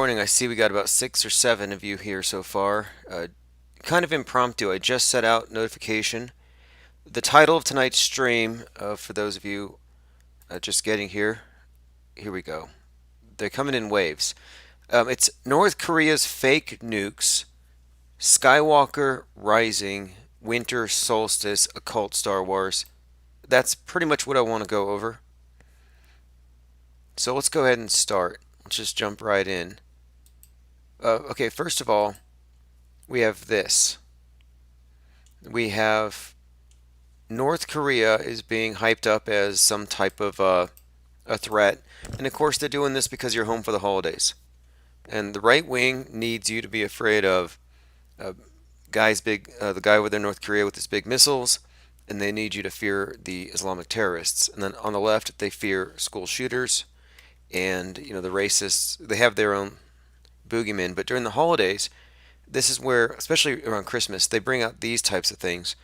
joining. I see we got about 6 or 7 of you here so far. Kind of impromptu. I just set out notification. The title of tonight's stream, for those of you just getting here we go. They're coming in waves. It's North Korea's fake nukes, Skywalker Rising, Winter Solstice, Occult Star Wars. That's pretty much what I want to go over. So let's go ahead and start. Let's just jump right in. Okay, first of all, we have this. We have North Korea is being hyped up as some type of a threat. And of course, they're doing this because you're home for the holidays. And the right wing needs you to be afraid of uh, the guy over there in North Korea with his big missiles, and they need you to fear the Islamic terrorists. And then on the left, they fear school shooters and the racists. They have their own boogeymen. But during the holidays, this is where, especially around Christmas, they bring out these types of things.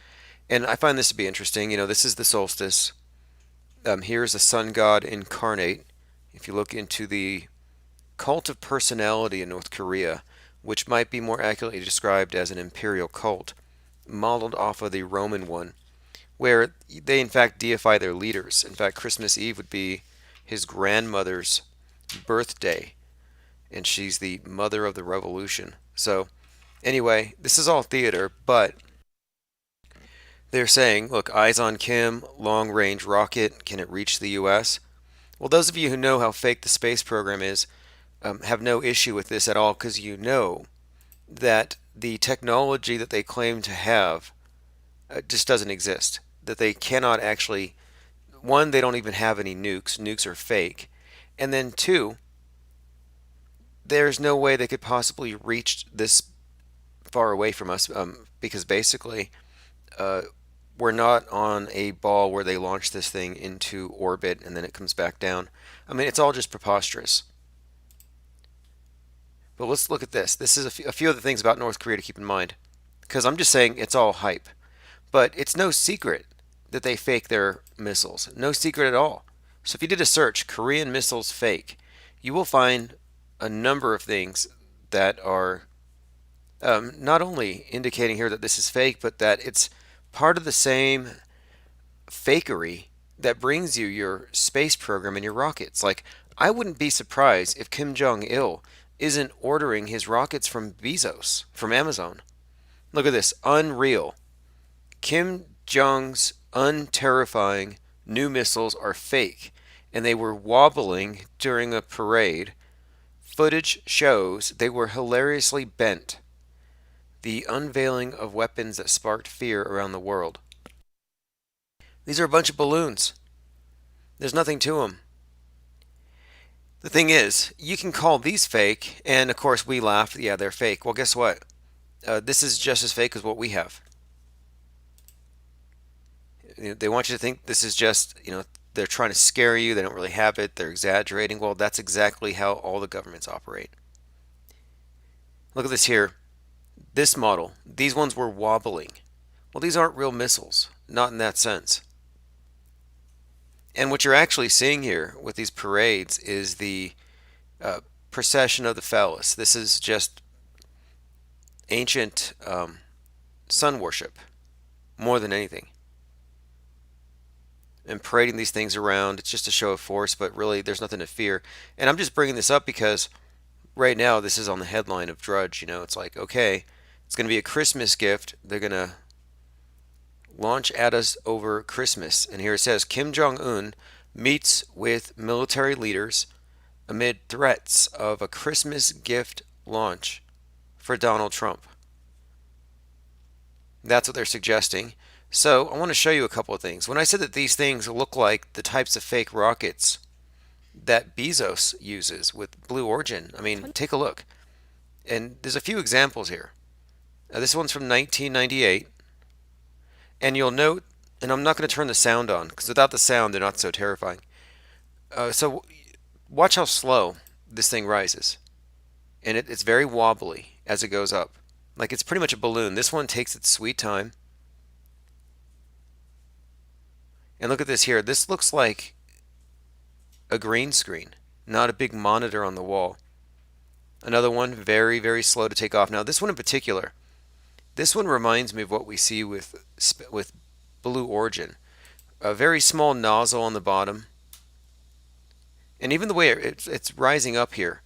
And I find this to be interesting. This is the solstice. Here's a sun god incarnate. If you look into the cult of personality in North Korea, which might be more accurately described as an imperial cult, modeled off of the Roman one, where they in fact deify their leaders. In fact, Christmas Eve would be his grandmother's birthday, and she's the mother of the revolution. So, anyway, this is all theater, but they're saying, look, eyes on Kim, long range rocket, can it reach the US? Well, those of you who know how fake the space program is have no issue with this at all because you know that the technology that they claim to have just doesn't exist. That they cannot actually, one, they don't even have any nukes. Nukes are fake. And then two, there's no way they could possibly reach this far away from us because basically uh, we're not on a ball where they launch this thing into orbit and then it comes back down. I mean, it's all just preposterous. But let's look at this. This is a few other things about North Korea to keep in mind. Because I'm just saying it's all hype. But it's no secret that they fake their missiles. No secret at all. So if you did a search, Korean missiles fake, you will find a number of things that are not only indicating here that this is fake, but that it's part of the same fakery that brings you your space program and your rockets. Like, I wouldn't be surprised if Kim Jong il isn't ordering his rockets from Bezos, from Amazon. Look at this. Unreal. Kim Jong's unterrifying new missiles are fake, and they were wobbling during a parade. Footage shows they were hilariously bent. The unveiling of weapons that sparked fear around the world. These are a bunch of balloons. There's nothing to them. The thing is, you can call these fake, and of course we laugh, yeah, they're fake. Well, guess what? This is just as fake as what we have. They want you to think this is just, they're trying to scare you. They don't really have it. They're exaggerating. Well, that's exactly how all the governments operate. Look at this here. This model, these ones were wobbling. Well, these aren't real missiles, not in that sense. And what you're actually seeing here with these parades is the procession of the phallus. This is just ancient sun worship more than anything. And parading these things around, it's just a show of force, but really there's nothing to fear. And I'm just bringing this up because right now this is on the headline of Drudge. It's like, okay, it's going to be a Christmas gift. They're going to launch at us over Christmas. And here it says Kim Jong-un meets with military leaders amid threats of a Christmas gift launch for Donald Trump. That's what they're suggesting. So I want to show you a couple of things. When I said that these things look like the types of fake rockets that Bezos uses with Blue Origin, I mean, take a look. And there's a few examples here. This one's from 1998. And you'll note, and I'm not going to turn the sound on because without the sound, they're not so terrifying. So watch how slow this thing rises. And it's very wobbly as it goes up. Like it's pretty much a balloon. This one takes its sweet time. And look at this here. This looks like a green screen, not a big monitor on the wall. Another one, very, very slow to take off. Now, this one in particular, this one reminds me of what we see with Blue Origin. A very small nozzle on the bottom, and even the way it's rising up here,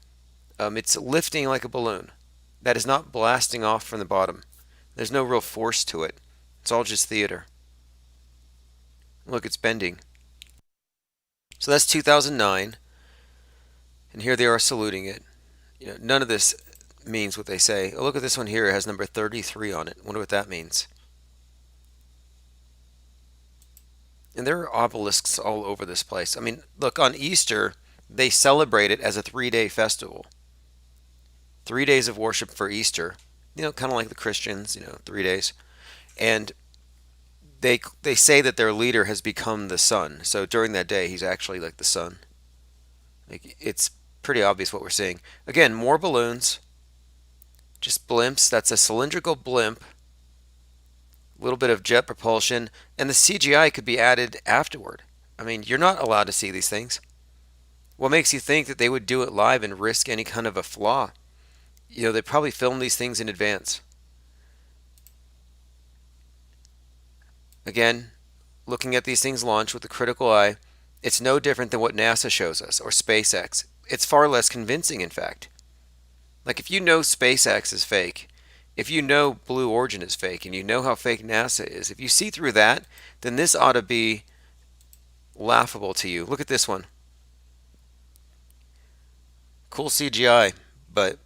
it's lifting like a balloon. That is not blasting off from the bottom. There's no real force to it. It's all just theater. Look, it's bending. So that's 2009, and here they are saluting it. None of this means what they say. Oh, look at this one here. It has number 33 on it. Wonder what that means. And there are obelisks all over this place. I mean, look, on Easter, they celebrate it as a 3-day festival. 3 days of worship for Easter. Kind of like the Christians, 3 days. And they say that their leader has become the sun. So during that day, he's actually like the sun. Like, it's pretty obvious what we're seeing. Again, more balloons. Just blimps. That's a cylindrical blimp. A little bit of jet propulsion. And the CGI could be added afterward. I mean, you're not allowed to see these things. What makes you think that they would do it live and risk any kind of a flaw? They probably filmed these things in advance. Again, looking at these things launch with a critical eye, it's no different than what NASA shows us, or SpaceX. It's far less convincing, in fact. Like, if you know SpaceX is fake, if you know Blue Origin is fake, and you know how fake NASA is, if you see through that, then this ought to be laughable to you. Look at this one. Cool CGI, but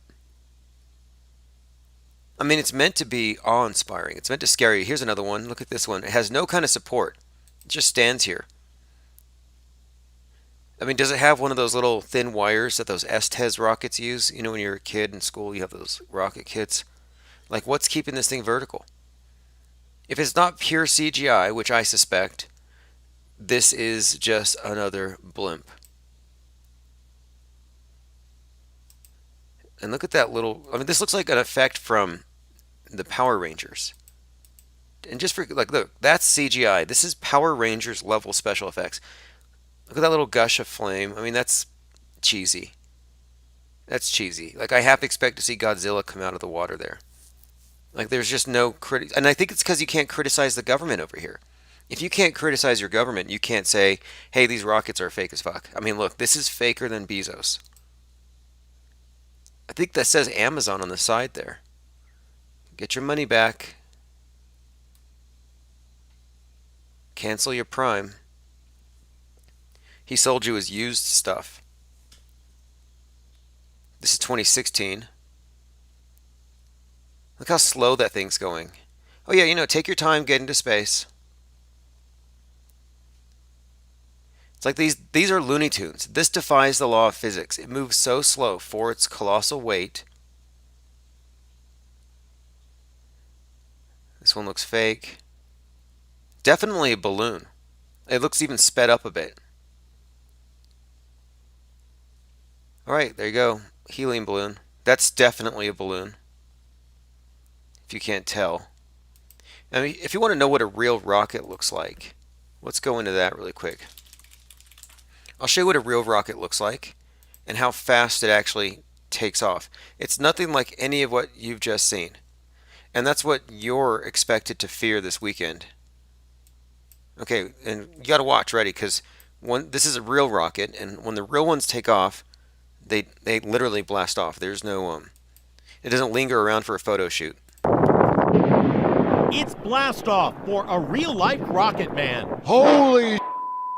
I mean, it's meant to be awe-inspiring. It's meant to scare you. Here's another one. Look at this one. It has no kind of support. It just stands here. I mean, does it have one of those little thin wires that those Estes rockets use? When you're a kid in school, you have those rocket kits. Like, what's keeping this thing vertical? If it's not pure CGI, which I suspect, this is just another blimp. And look at that little, I mean, this looks like an effect from the Power Rangers. And just for, like, look, that's CGI. This is Power Rangers level special effects. Look at that little gush of flame. I mean, that's cheesy. That's cheesy. Like, I half expect to see Godzilla come out of the water there. Like, there's just no and I think it's because you can't criticize the government over here. If you can't criticize your government, you can't say, hey, these rockets are fake as fuck. I mean, look, this is faker than Bezos. I think that says Amazon on the side there. Get your money back. Cancel your Prime. He sold you his used stuff. This is 2016. Look how slow that thing's going. Oh yeah, take your time getting to space. It's like these are Looney Tunes. This defies the law of physics. It moves so slow for its colossal weight. This one looks fake. Definitely a balloon. It looks even sped up a bit. Alright, there you go. Helium balloon. That's definitely a balloon. If you can't tell. I mean, if you want to know what a real rocket looks like, let's go into that really quick. I'll show you what a real rocket looks like and how fast it actually takes off. It's nothing like any of what you've just seen. And that's what you're expected to fear this weekend. Okay, and you got to watch, ready, because this is a real rocket, and when the real ones take off, they literally blast off. There's no it doesn't linger around for a photo shoot. It's blast off for a real-life rocket man. Holy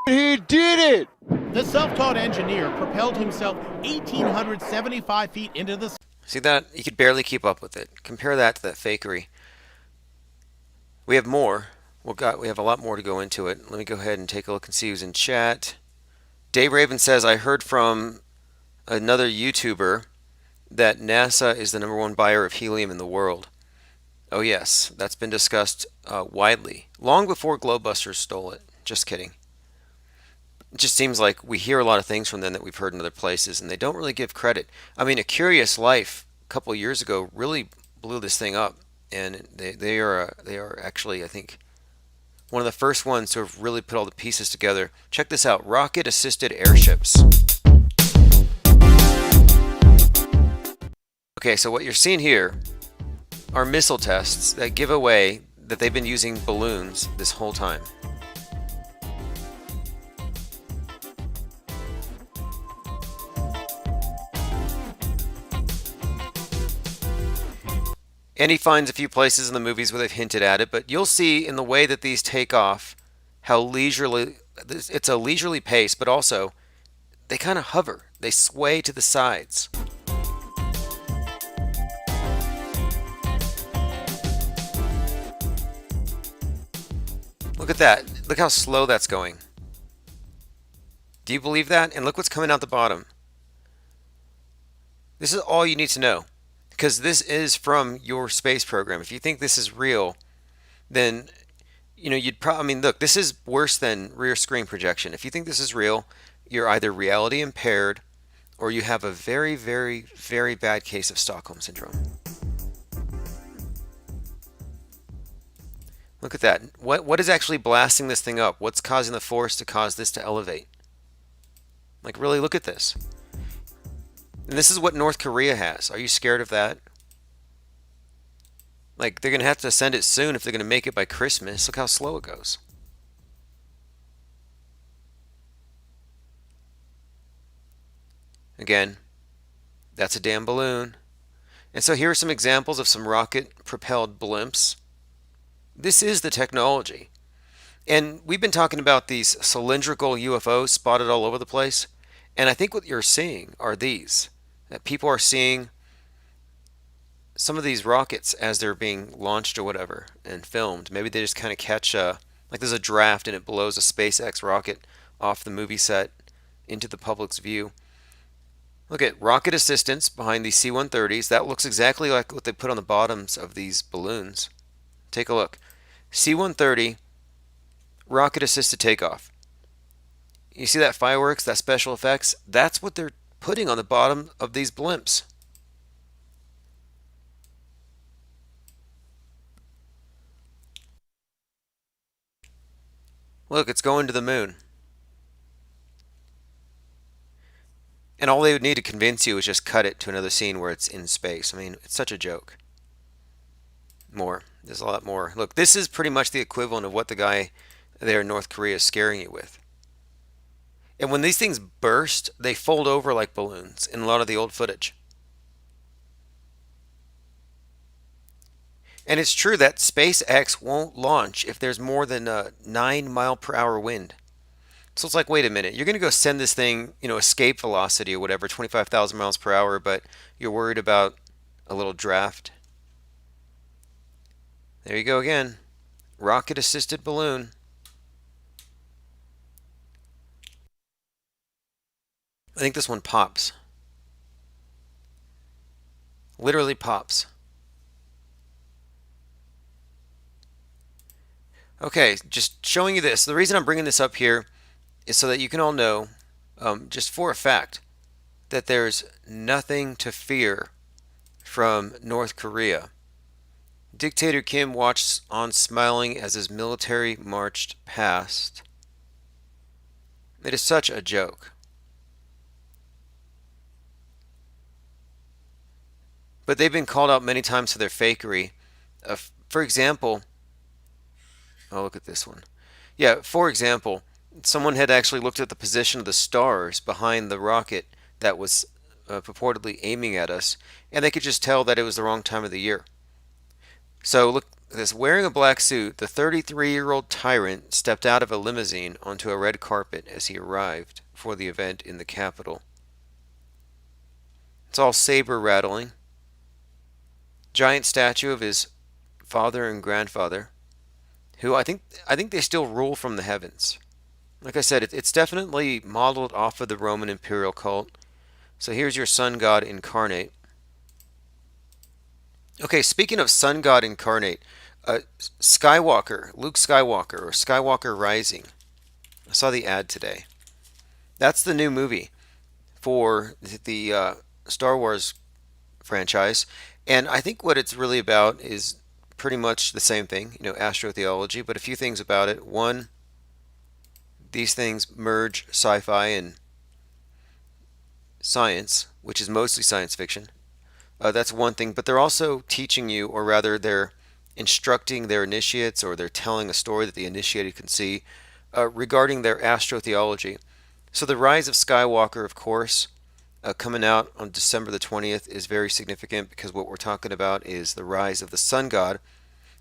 he did it! The self-taught engineer propelled himself 1,875 feet into the... See that? You could barely keep up with it. Compare that to that fakery. We have more. We have a lot more to go into it. Let me go ahead and take a look and see who's in chat. Dave Raven says, I heard from another YouTuber that NASA is the #1 buyer of helium in the world. Oh yes, that's been discussed widely. Long before Globebusters stole it. Just kidding. It just seems like we hear a lot of things from them that we've heard in other places, and they don't really give credit. I mean, A Curious Life a couple of years ago really blew this thing up, and they are actually, I think, one of the first ones to have really put all the pieces together. Check this out: rocket-assisted airships. Okay, so what you're seeing here are missile tests that give away that they've been using balloons this whole time. And he finds a few places in the movies where they've hinted at it, but you'll see in the way that these take off how leisurely it's a leisurely pace, but also they kind of hover. They sway to the sides. Look at that. Look how slow that's going. Do you believe that? And look what's coming out the bottom. This is all you need to know because this is from your space program. If you think this is real, then you'd probably, I mean, look, this is worse than rear screen projection. If you think this is real, you're either reality impaired or you have a very, very, very bad case of Stockholm syndrome. Look at that. What is actually blasting this thing up? What's causing the force to cause this to elevate? Like, really, look at this. And this is what North Korea has. Are you scared of that? Like, they're going to have to send it soon if they're going to make it by Christmas. Look how slow it goes. Again, that's a damn balloon. And so here are some examples of some rocket-propelled blimps. This is the technology. And we've been talking about these cylindrical UFOs spotted all over the place. And I think what you're seeing are these. That people are seeing some of these rockets as they're being launched or whatever and filmed. Maybe they just kind of catch like there's a draft and it blows a SpaceX rocket off the movie set into the public's view. Look at rocket assistance behind these C-130s. That looks exactly like what they put on the bottoms of these balloons. Take a look. C-130 rocket assisted takeoff. You see that fireworks, that special effects? That's what they're putting on the bottom of these blimps. Look, it's going to the moon. And all they would need to convince you is just cut it to another scene where it's in space. I mean, it's such a joke. More. There's a lot more. Look, this is pretty much the equivalent of what the guy there in North Korea is scaring you with. And when these things burst, they fold over like balloons in a lot of the old footage. And it's true that SpaceX won't launch if there's more than a 9-mile-per-hour wind. So it's like, wait a minute, you're going to go send this thing, escape velocity or whatever, 25,000 miles per hour, but you're worried about a little draft. There you go again. Rocket-assisted balloon. I think this one pops. Literally pops. Okay, just showing you this. The reason I'm bringing this up here is so that you can all know, just for a fact, that there's nothing to fear from North Korea. Dictator Kim watched on smiling as his military marched past. It is such a joke. But they've been called out many times for their fakery. For example, oh, look at this one. Yeah, for example, someone had actually looked at the position of the stars behind the rocket that was purportedly aiming at us, and they could just tell that it was the wrong time of the year. So look at this. Wearing a black suit, the 33-year-old tyrant stepped out of a limousine onto a red carpet as he arrived for the event in the capital. It's all saber rattling. Giant statue of his father and grandfather, who I think they still rule from the heavens. Like I said, it's definitely modeled off of the Roman imperial cult. So here's your sun god incarnate. Okay, speaking of sun god incarnate, Skywalker, Luke Skywalker, or Skywalker Rising. I saw the ad today. That's the new movie for the Star Wars franchise. And I think what it's really about is pretty much the same thing, astrotheology, but a few things about it. One, these things merge sci-fi and science, which is mostly science fiction. That's one thing, but they're also teaching you, or rather, they're instructing their initiates, or they're telling a story that the initiated can see regarding their astrotheology. So, the rise of Skywalker, of course, coming out on December the 20th, is very significant because what we're talking about is the rise of the sun god.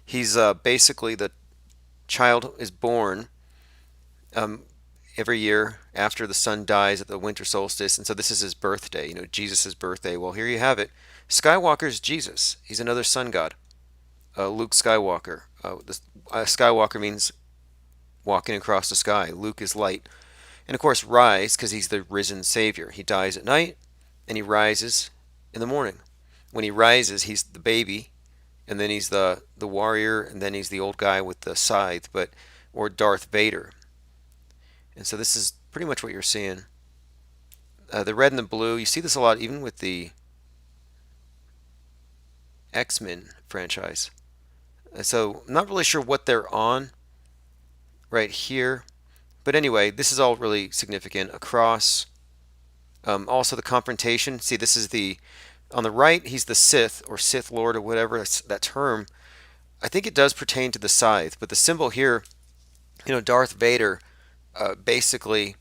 He's basically the child is born um, every year after the sun dies at the winter solstice, and so this is his birthday. Jesus' birthday. Well, here you have it. Skywalker's Jesus. He's another sun god. Luke Skywalker. Skywalker means walking across the sky. Luke is light, and of course, rise because he's the risen Savior. He dies at night, and he rises in the morning. When he rises, he's the baby, and then he's the warrior, and then he's the old guy with the scythe, or Darth Vader. And so this is pretty much what you're seeing. The red and the blue, you see this a lot even with the X-Men franchise. So I'm not really sure what they're on right here. But anyway, this is all really significant across. Also the confrontation. See, this is on the right, he's the Sith or Sith Lord or whatever that term. I think it does pertain to the scythe, but the symbol here, Darth Vader basically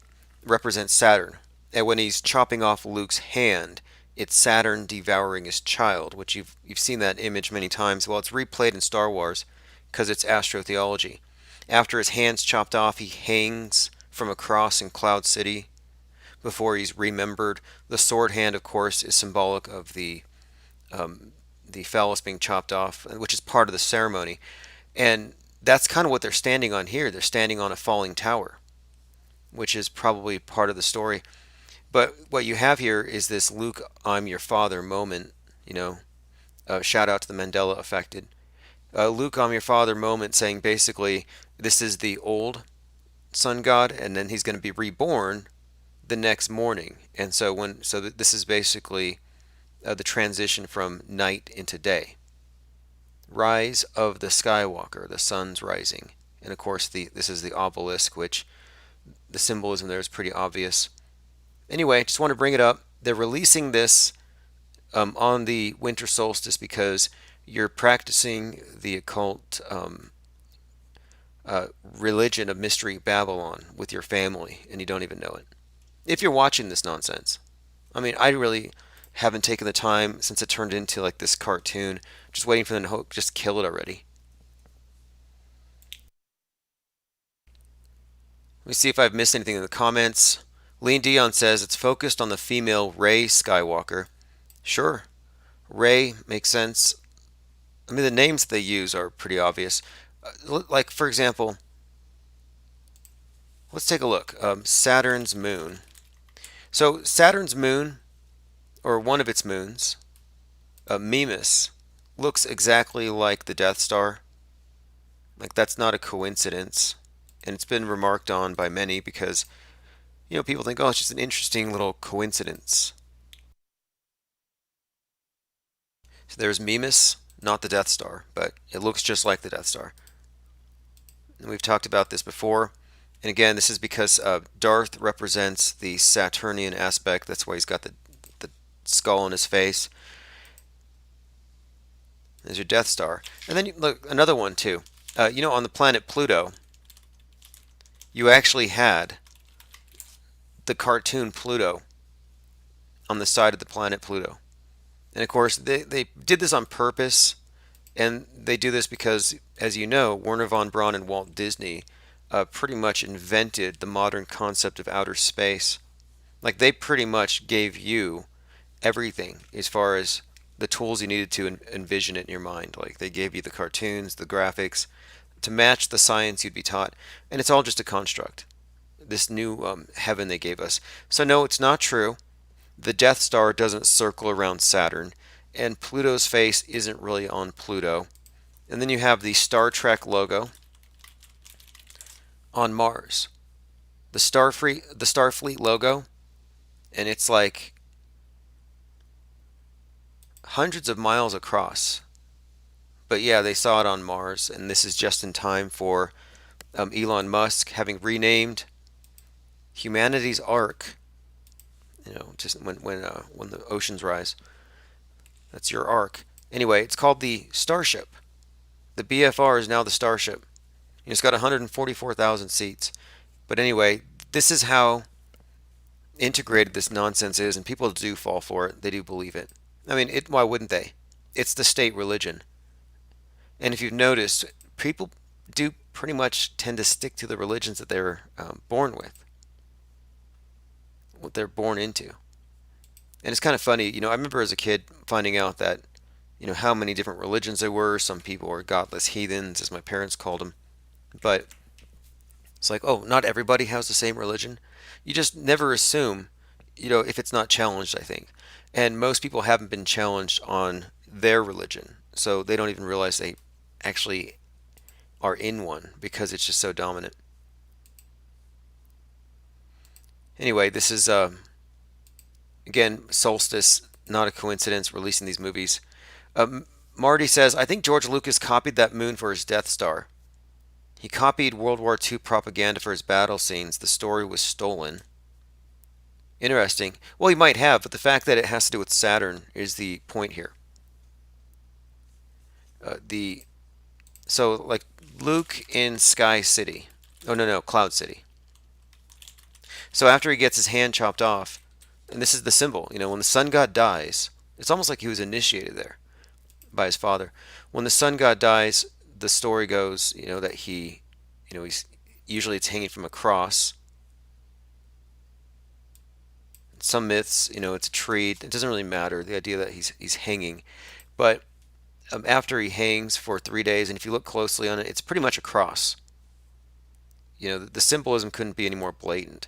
represents Saturn. And when he's chopping off Luke's hand, it's Saturn devouring his child, which you've seen that image many times. Well, it's replayed in Star Wars because it's astrotheology. After his hand's chopped off, he hangs from a cross in Cloud City before he's remembered. The sword hand, of course, is symbolic of the phallus being chopped off, which is part of the ceremony. And that's kind of what they're standing on here. They're standing on a falling tower, which is probably part of the story. But what you have here is this Luke, I'm your father moment, shout out to the Mandela affected. Luke, I'm your father moment, saying basically this is the old sun god, and then he's going to be reborn the next morning. And this is basically the transition from night into day. Rise of the Skywalker, the sun's rising. And of course, this is the obelisk, which the symbolism there is pretty obvious. Anyway, just want to bring it up. They're releasing this on the winter solstice because you're practicing the occult religion of Mystery Babylon with your family, and you don't even know it. If you're watching this nonsense. I mean, I really haven't taken the time since it turned into like this cartoon, just waiting for them to just kill it already. Let me see if I've missed anything in the comments. Lean Dion says it's focused on the female Rey Skywalker. Sure, Rey makes sense. I mean, the names they use are pretty obvious. Like, for example, let's take a look. Saturn's moon. So, Saturn's moon, or one of its moons, Mimas, looks exactly like the Death Star. Like, that's not a coincidence. And it's been remarked on by many because, people think, oh, it's just an interesting little coincidence. So there's Mimas, not the Death Star, but it looks just like the Death Star. And we've talked about this before. And again, this is because Darth represents the Saturnian aspect. That's why he's got the skull on his face. There's your Death Star. And then look, another one too. On the planet Pluto, you actually had the cartoon Pluto on the side of the planet Pluto. And of course, they did this on purpose, and they do this because, as you know, Werner von Braun and Walt Disney pretty much invented the modern concept of outer space. Like, they pretty much gave you everything as far as the tools you needed to envision it in your mind. Like, they gave you the cartoons, the graphics, to match the science you'd be taught, and it's all just a construct. This new heaven they gave us. So no, it's not true. The Death Star doesn't circle around Saturn, and Pluto's face isn't really on Pluto. And then you have the Star Trek logo on Mars. The Starfleet logo, and it's like hundreds of miles across. But yeah, they saw it on Mars, and this is just in time for Elon Musk having renamed humanity's ark. Just when the oceans rise. That's your arc. Anyway, it's called the Starship. The BFR is now the Starship. It's got 144,000 seats. But anyway, this is how integrated this nonsense is, and people do fall for it. They do believe it. I mean, why wouldn't they? It's the state religion. And if you've noticed, people do pretty much tend to stick to the religions that they're born with, what they're born into. And it's kind of funny, I remember as a kid finding out that, how many different religions there were. Some people were godless heathens, as my parents called them. But it's like, oh, not everybody has the same religion. You just never assume, if it's not challenged, I think. And most people haven't been challenged on their religion. So they don't even realize they actually are in one because it's just so dominant. Anyway, this is, again, Solstice, not a coincidence, releasing these movies. Marty says, I think George Lucas copied that moon for his Death Star. He copied World War II propaganda for his battle scenes. The story was stolen. Interesting. Well, he might have, but the fact that it has to do with Saturn is the point here. The So like Luke in Sky City. Oh no, Cloud City. So after he gets his hand chopped off, and this is the symbol, when the sun god dies, it's almost like he was initiated there by his father. When the sun god dies, the story goes, that he's usually it's hanging from a cross. Some myths, it's a tree. It doesn't really matter. The idea that he's hanging, but after he hangs for 3 days, and if you look closely on it, it's pretty much a cross. The symbolism couldn't be any more blatant.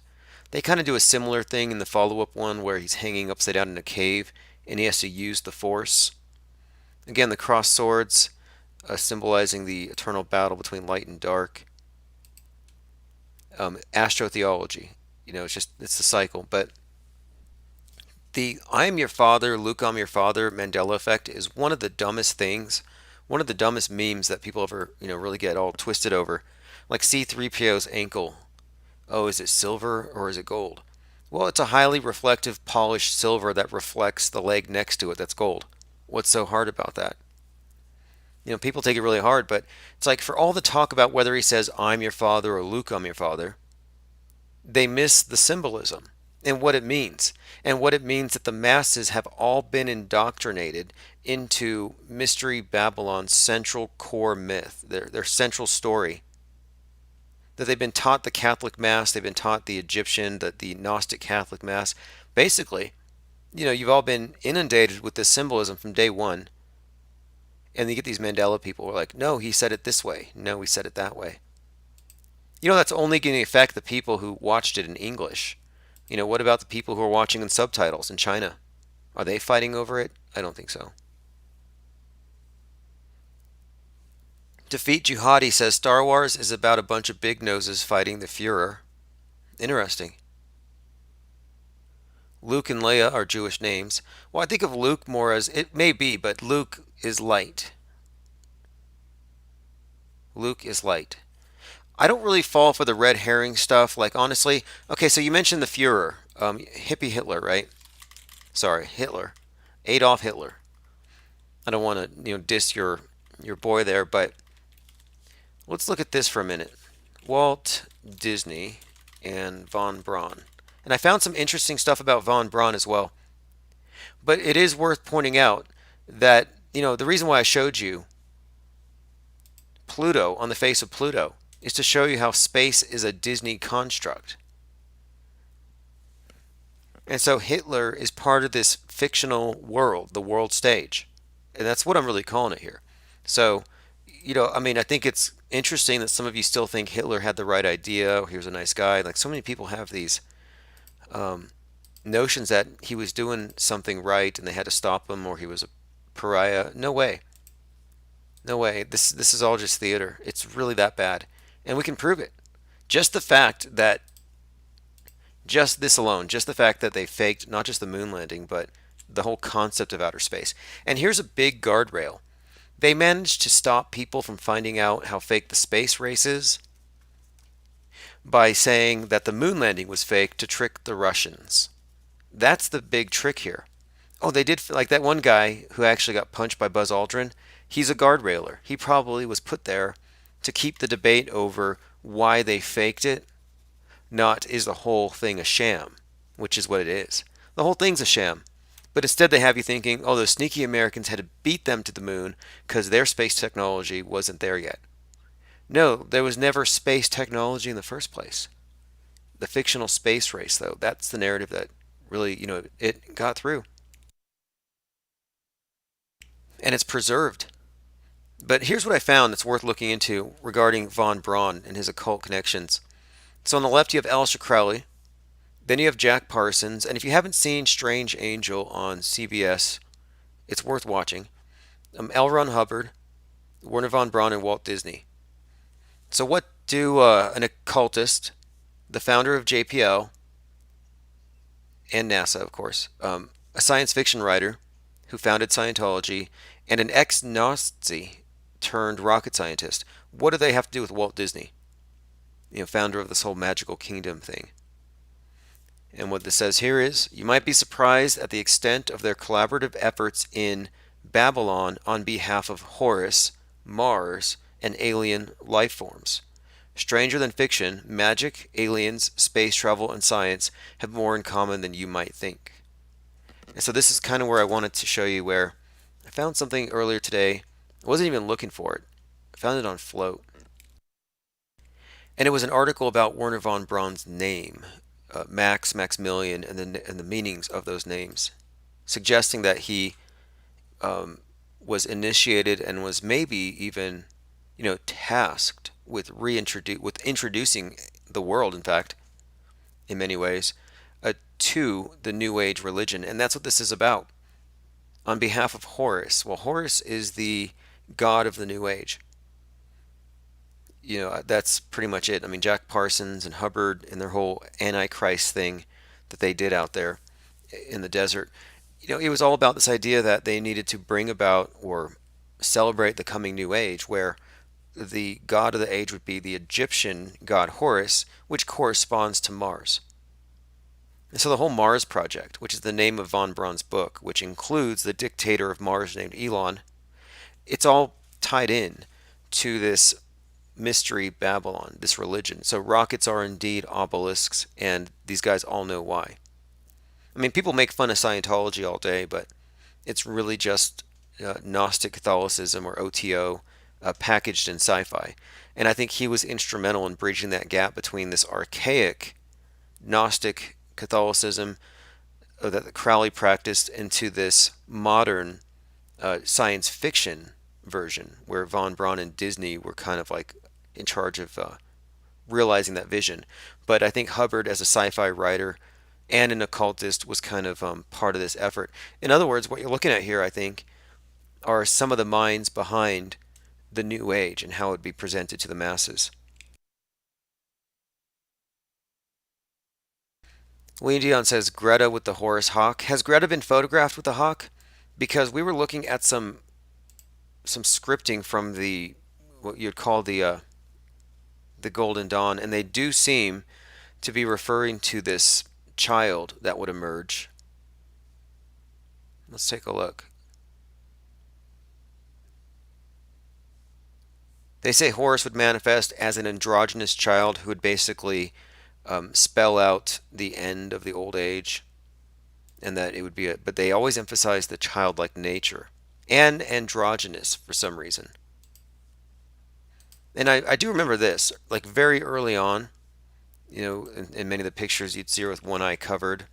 They kind of do a similar thing in the follow-up one where he's hanging upside down in a cave and he has to use the Force. Again, the cross swords symbolizing the eternal battle between light and dark. Astrotheology, it's the cycle. But the I am your father, Luke, I'm your father Mandela effect is one of the dumbest things, one of the dumbest memes that people ever, really get all twisted over. Like C3PO's ankle. Oh, is it silver or is it gold? Well, it's a highly reflective, polished silver that reflects the leg next to it that's gold. What's so hard about that? People take it really hard, but it's like for all the talk about whether he says, I'm your father or Luke, I'm your father, they miss the symbolism and what it means. And what it means that the masses have all been indoctrinated into Mystery Babylon's central core myth, their central story. That they've been taught the Catholic Mass, they've been taught the Egyptian, the Gnostic Catholic Mass. Basically, you've all been inundated with this symbolism from day one. And you get these Mandela people who are like, no, he said it this way. No, he said it that way. That's only going to affect the people who watched it in English. What about the people who are watching in subtitles in China? Are they fighting over it? I don't think so. Defeat Jihadi says Star Wars is about a bunch of big noses fighting the Führer. Interesting. Luke and Leia are Jewish names. Well, I think of Luke more as, it may be, but Luke is light. Luke is light. I don't really fall for the red herring stuff. Like, honestly, okay, so you mentioned the Führer. Hippie Hitler, right? Sorry, Hitler. Adolf Hitler. I don't want to, diss your boy there, but let's look at this for a minute. Walt Disney and von Braun. And I found some interesting stuff about von Braun as well. But it is worth pointing out that, the reason why I showed you Pluto on the face of Pluto is to show you how space is a Disney construct. And so Hitler is part of this fictional world, the world stage. And that's what I'm really calling it here. So, I think it's interesting that some of you still think Hitler had the right idea. Oh, he was a nice guy. Like, so many people have these notions that he was doing something right and they had to stop him or he was a pariah. No way. No way. This is all just theater. It's really that bad. And we can prove it. Just the fact that, just this alone, just the fact that they faked not just the moon landing, but the whole concept of outer space. And here's a big guardrail. They managed to stop people from finding out how fake the space race is by saying that the moon landing was fake to trick the Russians. That's the big trick here. Oh, they did like that one guy who actually got punched by Buzz Aldrin. He's a guardrailer. He probably was put there to keep the debate over why they faked it, not is the whole thing a sham, which is what it is. The whole thing's a sham. But instead, they have you thinking, oh, those sneaky Americans had to beat them to the moon because their space technology wasn't there yet. No, there was never space technology in the first place. The fictional space race, though, that's the narrative that really, it got through. And it's preserved. But here's what I found that's worth looking into regarding von Braun and his occult connections. So on the left, you have Aleister Crowley. Then you have Jack Parsons. And if you haven't seen Strange Angel on CBS, it's worth watching. L. Ron Hubbard, Werner von Braun, and Walt Disney. So what do an occultist, the founder of JPL, and NASA, of course, a science fiction writer who founded Scientology, and an ex-Nazi turned rocket scientist, what do they have to do with Walt Disney? Founder of this whole magical kingdom thing. And what this says here is, you might be surprised at the extent of their collaborative efforts in Babylon on behalf of Horus, Mars, and alien life forms. Stranger than fiction, magic, aliens, space travel, and science have more in common than you might think. And so this is kind of where I wanted to show you where I found something earlier today. I wasn't even looking for it. I found it on Float. And it was an article about Werner von Braun's name, Maximilian, and the meanings of those names, suggesting that he was initiated and was maybe even, tasked with introducing the world, in fact, in many ways, to the New Age religion. And that's what this is about. On behalf of Horus. Well, Horus is the god of the New Age. That's pretty much it. I mean, Jack Parsons and Hubbard and their whole Antichrist thing that they did out there in the desert. It was all about this idea that they needed to bring about or celebrate the coming New Age, where the god of the age would be the Egyptian god Horus, which corresponds to Mars. And so the whole Mars project, which is the name of von Braun's book, which includes the dictator of Mars named Elon, it's all tied in to this mystery Babylon, this religion. So rockets are indeed obelisks, and these guys all know why. I mean, people make fun of Scientology all day, but it's really just Gnostic Catholicism, or OTO, packaged in sci-fi. And I think he was instrumental in bridging that gap between this archaic Gnostic Catholicism that Crowley practiced into this modern science fiction version, where von Braun and Disney were kind of like in charge of realizing that vision. But I think Hubbard, as a sci-fi writer and an occultist, was kind of part of this effort. In other words, what you're looking at here, I think, are some of the minds behind the New Age and how it would be presented to the masses. William Dion says Greta with the Horus hawk. Has Greta been photographed with the hawk? Because we were looking at some scripting from the what you'd call the Golden Dawn, and they do seem to be referring to this child that would emerge. Let's take a look. They say Horus would manifest as an androgynous child who would basically spell out the end of the old age, and that it would be but they always emphasize the childlike nature and androgynous for some reason. And I do remember this, like very early on, in many of the pictures you'd see her with one eye covered.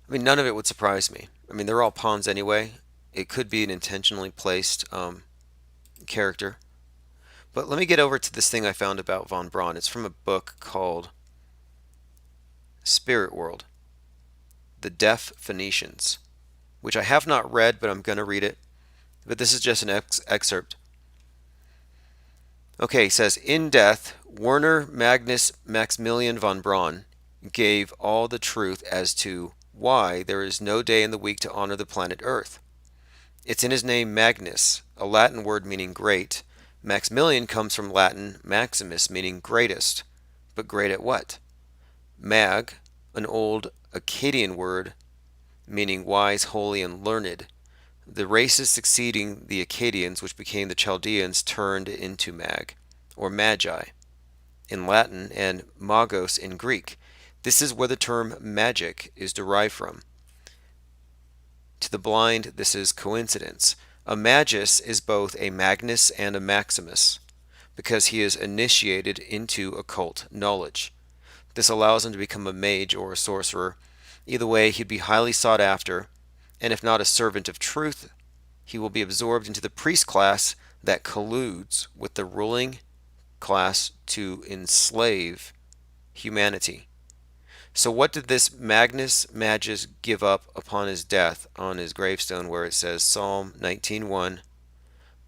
I mean, none of it would surprise me. I mean, they're all pawns anyway. It could be an intentionally placed character. But let me get over to this thing I found about von Braun. It's from a book called Spirit World, The Deaf Phoenicians, which I have not read, but I'm going to read it. But this is just an excerpt. Okay, it says, in death, Werner Magnus Maximilian von Braun gave all the truth as to why there is no day in the week to honor the planet Earth. It's in his name Magnus, a Latin word meaning great. Maximilian comes from Latin maximus, meaning greatest. But great at what? Mag, an old Akkadian word meaning wise, holy, and learned. The races succeeding the Akkadians, which became the Chaldeans, turned into or magi in Latin and magos in Greek. This is where the term magic is derived from. To the blind, this is coincidence. A magus is both a Magnus and a Maximus because he is initiated into occult knowledge. This allows him to become a mage or a sorcerer. Either way, he'd be highly sought after, and if not a servant of truth, he will be absorbed into the priest class that colludes with the ruling class to enslave humanity. So, what did this Magnus Magus give up upon his death on his gravestone, where it says Psalm 19:1,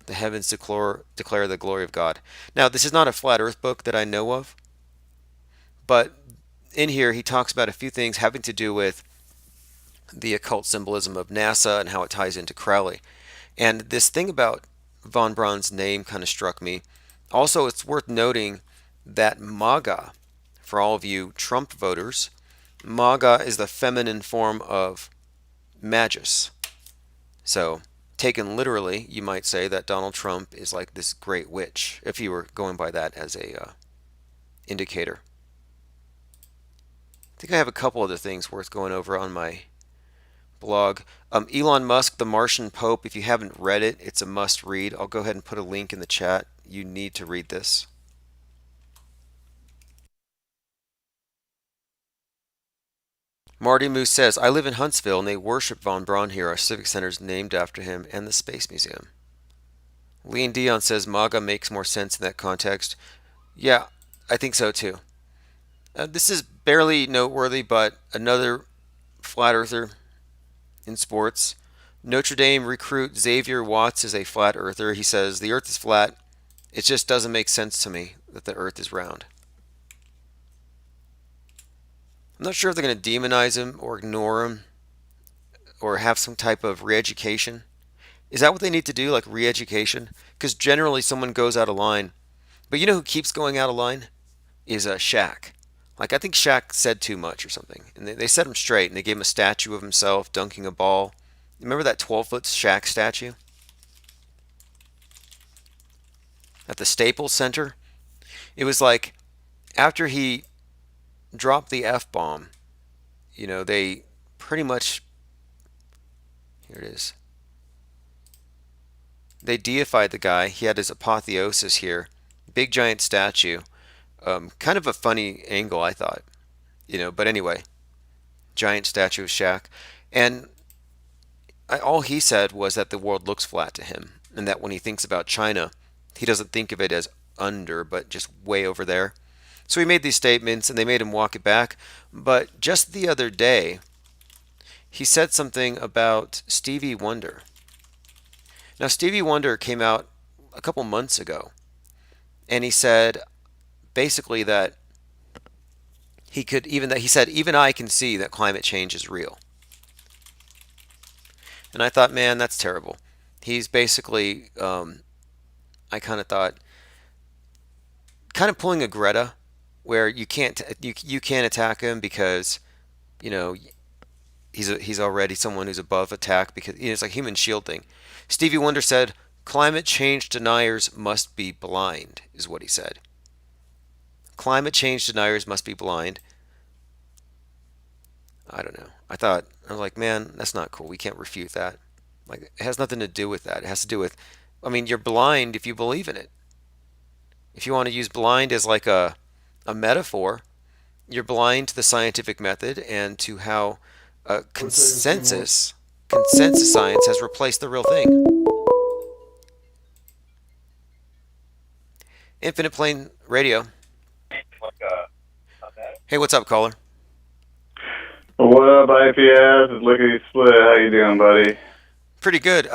the heavens declare the glory of God? Now, this is not a flat earth book that I know of, but in here he talks about a few things having to do with the occult symbolism of NASA and how it ties into Crowley. And this thing about von Braun's name kind of struck me. Also, it's worth noting that MAGA, for all of you Trump voters, MAGA is the feminine form of Magus. So, taken literally, you might say that Donald Trump is like this great witch, if you were going by that as a indicator. I think I have a couple other things worth going over on my blog. Elon Musk, The Martian Pope. If you haven't read it, it's a must read. I'll go ahead and put a link in the chat. You need to read this. Marty Moose says, I live in Huntsville and they worship von Braun here. Our civic center is named after him and the Space Museum. Lean Dion says MAGA makes more sense in that context. Yeah, I think so too. This is barely noteworthy, but another flat earther in sports. Notre Dame recruit Xavier Watts is a flat earther. He says, the earth is flat. It just doesn't make sense to me that the earth is round. I'm not sure if they're going to demonize him or ignore him or have some type of re-education. Is that what they need to do, like re-education? Because generally someone goes out of line. But you know who keeps going out of line? Is Shaq. Like, I think Shaq said too much or something. And they set him straight, and they gave him a statue of himself dunking a ball. Remember that 12-foot Shaq statue? At the Staples Center? It was like, after he dropped the F-bomb, they pretty much, here it is. They deified the guy. He had his apotheosis here. Big giant statue. Kind of a funny angle, I thought. But anyway, giant statue of Shaq. And all he said was that the world looks flat to him. And that when he thinks about China, he doesn't think of it as under, but just way over there. So he made these statements and they made him walk it back. But just the other day, he said something about Stevie Wonder. Now, Stevie Wonder came out a couple months ago, and he said basically that he said, even I can see that climate change is real. And I thought, man, that's terrible. He's basically, I kind of thought, kind of pulling a Greta, where you can't attack him because, you know, he's already someone who's above attack because it's like human shield thing. Stevie Wonder said, "Climate change deniers must be blind," is what he said. Climate change deniers must be blind. I don't know. I was like, man, that's not cool. We can't refute that. Like, it has nothing to do with that. It has to do with, I mean, you're blind if you believe in it. If you want to use blind as like a metaphor, you're blind to the scientific method and to how consensus science has replaced the real thing. Infinite Plane Radio. Hey, what's up, caller? What up, IPS? It's Lickety Split. How you doing, buddy? Pretty good.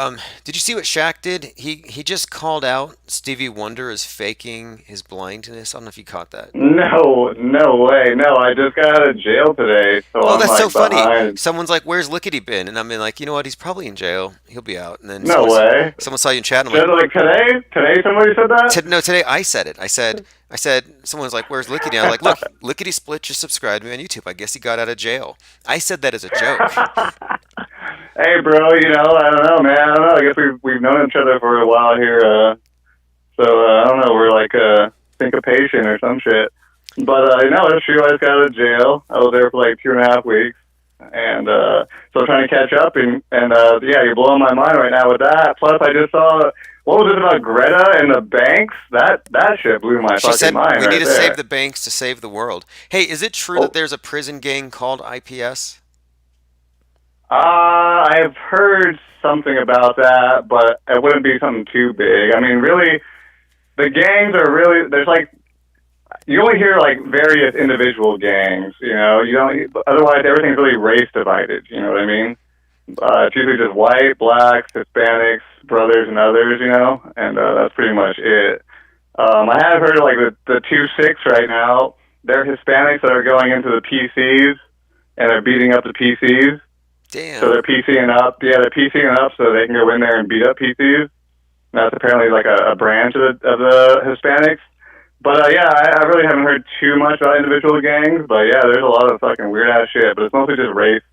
Did you see what Shaq did? He just called out Stevie Wonder as faking his blindness. I don't know if you caught that. No, no way. No, I just got out of jail today, so Oh, I'm that's so like funny. behind. Someone's like, "Where's Lickety been?" And I'm like, you know what? He's probably in jail. He'll be out. And then No way. someone saw you in chat. And I'm Just like, like today? Today somebody said that? No, today I said it. I said, someone's like, "Where's Lickety?" I was like, "Look, Lickety Split just subscribed to me on YouTube. I guess he got out of jail." I said that as a joke. Hey, bro, I don't know, man. I don't know. I guess we've known each other for a while here, so I don't know. We're like syncopation or some shit. But no, it's true. I just got out of jail. I was there for like 2.5 weeks, and so I'm trying to catch up. And yeah, you're blowing my mind right now with that. Plus, I just saw what was it about Greta and the banks? That shit blew my She fucking said mind we right need to there. save the banks to save the world. Hey, is it true that there's a prison gang called IPS? I've heard something about that, but it wouldn't be something too big. I mean, really, the gangs are really, there's like, you only hear like various individual gangs, you don't, otherwise everything's really race divided, you know what I mean? It's usually just white, blacks, Hispanics, brothers, and others, and that's pretty much it. I have heard of like the 2-6 right now. They're Hispanics that are going into the PCs and they're beating up the PCs. Damn. So they're PCing up. Yeah, they're PCing up so they can go in there and beat up PCs. That's apparently like a branch of the Hispanics. But yeah, I really haven't heard too much about individual gangs. But yeah, there's a lot of fucking weird ass shit. But it's mostly just race.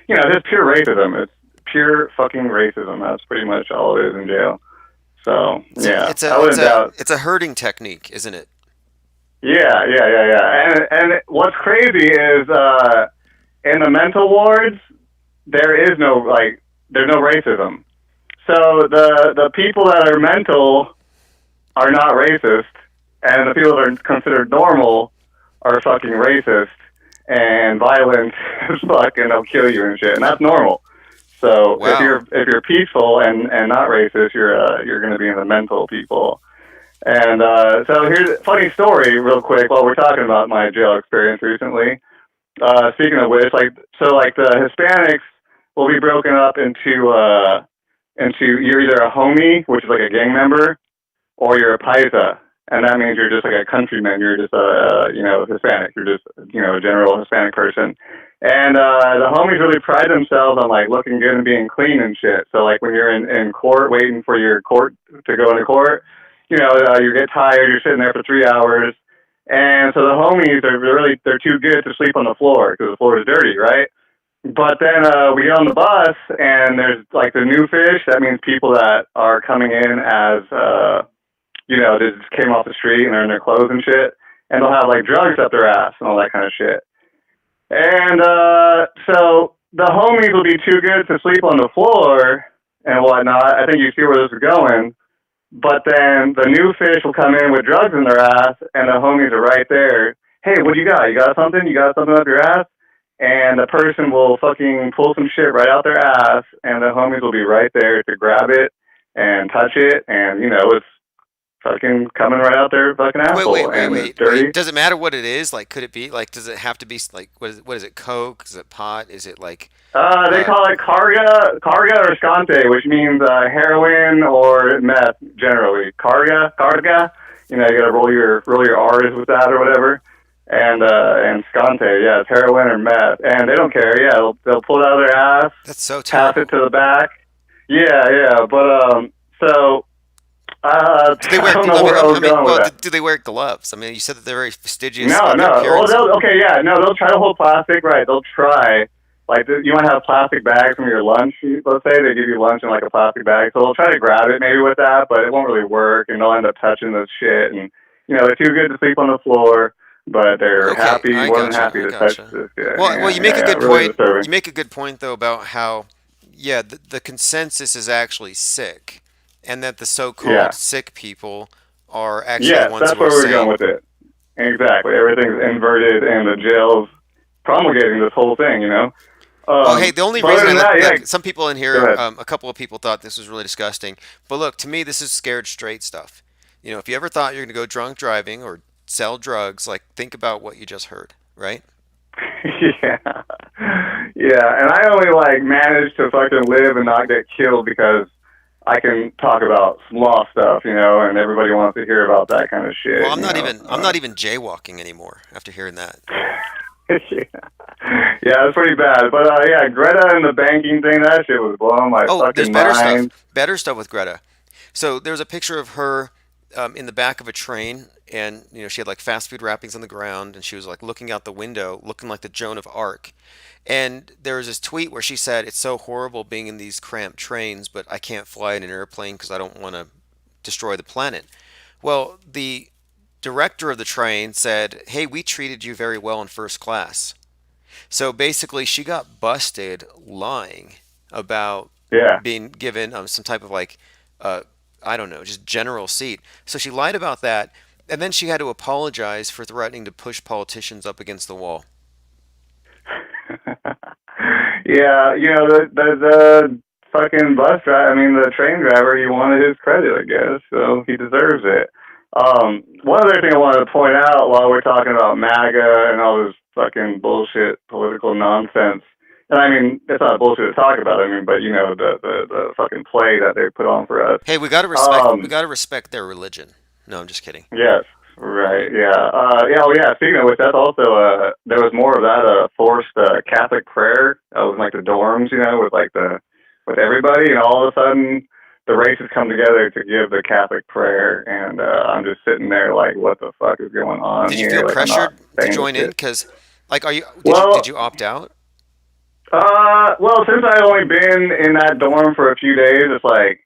Just pure racism. It's pure fucking racism. That's pretty much all it is in jail. So yeah, I wouldn't doubt. It's a herding technique, isn't it? Yeah. And what's crazy is in the mental wards, there's no racism. So the people that are mental are not racist, and the people that are considered normal are fucking racist and violent as fuck, and they'll kill you and shit. And that's normal. So Wow. if you're peaceful and not racist, you're going to be in the mental people. And so here's a funny story, real quick, while we're talking about my jail experience recently. Speaking of which, the Hispanics will be broken up into you're either a homie, which is like a gang member, or you're a paisa, and that means you're just like a countryman. You're just Hispanic. You're just a general Hispanic person. And the homies really pride themselves on like looking good and being clean and shit. So like when you're in court waiting for your court to go into court, you get tired. You're sitting there for 3 hours. And so the homies they're too good to sleep on the floor because the floor is dirty, right? But then we get on the bus, and there's like the new fish. That means people that are coming in as, they just came off the street and they're in their clothes and shit. And they'll have like drugs up their ass and all that kind of shit. And so the homies will be too good to sleep on the floor and whatnot. I think you see where this is going. But then the new fish will come in with drugs in their ass, and the homies are right there. Hey, what do you got? You got something? You got something up your ass? And the person will fucking pull some shit right out their ass, and the homies will be right there to grab it and touch it, and it's fucking coming right out their fucking asshole. Wait. Dirty. Does it matter what it is? Like, could it be like? Does it have to be like? What is it? Coke? Is it pot? Is it like? They call it carga or scante, which means heroin or meth generally. Carga. You gotta roll your R's with that or whatever. And scante, yeah, it's heroin or meth, and they don't care. Yeah, they'll pull it out of their ass. That's so pass terrible. it to the back. Yeah, but so. Do they wear? I don't know where I was going with that. Do they wear gloves? I mean, you said that they're very fastidious. No. in their appearance. Well, they'll try to hold plastic. Right, they'll try. Like, you might have plastic bags from your lunch. Let's say they give you lunch in like a plastic bag, so they'll try to grab it maybe with that, but it won't really work, and they'll end up touching this shit. And they're too good to sleep on the floor, but they're more than happy to touch this shit. Well, you make a good really point. disturbing. You make a good point though about how, the consensus is actually sick, and that the so-called sick people are actually the ones that's who are where we're sane. going with it. Exactly, everything's inverted, and the jail's promulgating this whole thing. Hey, the only reason some people in Go here, ahead. a couple of people thought this was really disgusting. But look, to me, this is scared straight stuff. If you ever thought you're going to go drunk driving or sell drugs, like think about what you just heard, right? Yeah, yeah, and I only like managed to fucking live and not get killed because I can talk about some law stuff, and everybody wants to hear about that kind of Well, shit, I'm not even jaywalking anymore after hearing that. yeah, yeah, it's pretty bad. But yeah, Greta and the banking thing, that shit was blowing my Oh, there's fucking better stuff. mind. Better stuff with Greta. So there's a picture of her in the back of a train, and she had like fast food wrappings on the ground, and she was like looking out the window, looking like the Joan of Arc. And there was this tweet where she said, "It's so horrible being in these cramped trains, but I can't fly in an airplane because I don't want to destroy the planet." Well, the director of the train said, "Hey, we treated you very well in first class." So basically, she got busted lying about Yeah. being given some type of like, uh, I don't know, just general seat. So she lied about that, and then she had to apologize for threatening to push politicians up against the wall. Yeah, the fucking bus driver, I mean, the train driver, he wanted his credit, I guess, so he deserves it. One other thing I wanted to point out while we're talking about MAGA and all this fucking bullshit political nonsense, and I mean, it's not bullshit to talk about, I mean, but the fucking play that they put on for us. Hey, we got to respect their religion. No, I'm just kidding. Yes, right, yeah. Yeah, well, yeah, speaking of which, that's also, there was more of that, forced, Catholic prayer, in, like, the dorms, with everybody, and all of a sudden, the races come together to give the Catholic prayer, and, I'm just sitting there like, what the fuck is going on Did you here? feel Like, I'm not pressured to saying this join in? shit. Because, like, are you did Well, you opt out? well, since I've only been in that dorm for a few days, it's like,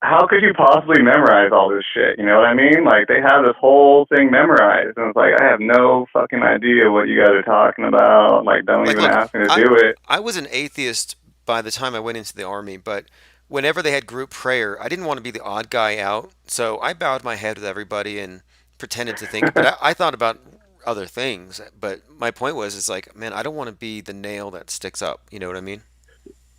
how could you possibly memorize all this shit? You know what I mean? Like, they have this whole thing memorized, and it's like, I have no fucking idea what you guys are talking about. Like, don't Like, even look, ask me to I do it. I was an atheist by the time I went into the army, but whenever they had group prayer, I didn't want to be the odd guy out, so I bowed my head with everybody and pretended to think. But I thought about other things. But my point was, is like, man, I don't want to be the nail that sticks up. You know what I mean?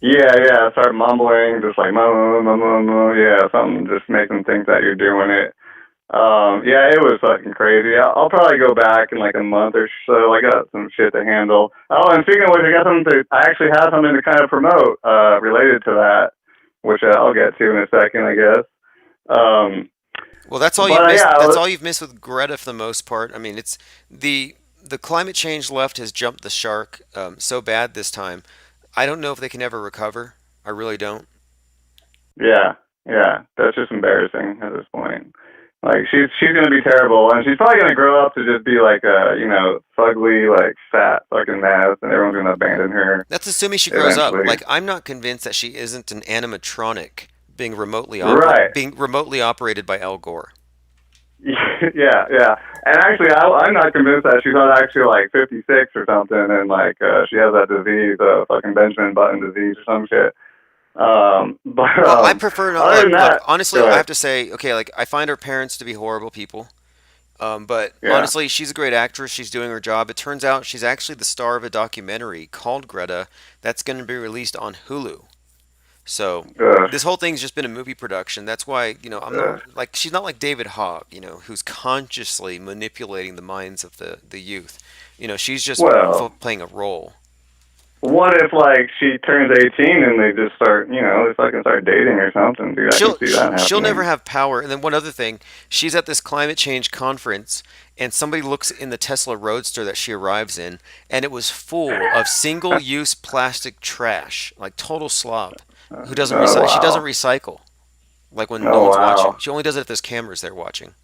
Yeah, yeah, start mumbling, just like, yeah, something just make them think that you're doing it. Yeah, it was fucking crazy. I'll probably go back in like a month or so. I got some shit to handle. Oh, and speaking of which, I actually have something to kind of promote, related to that, which I'll get to in a second, I guess. Um, Well, that's all you've but missed. yeah, That's all you've missed with Greta for the most part. I mean, it's the climate change left has jumped the shark so bad this time. I don't know if they can ever recover. I really don't. yeah, yeah, that's just embarrassing at this point. Like she's gonna be terrible, and she's probably gonna grow up to just be like a fugly like fat fucking mess, and everyone's gonna abandon her That's assuming she grows up. eventually. Like I'm not convinced that she isn't an animatronic Right. being remotely operated by Al Gore. Yeah, yeah. And actually, I'm not convinced that she's not actually like 56 or something, and like she has that disease, fucking Benjamin Button disease or some shit. But Well, I prefer not. other than Like, look, that, honestly, go I have ahead. to say, okay, like I find her parents to be horrible people. But Yeah. honestly, she's a great actress. She's doing her job. It turns out she's actually the star of a documentary called Greta that's going to be released on Hulu. So Ugh, this whole thing's just been a movie production. That's why, I'm ugh. not like she's not like David Hogg, who's consciously manipulating the minds of the youth. She's just Well, playing a role. what if like she turns 18 and they just start, they fucking start dating or something? Dude, I can see that She'll never happening. have power. And then one other thing, she's at this climate change conference, and somebody looks in the Tesla Roadster that she arrives in, and it was full of single-use plastic trash, like total slop. Who doesn't Oh recycle? She doesn't wow. recycle. Like when no Oh one's watching. wow. She only does it if there's cameras there watching.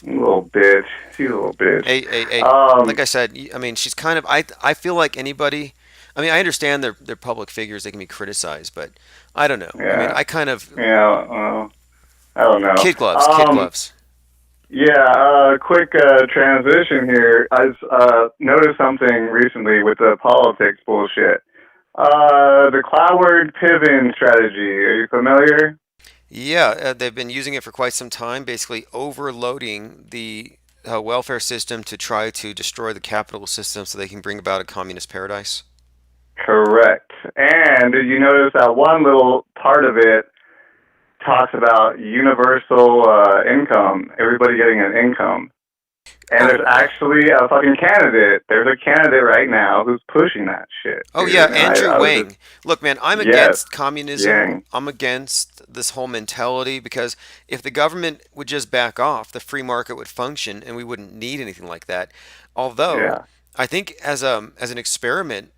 Little bitch. She's a little bitch. Hey, like Um. I said, I mean, she's kind of. I feel like anybody. I mean, I understand they're public figures; they can be criticized, but I don't know. I mean, Yeah. I kind of Yeah. Well, I don't know. kid gloves, kid gloves. Yeah, quick transition here. I just noticed something recently with the politics bullshit. The Cloward Piven strategy. Are you familiar? Yeah, they've been using it for quite some time, basically overloading the welfare system to try to destroy the capital system so they can bring about a communist paradise. Correct. And did you notice that one little part of it talks about universal income, everybody getting an income? And Oh, there's actually a fucking candidate. There's a candidate right now who's pushing that shit, oh yeah, dude. And Andrew I was just, Wang. Look, man, I'm yes, against communism. yang, I'm against this whole mentality because if the government would just back off, the free market would function and we wouldn't need anything like that. Although, yeah, I think as an experiment,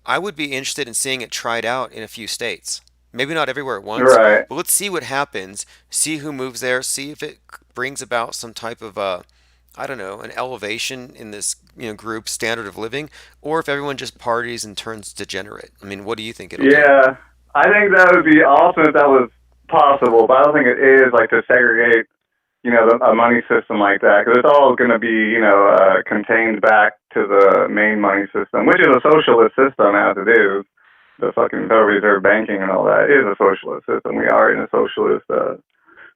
I would be interested in seeing it tried out in a few states. Maybe not everywhere at once, right, but let's see what happens. See who moves there. See if it brings about some type of I don't know, an elevation in this group standard of living, or if everyone just parties and turns degenerate. I mean, what do you think it'll do? yeah. I think that would be awesome if that was possible, but I don't think it is like to segregate, a money system like that because it's all going to be, contained back to the main money system, which is a socialist system as it is. The fucking Federal Reserve banking and all that is a socialist system. We are in a socialist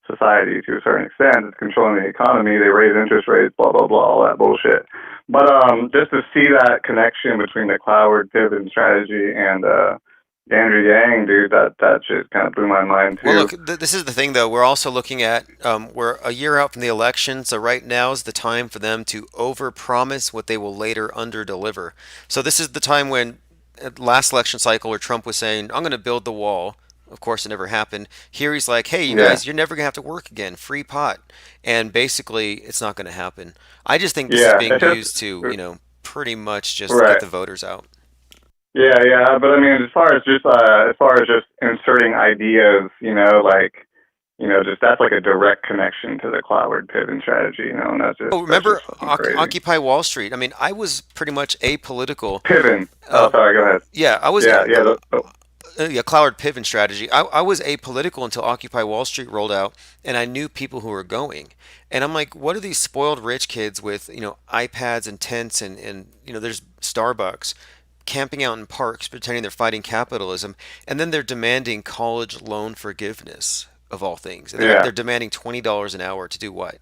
society to a certain extent. It's controlling the economy. They raise interest rates, blah blah blah, all that bullshit. But just to see that connection between the Cloward pivot strategy and Andrew Yang, dude, that shit kind of blew my mind Well, look, too. this is the thing, though. We're also looking at we're a year out from the election, so right now is the time for them to overpromise what they will later underdeliver. So this is the time when last election cycle where Trump was saying, "I'm going to build the wall." Of course, it never happened. Here he's like, "Hey, you Yeah, guys, you're never going to have to work again. Free pot." And basically, it's not going to happen. I just think this is yeah. being It's used just to, pretty much just get right. the voters out. Yeah, yeah, but I mean, as far as just inserting ideas, just that's like a direct connection to the cloud pivot strategy, and Oh, that's just remember fucking crazy. Occupy Wall Street? I mean, I was pretty much apolitical. Piven. Oh, Um, sorry. Go ahead. yeah, I was Yeah, yeah. yeah, Cloward Piven strategy. I was apolitical until Occupy Wall Street rolled out, and I knew people who were going. And I'm like, what are these spoiled rich kids with, iPads and tents and there's Starbucks camping out in parks pretending they're fighting capitalism, and then they're demanding college loan forgiveness of all things. They're Yeah, demanding $20 an hour to do what?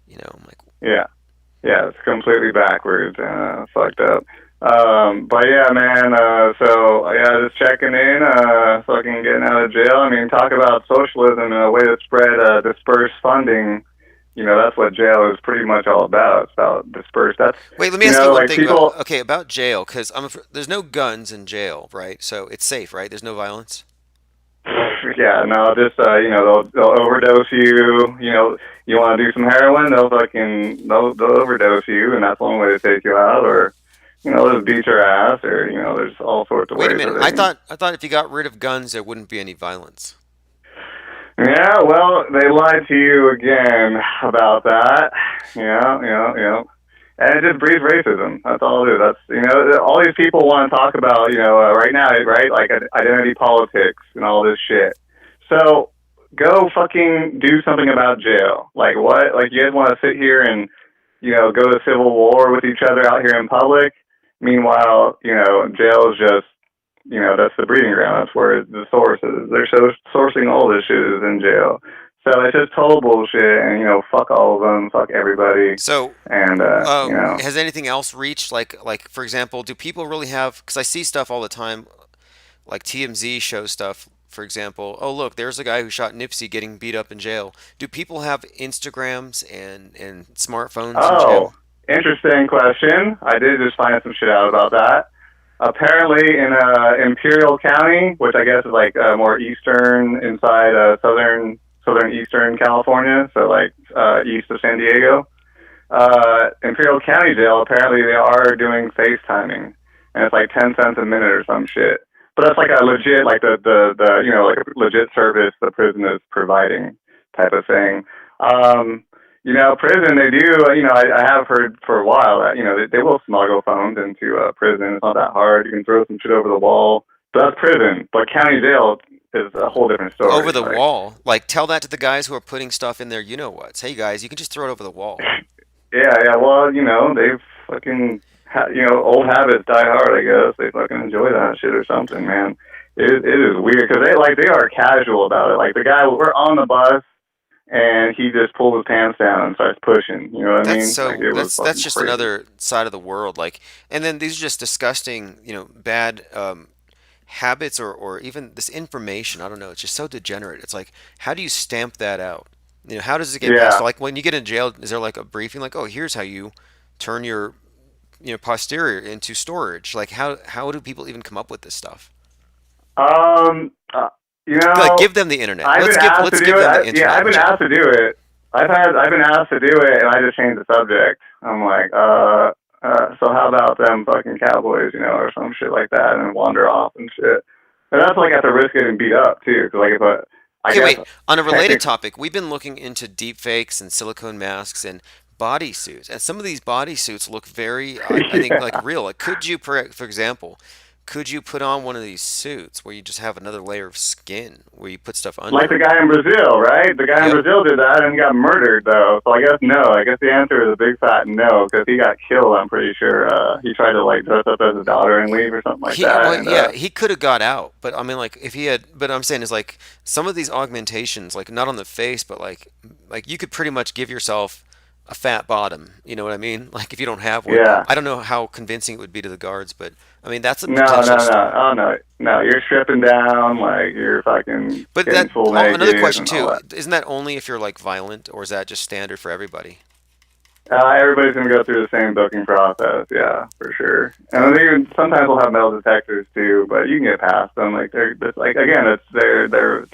I'm like, yeah, yeah. It's completely backwards and fucked up. But yeah, man. So yeah, just checking in. Fucking getting out of jail. I mean, talk about socialism and a way to spread disperse funding. That's what jail is pretty much all about. It's about disperse. That's wait, let me ask you one like thing about people. okay about jail because there's no guns in jail, right? So it's safe, right? There's no violence. Yeah, no, just they'll overdose you. You want to do some heroin, they'll overdose you, and that's one way to take you out. Or they'll just beat your ass, or there's all sorts of Wait a ways that minute. they I can. thought I thought if you got rid of guns, there wouldn't be any violence. Yeah, well, they lied to you again about that. Yeah. And it just breeds racism. That's all it is. That's all these people want to talk about. Right now, right? Like identity politics and all this shit. So go fucking do something about jail. Like what? Like you guys want to sit here and go to civil war with each other out here in public. Meanwhile, jail is just that's the breeding ground. That's where the source is. They're sourcing all this shit is in jail. So it's just total bullshit, and fuck all of them, fuck everybody, So, and has anything else reached like for example, do people really have? Because I see stuff all the time, like TMZ shows stuff. For example, oh look, there's a guy who shot Nipsey getting beat up in jail. Do people have Instagrams and smartphones in oh, jail? interesting question. I did just find some shit out about that. Apparently, in Imperial County, which I guess is like more eastern inside southern eastern California, so like east of San Diego. Imperial County Jail, apparently they are doing FaceTiming, and it's like 10 cents a minute or some shit. But that's like a legit, like the like a legit service the prison is providing type of thing. Prison they do. I have heard for a while that they will smuggle phones into prison. It's not that hard. You can throw some shit over the wall. But that's prison. But county jail is a whole different Over story. the Like, wall. Like tell that to the guys who are putting stuff in there. You know what? Hey guys, you can just throw it over the wall. yeah. Well, they've fucking old habits die hard. I guess they fucking enjoy that shit or something, man. It is weird because they are casual about it. Like the guy, we're on the bus and he just pulls his pants down and starts pushing. You know what I That's mean? Like so it was that's fucking just crazy. another side of the world. Like, and then these are just disgusting, bad habits or even this information. I don't know. It's just so degenerate. It's like, how do you stamp that out? How does it get passed? Yeah. Like when you get in jail, is there like a briefing, like, oh, here's how you turn your posterior into storage? Like how do people even come up with this stuff? Um, uh, you Like know, give them the internet. I've been asked to Let's do give it. them the internet I've in been jail. asked to do it. I've been asked to do it, and I just changed the subject. I'm like, so how about them fucking cowboys, or some shit like that, and wander off and shit. And that's like at the risk of getting beat up too, because like if I Okay, guess wait. On a related technically, topic, we've been looking into deep fakes and silicone masks and bodysuits, and some of these bodysuits look very, I think, like yeah. real. Like, could you, for example, could you put on one of these suits where you just have another layer of skin where you put stuff Like the under? guy in Brazil, right? The guy in Yep. Brazil did that and got murdered, though. So I guess no. I guess the answer is a big fat no, because he got killed. I'm pretty sure. He tried to like dress up as his daughter and leave or something like that. Well, And yeah, he could have got out, but I mean, like, if he had, but I'm saying is like some of these augmentations, like not on the face, but like you could pretty much give yourself a fat bottom. You know what I mean? Like if you don't have one, yeah, I don't know how convincing it would be to the guards, but I mean that's a no, potential no, no. story. Oh no, no. You're stripping down, like you're fucking But getting that full another naked question and all too, that. isn't that only if you're like violent, or is that just standard for everybody? Everybody's gonna go through the same booking process, yeah, for sure. And then even sometimes we'll have metal detectors too, but you can get past them. Like they're just like again, it's they're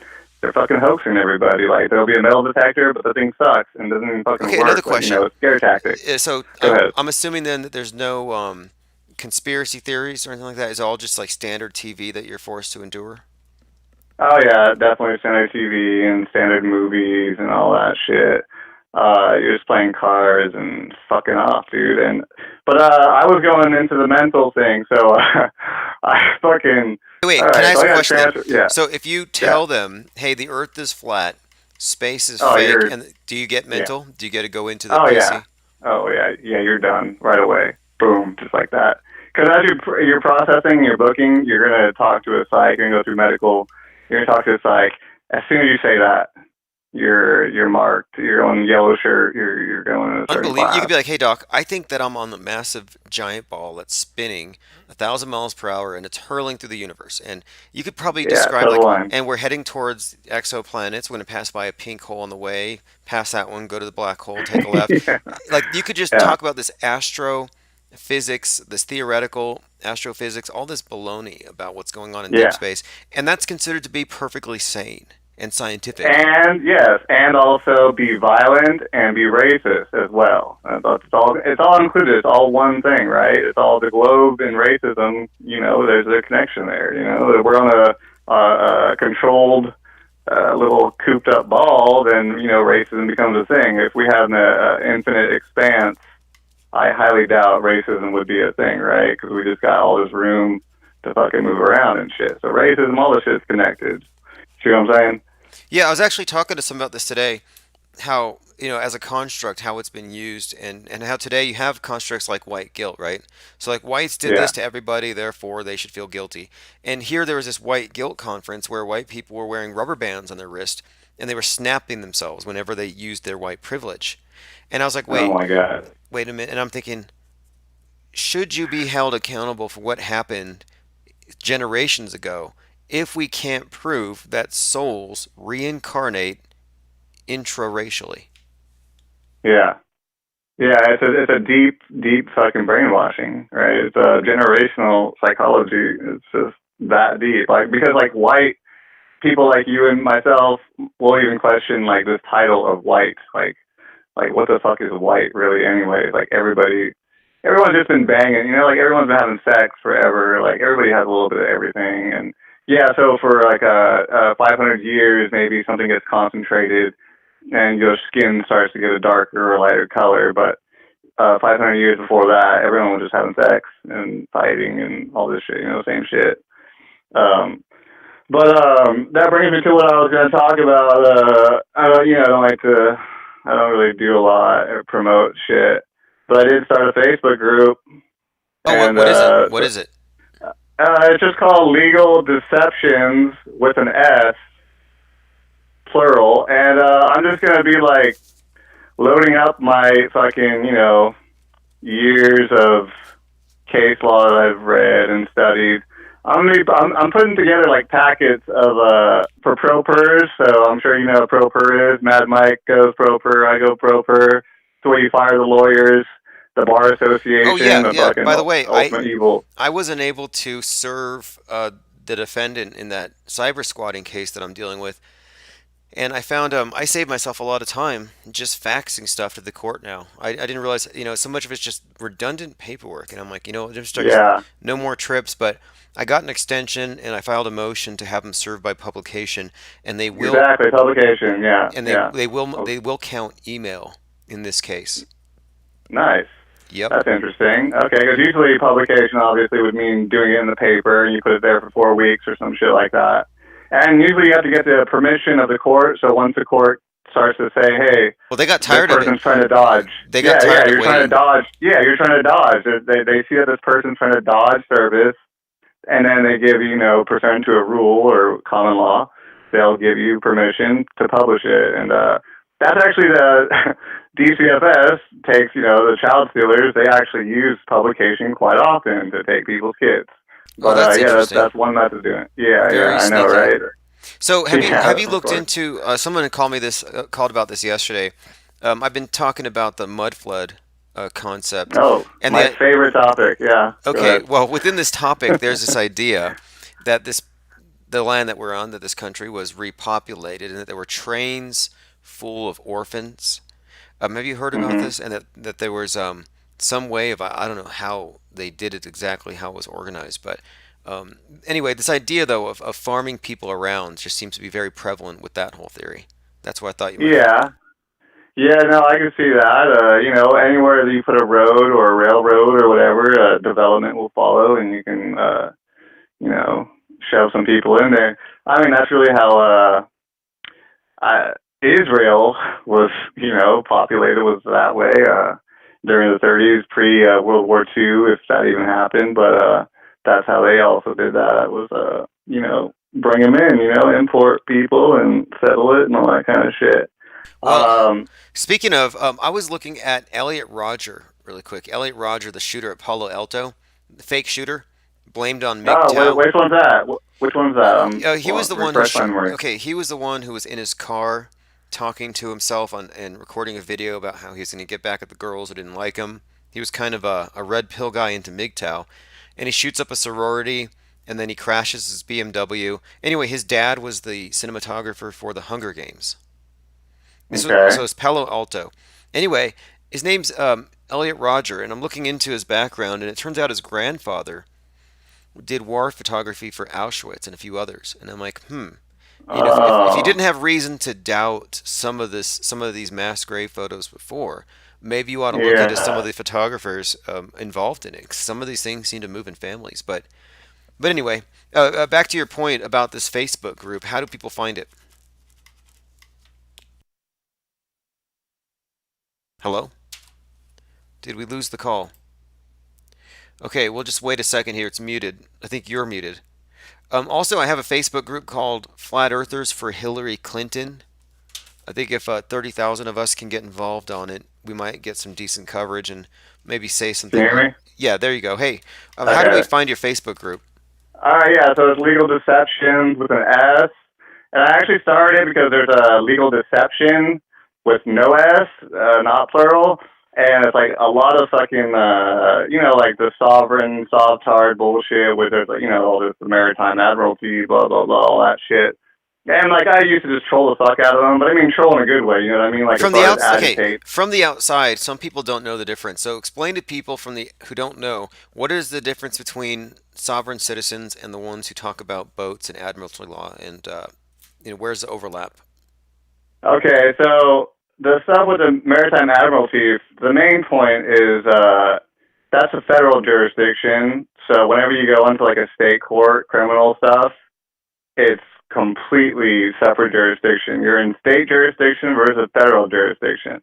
fucking hoaxing everybody. Like there'll be a metal detector, but the thing sucks and doesn't even fucking Okay, another work. But question. it's scare tactic. So Go ahead. I'm assuming then that there's no conspiracy theories or anything like that. It's all just like standard TV that you're forced to endure. Oh yeah, definitely standard TV and standard movies and all that shit. You're just playing cards and fucking off, dude. But I was going into the mental thing, so I fucking all Wait, can I right. So ask I a got question then? transfer. Yeah, So if you yeah. tell them, hey, the Earth is flat, space is Oh, fake, you're and do you get yeah. mental? Do you get to go into the Oh yeah. PC? Oh yeah. Yeah, you're done right away. Boom, just like that. Because as you're processing, you're booking, you're gonna talk to a psych. You're gonna go through medical. You're gonna talk to a psych. As soon as you say that, you're marked. You're on yellow shirt. You're going in a certain Unbelievable. You could class. be like, hey, doc, I think that I'm on the massive giant ball that's spinning 1,000 miles per hour and it's hurling through the universe. And you could probably Yeah, describe total like, line. and we're heading towards exoplanets. We're going to pass by a pink hole on the way, pass that one, go to the black hole, take a left. yeah, Like you could just yeah, talk about this astrophysics, this theoretical astrophysics, all this baloney about what's going on in deep yeah. space, and that's considered to be perfectly sane and scientific. And yes, and also be violent and be racist as well. It's all included. It's all one thing, right? It's all the globe and racism. There's a connection there. We're on a controlled little cooped up ball, then racism becomes a thing. If we had an infinite expanse, I highly doubt racism would be a thing, right? Because we just got all this room to fucking move around and shit. So racism, all this shit's connected. See what I'm saying? Yeah, I was actually talking to someone about this today, how, as a construct, how it's been used, and how today you have constructs like white guilt, right? So like whites did this Yeah. to everybody, therefore they should feel guilty. And here there was this white guilt conference where white people were wearing rubber bands on their wrist and they were snapping themselves whenever they used their white privilege. And I was like, Oh my God. wait a minute. And I'm thinking, should you be held accountable for what happened generations ago if we can't prove that souls reincarnate intraracially? Yeah. Yeah, it's a deep, deep fucking brainwashing, right? It's a generational psychology. It's just that deep. Like because like white people like you and myself will even question like this title of white. Like what the fuck is white really anyway? Like everyone's just been banging, like everyone's been having sex forever. Like everybody has a little bit of everything. And yeah, so for like 500 years maybe something gets concentrated and your skin starts to get a darker or lighter color. But 500 years before that, everyone was just having sex and fighting and all this shit, same shit. Um, but that brings me to what I was going to talk about. I don't really do a lot or promote shit, but I did start a Facebook group, Oh, and what is it? What is it? it's just called Legal Deceptions with an S, plural. And I'm just going to be like loading up my fucking, years of case law that I've read and studied. I'm putting together like packets of for pro pers. So I'm sure you know what pro per is. Mad Mike goes pro per. I go pro per. It's where you fire the lawyers, the bar Oh association, yeah, the yeah. fucking By the way, ultimate evil. I wasn't able to serve the defendant in that cyber squatting case that I'm dealing with, and I found I saved myself a lot of time just faxing stuff to the court now. I didn't realize, so much of it's just redundant paperwork, and I'm like, there's Yeah, no more trips, but I got an extension and I filed a motion to have them served by publication, and exactly. Publication. Yeah, yeah. Oh, they will count email in this case. nice. Yep. That's interesting. Okay, because usually publication obviously would mean doing it in the paper and you put it there for 4 weeks or some shit like that. And usually you have to get the permission of the court. So once the court starts to say, "Hey, Well, they got this tired of it. person's trying to dodge," They got tired of you're trying to waiting. dodge. Yeah, you're trying to dodge. They see that this person's trying to dodge service, and then they give pursuant to a rule or common law, they'll give you permission to publish it. And that's actually the DCFS takes the child stealers. They actually use publication quite often to take people's kids. Oh, But that's yeah, interesting. that's one method of doing it. Yeah, Very yeah, I know, sneaky. right? So Yeah, have you of looked course. into? Someone had called about this yesterday. I've been talking about the mud flood concept, Oh, and my favorite topic. Yeah, go okay. ahead. Well, within this topic, there's this idea that the land that we're on, that this country was repopulated, and that there were trains full of orphans. Have you heard about Hmm. this? And that there was some way of, I don't know how they did it exactly, how it was organized, but anyway, this idea though of farming people around just seems to be very prevalent with that whole theory. That's why I thought you might. Yeah, yeah, no, I can see that. Anywhere that you put a road or a railroad or whatever, development will follow, and you can, you know, shove some people in there. I mean, that's really how Israel was, populated was that way during the 30s, pre World War II, if that even happened. But that's how they also did that. Was, bring them in, import people and settle it and all that kind of shit. Well, Um, speaking of, I was looking at Elliot Rodger really quick. Elliot Rodger, the shooter at Palo Alto, the fake shooter, blamed on oh, MGTOW. which one's that? Which one's that? He was the one who Refresh my memory. okay, he was the one who was in his car talking to himself and recording a video about how he was going to get back at the girls who didn't like him. He was kind of a red pill guy into MGTOW, and he shoots up a sorority and then he crashes his BMW. Anyway, his dad was the cinematographer for the Hunger Games. Okay. So it's Palo Alto. Anyway, his name's Elliot Rodger, and I'm looking into his background, and it turns out his grandfather did war photography for Auschwitz and a few others. And I'm like, if you Oh, didn't have reason to doubt some of these mass grave photos before, maybe you ought to look into some of yeah. the photographers involved in it. 'Cause some of these things seem to move in families. But anyway, back to your point about this Facebook group. How do people find it? Hello? Did we lose the call? Okay, we'll just wait a second here. It's muted. I think you're muted. Also, I have a Facebook group called Flat Earthers for Hillary Clinton. I think if 30,000 of us can get involved on it, we might get some decent coverage and maybe say Can you something hear like, me? yeah, there you go. Hey, how do we Okay. find your Facebook group? Yeah, so it's legal deceptions with an S. And I actually started it because there's a legal deception with no S, not plural. And it's like a lot of fucking, like the sovereign, sovtard bullshit with there's like, all this maritime admiralty, blah, blah, blah, all that shit. And like I used to just troll the fuck out of them, but I mean troll in a good way, you know what I mean? Like as From the far as outside, okay, agitate. from the outside, some people don't know the difference. So explain to people who don't know, what is the difference between sovereign citizens and the ones who talk about boats and admiralty law, and where's the overlap? Okay, so the stuff with the maritime admiralty, the main point is that's a federal jurisdiction. So whenever you go into like a state court criminal stuff, it's completely separate jurisdiction. You're in state jurisdiction versus federal jurisdiction.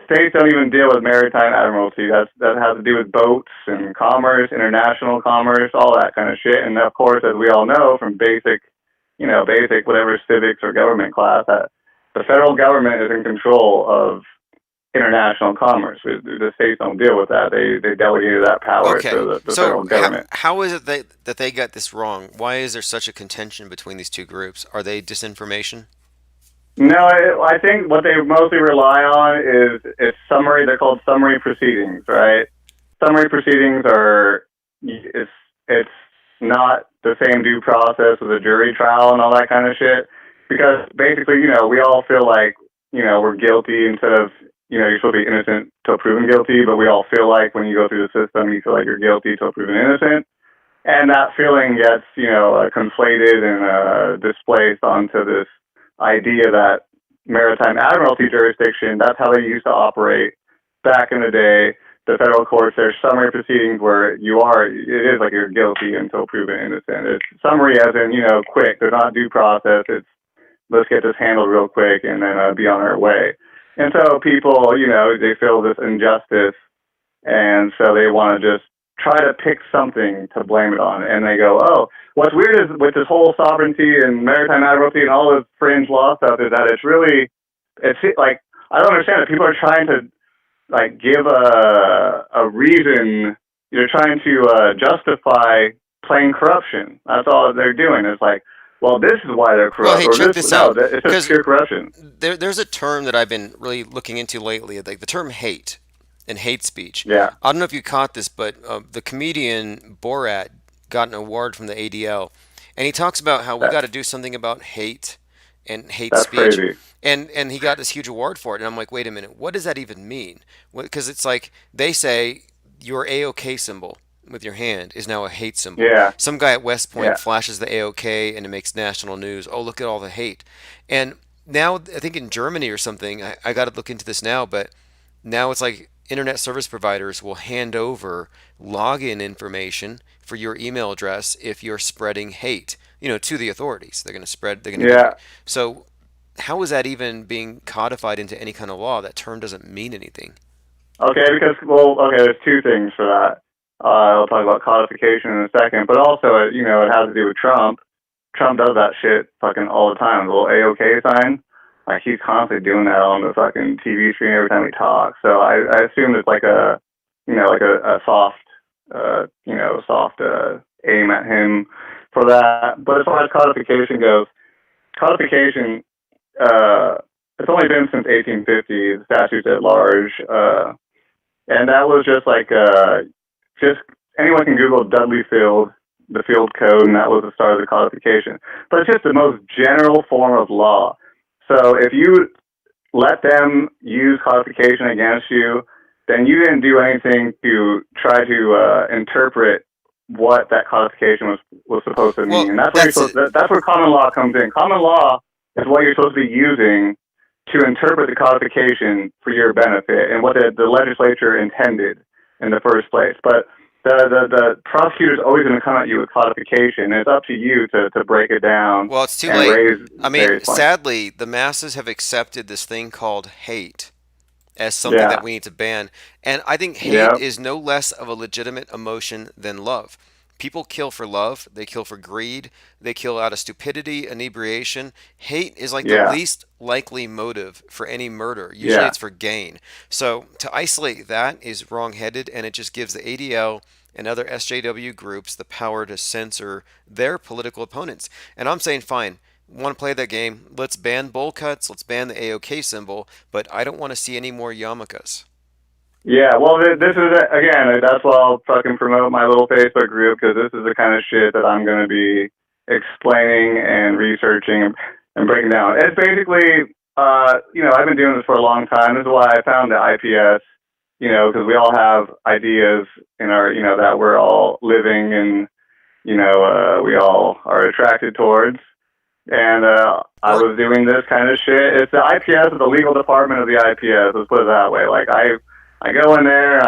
States don't even deal with maritime admiralty. That has to do with boats and commerce, international commerce, all that kind of shit. And of course, as we all know from basic, basic whatever civics or government class, that the federal government is in control of international commerce. The states don't deal with that. They delegated that power Okay, to the so federal government. how is it that they got this wrong? Why is there such a contention between these two groups? Are they disinformation? No, I think what they mostly rely on is it's summary. They're called summary proceedings, right? Summary proceedings are it's not the same due process as a jury trial and all that kind of shit. Because basically, we all feel like we're guilty instead of you're supposed to be innocent till proven guilty, but we all feel like when you go through the system, you feel like you're guilty till proven innocent, and that feeling gets conflated and displaced onto this idea that maritime admiralty jurisdiction, that's how they used to operate back in the day. The federal courts, there's summary proceedings where it is like you're guilty until proven innocent. It's summary as in, quick. There's not due process. It's let's get this handled real quick and then be on our way. And so people, they feel this injustice, and so they want to just try to pick something to blame it on. And they go, oh, what's weird is with this whole sovereignty and maritime admiralty and all this fringe law stuff is that it's like, I don't understand it. People are trying to like give a reason. You're trying to justify plain corruption. That's all they're doing. It's like, well, this is why they're Well, corrupt. hey, Or check this, this no, out. it's just Because pure corruption. there's a term that I've been really looking into lately, like the term hate and hate speech. Yeah, I don't know if you caught this, but the comedian Borat got an award from the ADL, and he talks about how we that, got to do something about hate and hate that's speech, crazy. and he got this huge award for it. And I'm like, wait a minute, what does that even mean? Because it's like they say your AOK symbol with your hand is now a hate symbol. Yeah, Some guy at West yeah, Point flashes the AOK and it makes national news. Oh, look at all the hate. And now I think in Germany or something, I got to look into this now, but now it's like internet service providers will hand over login information for your email address if you're spreading hate, to the authorities. They're going to give you. yeah. So how is that even being codified into any kind of law? That term doesn't mean anything. Okay, there's two things for that. I'll talk about codification in a second, but also, it has to do with Trump. Trump does that shit fucking all the time. The little AOK sign, like he's constantly doing that on the fucking TV screen every time he talks. So I assume it's like a soft, aim at him for that. But as far as codification goes, codification, it's only been since 1850, the statutes at large, and that was just like, just anyone can Google Dudley Field, the field code, and that was the start of the codification. But it's just the most general form of law. So if you let them use codification against you, then you didn't do anything to try to interpret what that codification was supposed to mean. Well, And that's it. that's where common law comes in. Common law is what you're supposed to be using to interpret the codification for your benefit and what the legislature intended in the first place. But the prosecutor's always going to come at you with codification, and it's up to you to break it down Well, it's too and late. raise I mean, various points. sadly, the masses have accepted this thing called hate as something Yeah, that we need to ban. And I think hate yeah, is no less of a legitimate emotion than love. People kill for love, they kill for greed, they kill out of stupidity, inebriation. Hate is like the yeah, least likely motive for any murder. Usually yeah, it's for gain. So to isolate that is wrong-headed, and it just gives the ADL and other SJW groups the power to censor their political opponents. And I'm saying, fine, want to play that game? Let's ban bowl cuts, let's ban the AOK symbol, but I don't want to see any more yarmulkes. yeah. Well, this is again. That's why I'll fucking promote my little Facebook group, because this is the kind of shit that I'm going to be explaining and researching and breaking down. It's basically, I've been doing this for a long time. This is why I found the IPS. Because we all have ideas in our, that we're all living and, we all are attracted towards. And I Or was doing this kind of shit. It's the IPS, the legal department of the IPS. Let's put it that way. Like I go in there.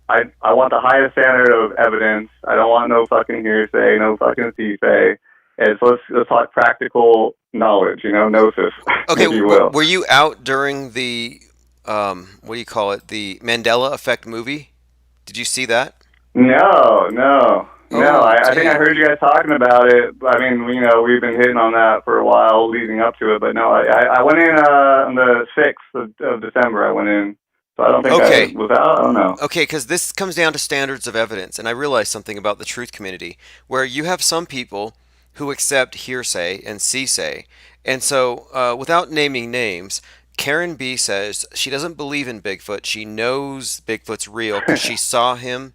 I want the highest standard of evidence. I don't want no fucking hearsay, no fucking hearsay. It's let's talk practical knowledge. Gnosis, okay, if you will. were you out during the what do you call it? The Mandela Effect movie? Did you see that? No, no, no. Oh, I think I damn. heard you guys talking about it. I mean, we've been hitting on that for a while leading up to it. But no, I went in on the 6th of December. I went in, So I don't think I Okay. was out. I don't know. Okay, because this comes down to standards of evidence, and I realize something about the truth community, where you have some people who accept hearsay and see-say, and so without naming names, Karen B says she doesn't believe in Bigfoot. She knows Bigfoot's real because she saw him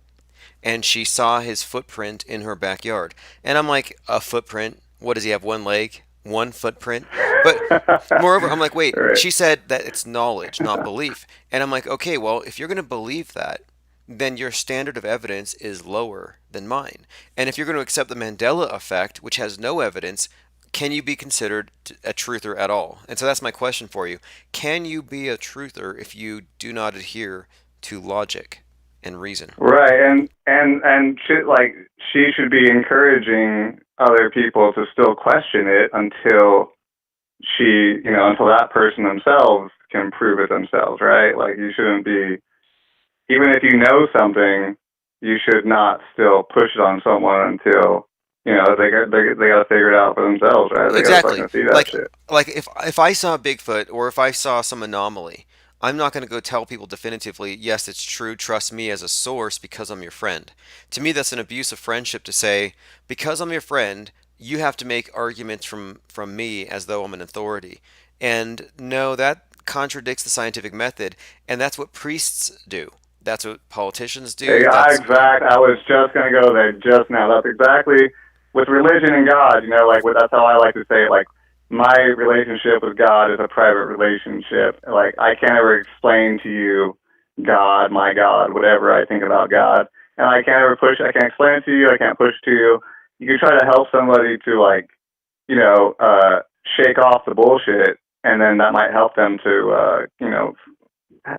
and she saw his footprint in her backyard. And I'm like, a footprint? What does he have? One leg? One footprint? But moreover, I'm like, wait, Right. she said that it's knowledge, not belief. And I'm like, okay, well, if you're going to believe that, then your standard of evidence is lower than mine. And if you're going to accept the Mandela effect, which has no evidence, can you be considered a truther at all? And so that's my question for you. Can you be a truther if you do not adhere to logic and reason? Right, and she should be encouraging other people to still question it until until that person themselves can prove it themselves, right? Like you shouldn't be, even if you know something, you should not still push it on someone until they got to figure it out for themselves, right? They got to Exactly. fucking see that shit. Like if I saw Bigfoot or if I saw some anomaly, I'm not going to go tell people definitively, yes, it's true, trust me as a source because I'm your friend. To me, that's an abuse of friendship to say, because I'm your friend, you have to make arguments from me as though I'm an authority. And no, that contradicts the scientific method, and that's what priests do. That's what politicians do. That's I was just gonna go there just now. That's exactly with religion and God. That's how I like to say it. Like my relationship with God is a private relationship. Like I can't ever explain to you God, my God, whatever I think about God, and I can't ever push. I can't explain it to you. I can't push it to you. You can try to help somebody to you know, shake off the bullshit, and then that might help them to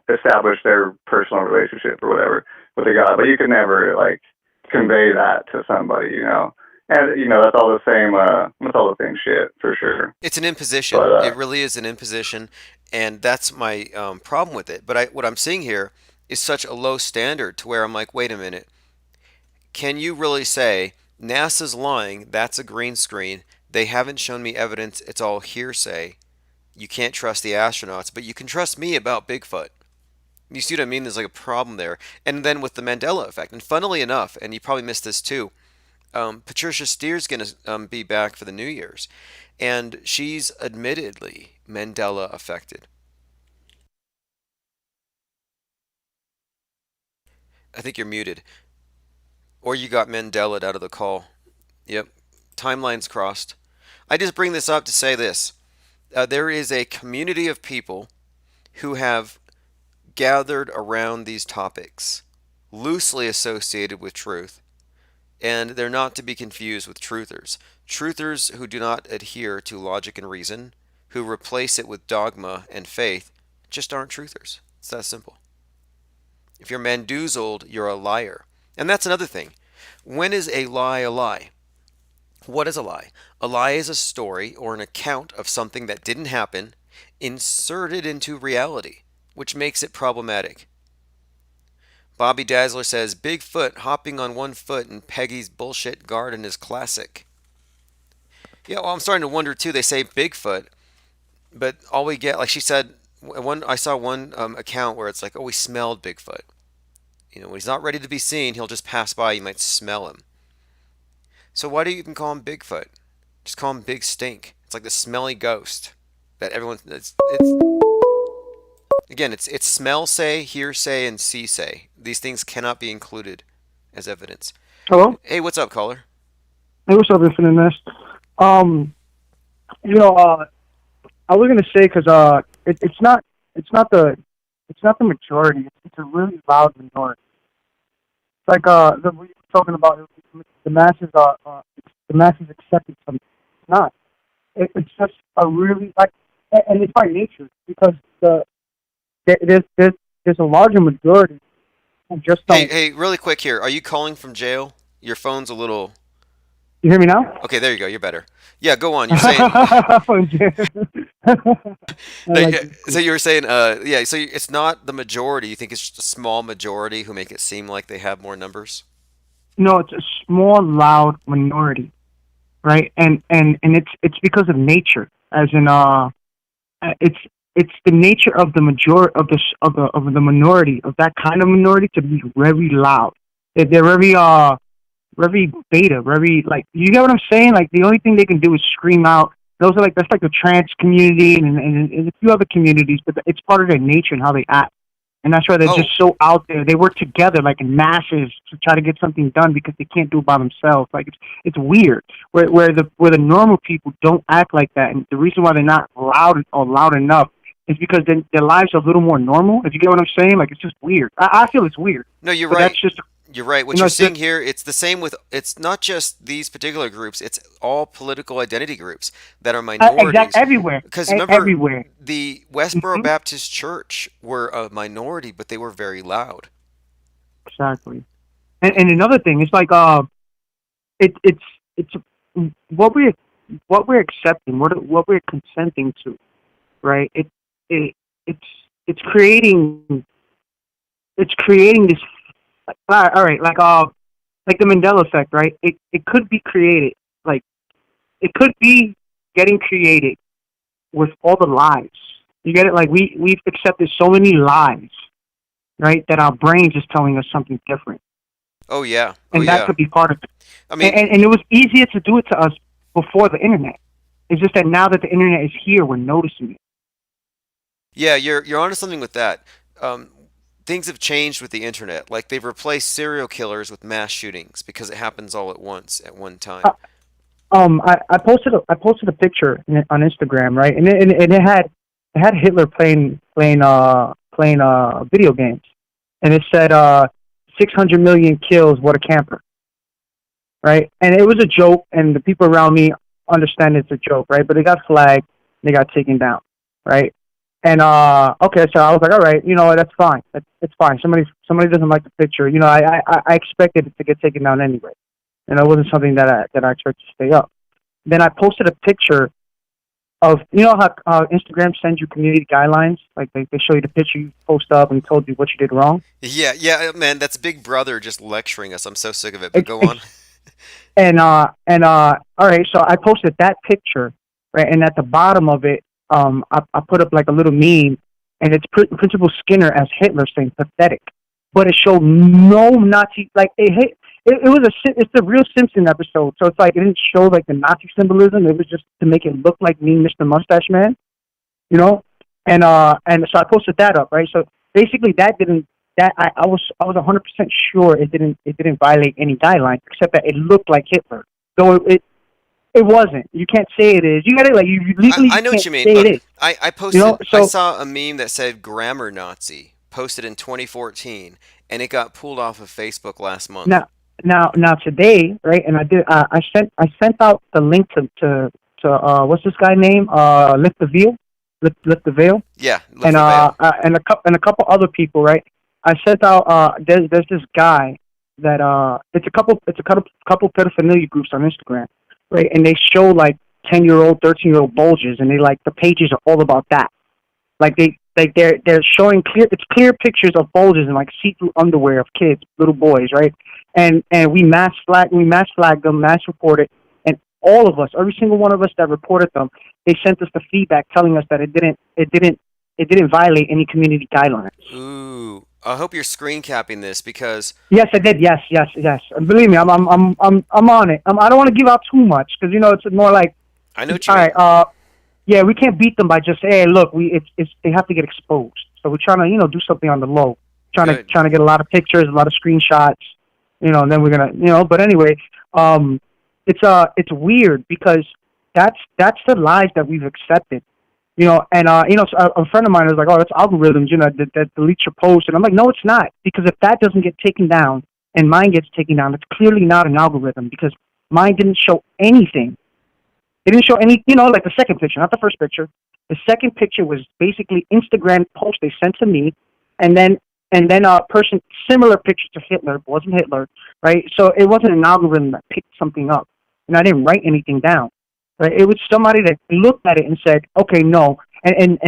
establish their personal relationship or whatever with the God. But you can never convey that to somebody. And that's all the same. That's all the same shit for sure. it's an imposition. But It really is an imposition, and that's my problem with it. But what I'm seeing here is such a low standard to where I'm like, wait a minute, can you really say NASA's lying? That's a green screen. They haven't shown me evidence. It's all hearsay. You can't trust the astronauts, but you can trust me about Bigfoot. You see what I mean? There's like a problem there. And then with the Mandela effect, and funnily enough, and you probably missed this too, Patricia Steer's going to be back for the New Year's, and she's admittedly Mandela affected. I think you're muted, or you got Mandela out of the call. Yep, timelines crossed. I just bring this up to say this: there is a community of people who have gathered around these topics, loosely associated with truth, and they're not to be confused with truthers. Truthers who do not adhere to logic and reason, who replace it with dogma and faith, just aren't truthers. It's that simple. If you're mandoozled, you're a liar. And that's another thing. When is a lie a lie? What is a lie? A lie is a story or an account of something that didn't happen inserted into reality, which makes it problematic. Bobby Dazzler says Bigfoot hopping on one foot in Peggy's bullshit garden is classic. Yeah, well, I'm starting to wonder too. They say Bigfoot, but all we get, like she said, I saw one account where it's like, oh, we smelled Bigfoot. When he's not ready to be seen, he'll just pass by. You might smell him. So why do you even call him Bigfoot? Just call him Big Stink. It's like the smelly ghost that everyone. It's smell say, hear say, and see say. These things cannot be included as evidence. Hello? Hey, what's up, caller? Hey, what's up, Infinite Nest? Um, I was gonna say because it's not the majority. It's a really loud minority. It's like we were talking about the masses the masses accepted something. It's not. It's just a really and it's by nature because there's a larger majority who just don't. Hey, really quick here. Are you calling from jail? Your phone's a little. You hear me now? Okay, there you go. You're better. Yeah, go on. You're saying. So you were saying, yeah. So it's not the majority. You think it's just a small majority who make it seem like they have more numbers? No, it's a small, loud minority, right? And it's because of nature, as in it's the nature of the majority of the minority, of that kind of minority, to be very loud. They're very beta, very, like, you get what I'm saying? Like, the only thing they can do is scream out. That's like the trans community and a few other communities, but it's part of their nature and how they act. And that's why they're Oh, just so out there. They work together like in masses to try to get something done because they can't do it by themselves. Like, it's weird. Where the normal people don't act like that, and the reason why they're not loud enough is because their lives are a little more normal. If you get what I'm saying, like, it's just weird. I feel it's weird. no, you're But right. that's just, You're right. What you know, you're it's seeing just, here, it's the same with, it's not just these particular groups, it's all political identity groups that are minorities. everywhere, Because remember, everywhere. the Westboro Hmm. Baptist Church were a minority, but they were very loud. Exactly. And another thing, it's like it's what we're accepting, what we're consenting to, right? It it's it's creating this, like, all right, like the Mandela effect, right? It could be created, like, it could be getting created with all the lies. You get it? Like, we've accepted so many lies, right? That our brains is telling us something different, Oh yeah. Oh and that yeah. could be part of it. I And, mean, and it was easier to do it to us before the internet. It's just that now that the internet is here, we're noticing it. yeah, you're onto something with that. Um, Things have changed with the internet. Like they've replaced serial killers with mass shootings because it happens all at once at one time. Uh, I posted a picture on Instagram, right? And it had Hitler playing video games, and it said 600 million kills. What a camper, right? And it was a joke, and the people around me understand it's a joke, right? But they got flagged, they got taken down, right? And okay, so I was like, all right, you know what, that's fine. It's fine. Somebody doesn't like the picture. You know, I expected it to get taken down anyway. And it wasn't something that I tried to stay up. Then I posted a picture of, you know how Instagram sends you community guidelines, like they show you the picture you post up and told you what you did wrong. Yeah, yeah, man, that's Big Brother just lecturing us. I'm so sick of it. But Ex- go on. ex- all right, so I posted that picture, right, and at the bottom of it, I put up like a little meme, and it's Principal Skinner as Hitler saying pathetic, but it showed no Nazi, like it was it's a real Simpson episode, so it's like it didn't show like the Nazi symbolism. It was just to make it look like me, Mr. Mustache Man, you know, and so I posted that up, right. So basically, I was 100% sure it didn't violate any guidelines, except that it looked like Hitler, though it wasn't. You can't say it is. You got it, like, you legally I you know what can't you mean. say it Look, is. I You know, posted, I so saw a meme that said grammar Nazi posted in 2014, and it got pulled off of Facebook last month. now now today, right? And I sent out the link to what's this guy name? Lift the Veil, Lift the Veil, Yeah, lift the veil. and a couple other people, right? I sent out there's this guy that it's a couple pedophilia groups on Instagram, right? And they show like 10-year-old, 13-year-old bulges, and they, like, the pages are all about that. Like, they're showing clear pictures of bulges and, like, see-through underwear of kids, little boys, right? And we mass flagged them, mass reported, and all of us, every single one of us that reported them, they sent us the feedback telling us that it didn't violate any community guidelines. Ooh, I hope you're screen capping this because Yes, I did. Yes, yes, yes. And believe me, I'm on it. I don't want to give out too much because, you know, it's more like, I know what you all mean. right, yeah, we can't beat them by just saying, hey, look, it's they have to get exposed. So we're trying to, you know, do something on the low, Good. trying to get a lot of pictures, a lot of screenshots, you know, and then we're gonna, you know. But anyway, it's weird because that's the lies that we've accepted, you know. And you know, so a friend of mine was like, oh, it's algorithms, you know, that delete your post, and I'm like, no, it's not, because if that doesn't get taken down and mine gets taken down, it's clearly not an algorithm, because mine didn't show anything. It didn't show any, you know, like the second picture, not the first picture. The second picture was basically Instagram post they sent to me, and then a person similar picture to Hitler, but wasn't Hitler, right? So it wasn't an algorithm that picked something up, and I didn't write anything down, right? It was somebody that looked at it and said, okay, no, and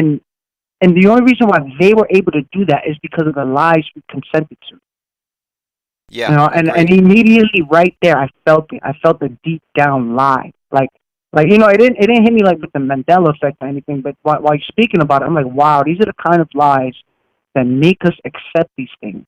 the only reason why they were able to do that is because of the lies we consented to, you Yeah, know, and agreed. immediately right there, I felt it. I felt the deep down lie, like, Like, it didn't hit me like with the Mandela effect or anything. But while you're speaking about it, I'm like, wow, these are the kind of lies that make us accept these things.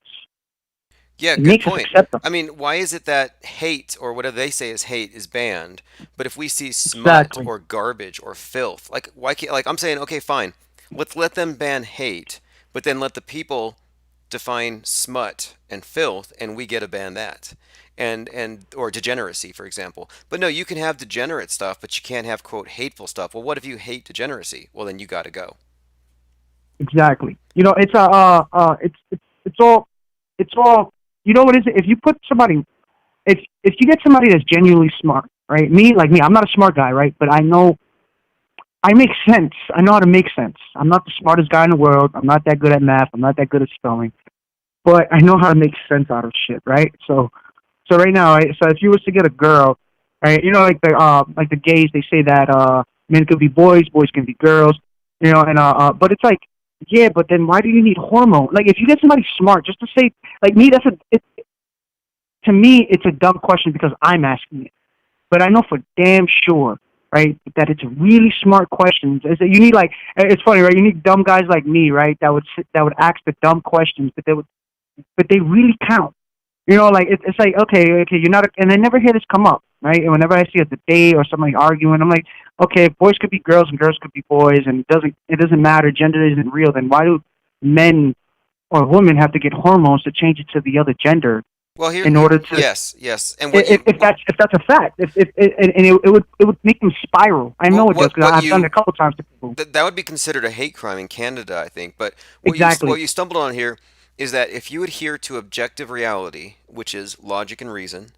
Yeah, It good makes us point. accept them. I mean, why is it that hate or whatever they say is hate is banned, but if we see smut Exactly. or garbage or filth, like why can't like I'm saying, okay, fine, let's let them ban hate, but then let the people define smut and filth, and we get to ban that, and or degeneracy, for example. But no, you can have degenerate stuff, but you can't have quote hateful stuff. Well, what if you hate degeneracy? Well, then you got to go. Exactly. It's it's all it's all. You know what is it? If you put somebody, if you get somebody that's genuinely smart, right? Me, I'm not a smart guy, right? But I know I make sense. I know how to make sense. I'm not the smartest guy in the world. I'm not that good at math. I'm not that good at spelling. But I know how to make sense out of shit, right? So right now, right, so if you was to get a girl, right, like the gays, they say that men could be boys, boys can be girls, and but it's like, yeah, but then why do you need hormone? Like, if you get somebody smart, just to say, like me, to me, it's a dumb question because I'm asking it. But I know for damn sure, right, that it's a really smart question. You need like, it's funny, right? You need dumb guys like me, right, that would ask the dumb questions, but they really count. Like it's like okay, you're not, and I never hear this come up, right? And whenever I see a debate or somebody arguing, I'm like, okay, if boys could be girls and girls could be boys, and it doesn't matter, gender isn't real. Then why do men or women have to get hormones to change it to the other gender Well, here, in order to, yes, yes, and what if that's a fact, it would make them spiral. I well, know it does because what I've done it you a couple times to people. that would be considered a hate crime in Canada, I think. But what Exactly. you stumbled on here is that if you adhere to objective reality, which is logic and reason,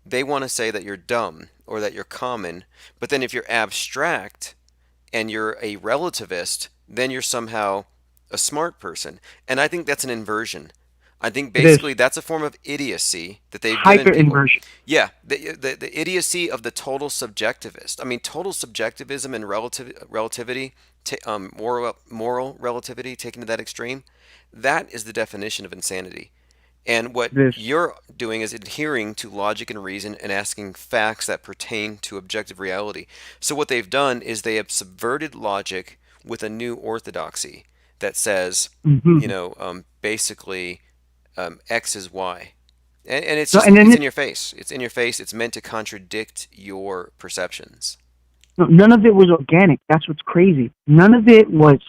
they want to say that you're dumb or that you're common. But then if you're abstract and you're a relativist, then you're somehow a smart person. And I think that's an inversion. I think It is basically that's a form of idiocy that they've given hyper people. inversion. Yeah, the idiocy of the total subjectivist. I mean, total subjectivism and relativity, moral relativity taken to that extreme, that is the definition of insanity. And what It is. you're doing is adhering to logic and reason and asking facts that pertain to objective reality. So what they've done is they have subverted logic with a new orthodoxy that says, Mm-hmm. basically, X is Y. And it's So just, and then it's in your face. It's in your face. It's meant to contradict your perceptions. no, none of it was organic. That's what's crazy. None of it was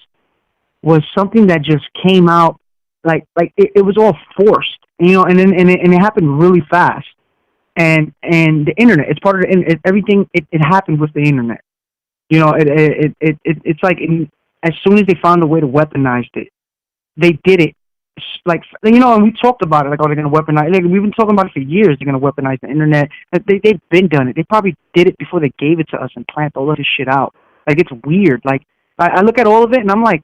something that just came out like it was all forced, and it happened really fast. And the internet, it's part of everything. It happened with the internet. It's like as soon as they found a way to weaponize it, they did it. And we talked about it, like, oh, they're gonna weaponize. Like, we've been talking about it for years. They're gonna weaponize the internet. They've been done it. They probably did it before they gave it to us and planned all of this shit out. Like, it's weird. Like, I look at all of it and I'm like,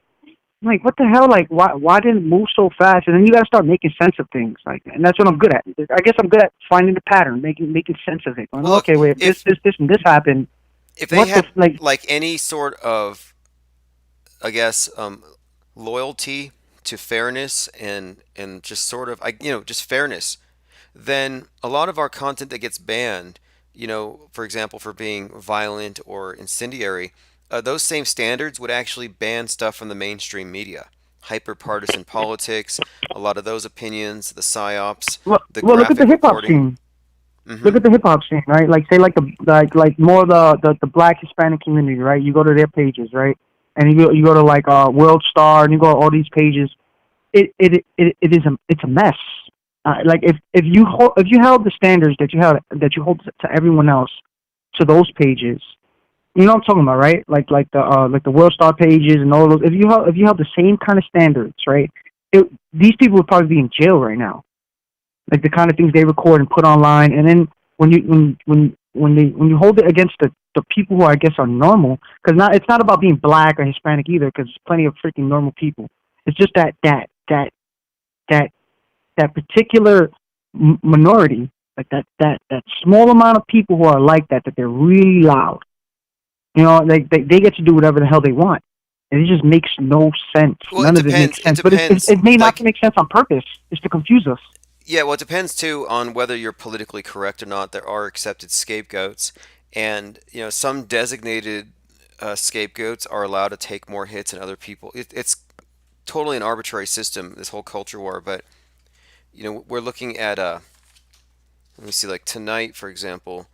what the hell? Like, why didn't it move so fast? And then you gotta start making sense of things. Like, and that's what I'm good at. I guess I'm good at finding the pattern, making sense of it. Going, Well, look, okay, wait, this, and this happened. if they What the had like? like any sort of, I guess, loyalty to fairness and just sort of, just fairness, then a lot of our content that gets banned, for example, for being violent or incendiary, those same standards would actually ban stuff from the mainstream media. Hyper-partisan politics, a lot of those opinions, the psyops, the Well, look at the graphic hip hop reporting. scene. Hmm. Look at the hip hop scene, right? Like, say, like more the Black Hispanic community, right? You go to their pages, right? And you go to like World Star, and you go to all these pages. It's a mess. Like, if you held the standards that you hold to everyone else to those pages, you know what I'm talking about, right? Like the World Star pages and all those. If you held the same kind of standards, right? These people would probably be in jail right now. Like, the kind of things they record and put online, and then when you hold it against the people who I guess are normal, because it's not about being black or Hispanic either, because there's plenty of freaking normal people. It's just that particular minority, like that small amount of people who are like that they're really loud. They get to do whatever the hell they want. And it just makes no sense. Well, it None of it makes depends. It sense. But depends. it may not Like, make sense on purpose. It's to confuse us. yeah, well, it depends too on whether you're politically correct or not. There are accepted scapegoats, and some designated scapegoats are allowed to take more hits than other people. It's totally an arbitrary system, this whole culture war. But we're looking at let me see, like tonight, for example.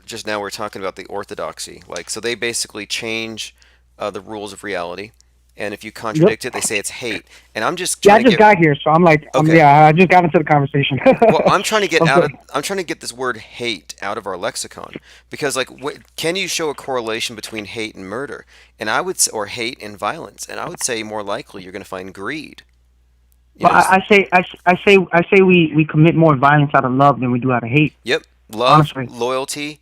Just now we're talking about the orthodoxy. Like, so they basically change the rules of reality, and if you Yep. contradict it, they say it's hate. And I'm just Yeah, I trying to just get got here, so I'm like, okay. yeah, I just got into the conversation. Well, I'm trying to get out of Okay. I'm trying to get this word hate out of our lexicon, because like can you show a correlation between hate and murder? And or hate and violence? And I would say more likely you're going to find greed. You But know, I say we commit more violence out of love than we do out of hate. yep, love, Honestly, loyalty,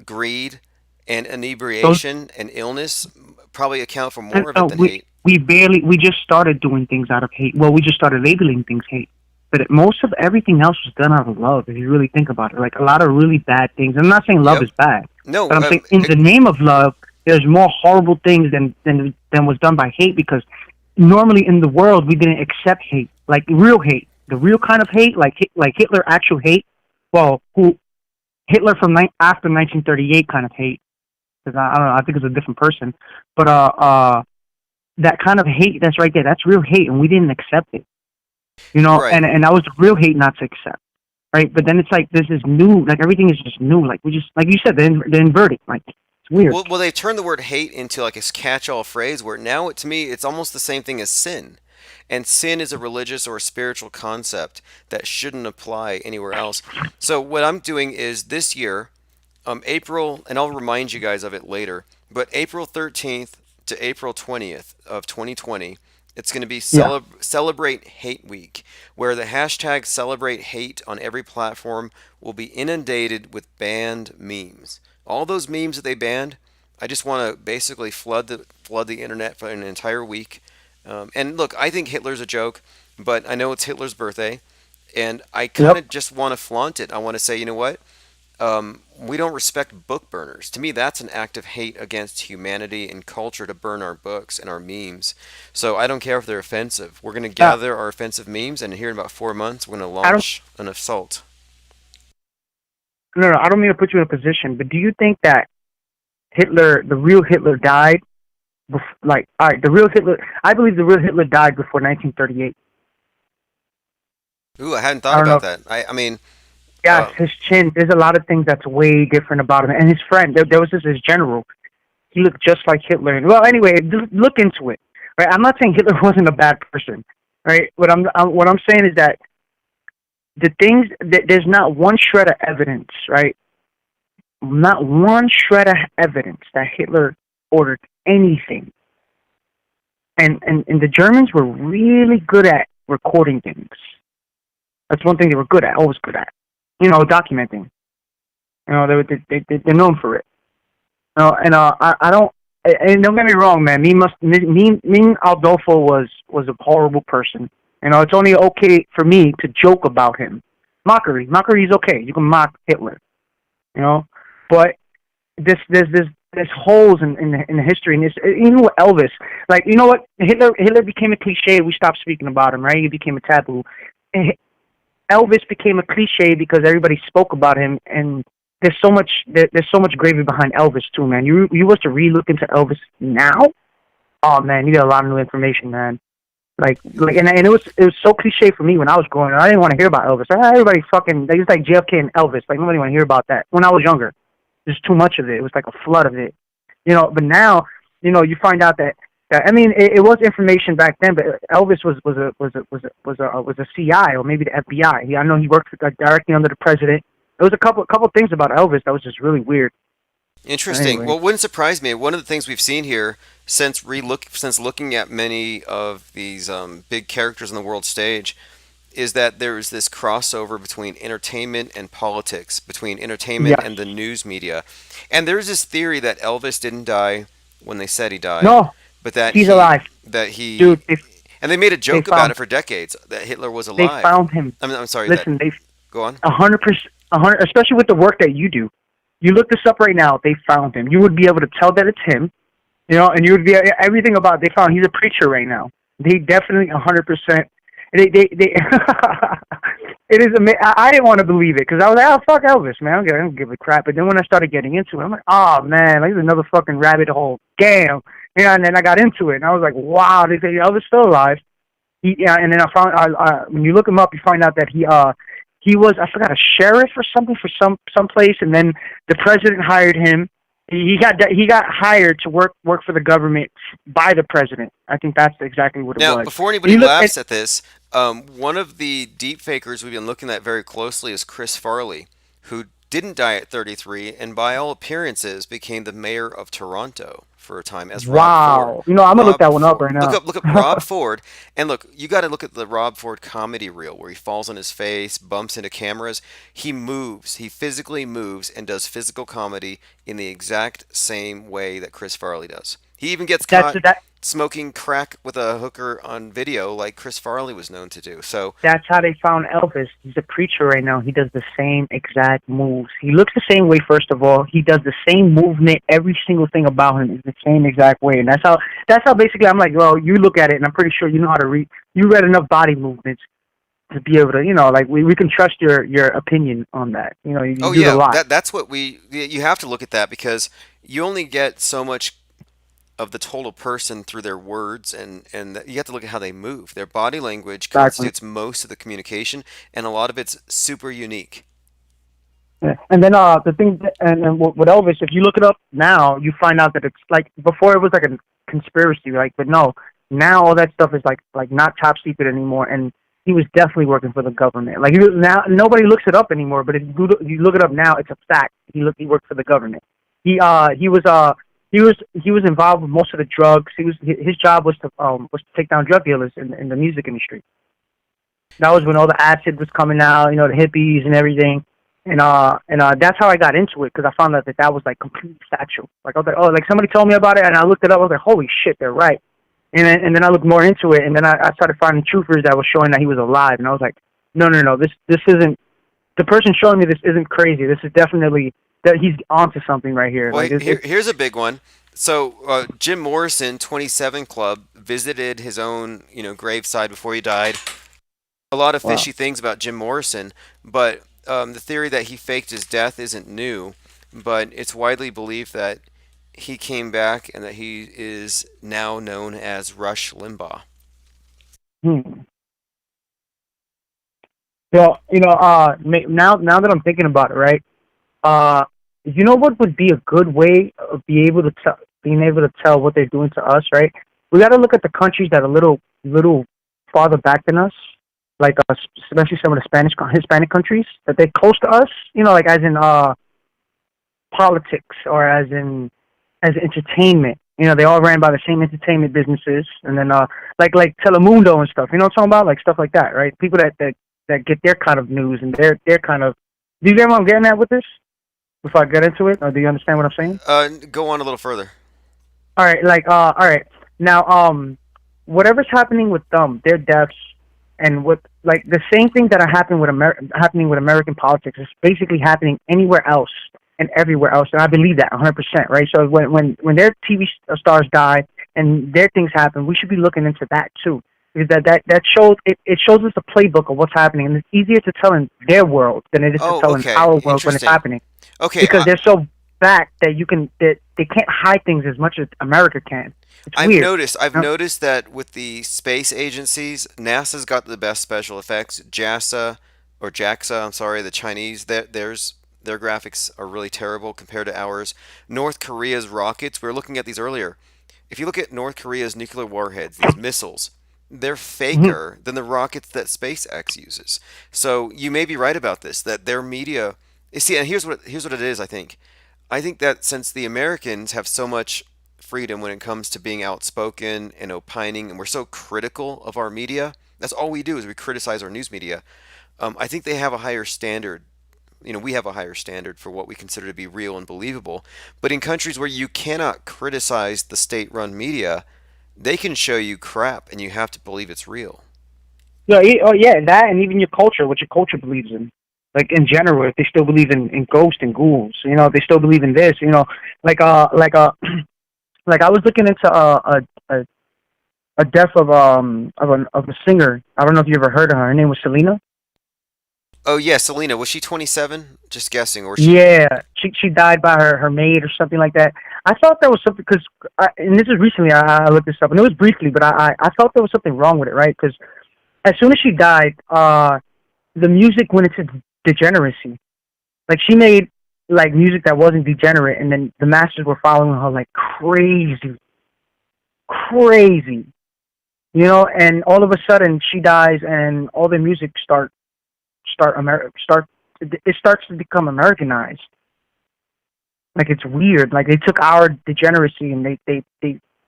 greed, and those inebriation and illness probably account for and more of it than we hate. we just started doing things out of hate. Well, we just started labeling things hate. But most of everything else was done out of love. If you really think about it, like a lot of really bad things. I'm not saying love Yep. is bad, No, but I'm saying in the name of love, there's more horrible things than was done by hate, because normally in the world we didn't accept hate, like real hate, the real kind of hate, like Hitler actual hate. Well, who Hitler from after 1938 kind of hate, because I don't know, I think it's a different person, but that kind of hate that's right there, that's real hate, and we didn't accept it, right. and that was the real hate not to accept, right? But then it's like this is new, like everything is just new, like we just like you said, they're inverting, like it's weird. Well, they turned the word hate into like a catch-all phrase where now, to me, it's almost the same thing as sin. And sin is a religious or a spiritual concept that shouldn't apply anywhere else. So what I'm doing is this year, April, and I'll remind you guys of it later, but April 13th to April 20th of 2020, it's going to be Yeah. Celebrate Hate Week, where the hashtag Celebrate Hate on every platform will be inundated with banned memes. All those memes that they banned, I just want to basically flood the internet for an entire week. And look, I think Hitler's a joke, but I know it's Hitler's birthday, and I kind Yep. of just want to flaunt it. I want to say, you know what? We don't respect book burners. To me, that's an act of hate against humanity and culture to burn our books and our memes. So I don't care if they're offensive. We're going to Yeah. gather our offensive memes, and here in about 4 months, we're going to I don't. launch an assault. No, no, I don't mean to put you in a position, but do you think that Hitler, the real Hitler, died? Like, all right, the real Hitler. I believe the real Hitler died before 1938. Ooh, I hadn't I thought don't about know. that. I mean, Yes, uh, his chin. There's a lot of things that's way different about him. And his friend, there was his general. He looked just like Hitler. And, well, anyway, look into it. Right? I'm not saying Hitler wasn't a bad person. Right? What I'm saying is that the things that there's not one shred of evidence. Right? Not one shred of evidence that Hitler ordered anything. And the Germans were really good at recording things. That's one thing they were good at, always good at. Documenting. They're known for it. And I don't. And don't get me wrong, man. Me Aldolfo was a horrible person. It's only okay for me to joke about him. Mockery is okay. You can mock Hitler. But there's holes in the history, and even with Elvis. Like, you know what? Hitler became a cliche. We stopped speaking about him, right? He became a taboo. Elvis became a cliche because everybody spoke about him, and there's so much gravy behind Elvis too, man. You was to re-look into Elvis now, oh man, you get a lot of new information, man. And it was so cliche for me when I was growing up. I didn't want to hear about Elvis. Everybody fucking, they just like JFK and Elvis. Like, nobody want to hear about that. When I was younger, there's too much of it. It was like a flood of it, But now, you find out that I mean, it was information back then, but Elvis was a CI, or maybe the FBI. I know he worked directly under the president. There was a couple things about Elvis that was just really weird. interesting. Anyway, Well, it wouldn't surprise me. One of the things we've seen here since looking at many of these big characters on the world stage is that there is this crossover between entertainment and politics, between entertainment yes, and the news media. And there's this theory that Elvis didn't die when they said he died, no, but that he's he alive, that he dude. and they made a They joke about found it for decades that Hitler was they alive. found him. I'm sorry that Listen, they go on. 100%, 100, especially with the work that you do. You look this up right now. They found him. You would be able to tell that it's him. And you would be everything about. They found he's a preacher right now. He definitely 100%. they it is I didn't want to believe it because I was like, oh fuck Elvis, man, I don't give a crap. But then when I started getting into it, I'm like, oh man, like, this is another fucking rabbit hole. Damn, and then I got into it, and I was like, wow, they say Elvis still alive. And then I found when you look him up, you find out that he was, I forgot, a sheriff or something for some place, and then the president hired him. He got hired to work for the government by the president. I think that's exactly what it was. Now, before anybody laughs at this, one of the deep fakers we've been looking at very closely is Chris Farley, who didn't die at 33 and by all appearances became the mayor of Toronto for a time as Rob Ford. You know, I'm gonna look that one up right now. Look up Rob Ford, and look, you got to look at the Rob Ford comedy reel where he falls on his face, bumps into cameras. He moves, he physically moves, and does physical comedy in the exact same way that Chris Farley does. He even gets caught smoking crack with a hooker on video, like Chris Farley was known to do. So that's how they found Elvis. He's a preacher right now. He does the same exact moves. He looks the same way. First of all, he does the same movement. Every single thing about him is the same exact way, and that's how basically I'm like, well, you look at it, and I'm pretty sure you know how to read. You read enough body movements to be able to, you know, like we can trust your opinion on that. You know, you do a lot. That's what you have to look at that because you only get so much of the total person through their words, and you have to look at how they move. Their body language constitutes most of the communication, and a lot of it's super unique. Yeah. And then the thing, and with Elvis, if you look it up now, you find out that it's like before it was like a conspiracy, like, but no, now all that stuff is like not top secret anymore, and he was definitely working for the government. Like now, nobody looks it up anymore, but if you look it up now, it's a fact. He worked for the government. He was involved with most of the drugs. His job was to take down drug dealers in the music industry. That was when all the acid was coming out, you know, the hippies and everything. And that's how I got into it, because I found out that was like completely factual. Like I was like, oh, like somebody told me about it, and I looked it up. I was like, holy shit, they're right. And then I looked more into it, and then I started finding truthers that was showing that he was alive, and I was like, no, this isn't. The person showing me this isn't crazy. This is definitely that he's onto something right here. Well, like, here's a big one. So Jim Morrison, 27 Club, visited his own graveside before he died. A lot of fishy things about Jim Morrison, but the theory that he faked his death isn't new, but it's widely believed that he came back and that he is now known as Rush Limbaugh. So, now that I'm thinking about it, right? You know what would be a good way of being able to tell what they're doing to us, right? We got to look at the countries that are a little farther back than us, like especially some of the Hispanic countries that they're close to us. You know, like as in politics or as entertainment. You know, they all ran by the same entertainment businesses, and then like Telemundo and stuff. You know what I'm talking about? Like stuff like that, right? People that get their kind of news and their kind of. Do you get what I'm getting at with this? Before I get into it, or do you understand what I'm saying? Go on a little further. All right, all right. Now, whatever's happening with them, their deaths, and what like the same thing that are happening with American politics is basically happening anywhere else and everywhere else, and I believe that 100%. Right. So when their TV stars die and their things happen, we should be looking into that too. Because that shows it shows us the playbook of what's happening, and it's easier to tell in their world than it is to tell in our world when it's happening. Okay, because they're so back that they can't hide things as much as America can. It's weird. I've noticed that with the space agencies, NASA's got the best special effects. JAXA, the Chinese, their graphics are really terrible compared to ours. North Korea's rockets, we were looking at these earlier. If you look at North Korea's nuclear warheads, these missiles, they're faker than the rockets that SpaceX uses. So you may be right about this, that their media. You see, and here's what it is. I think that since the Americans have so much freedom when it comes to being outspoken and opining, and we're so critical of our media, that's all we do is we criticize our news media. I think they have a higher standard. We have a higher standard for what we consider to be real and believable. But in countries where you cannot criticize the state-run media, they can show you crap, and you have to believe it's real. Yeah, that, and even your culture, what your culture believes in. Like in general, if they still believe in ghosts and ghouls, if they still believe in this, like I was looking into a a death of a singer. I don't know if you ever heard of her. Her name was Selena. Oh yeah, Selena. Was she 27? Just guessing, or she? Yeah, she died by her maid or something like that. I thought that was something because, and this is recently I looked this up and it was briefly, but I thought there was something wrong with it, right? Because as soon as she died, the music went into degeneracy. Like she made like music that wasn't degenerate, and then the masters were following her like crazy, crazy, And all of a sudden she dies, and all the music it starts to become Americanized. Like it's weird. Like they took our degeneracy and they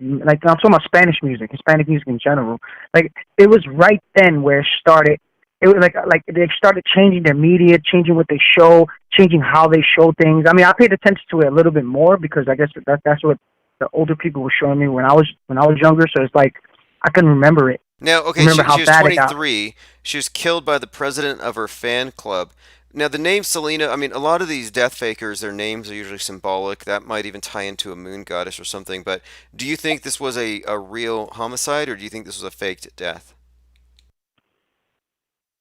like I'm talking about Spanish music, Hispanic music in general. Like it was right then where it started. It was like they started changing their media, changing what they show, changing how they show things. I mean, I paid attention to it a little bit more because I guess that's what the older people were showing me when I was younger. So it's like I can remember it. Now, okay, Remember she how was bad it got. 23. She was killed by the president of her fan club. Now, the name Selena, I mean, a lot of these death fakers, their names are usually symbolic. That might even tie into a moon goddess or something. But do you think this was a real homicide, or do you think this was a faked death?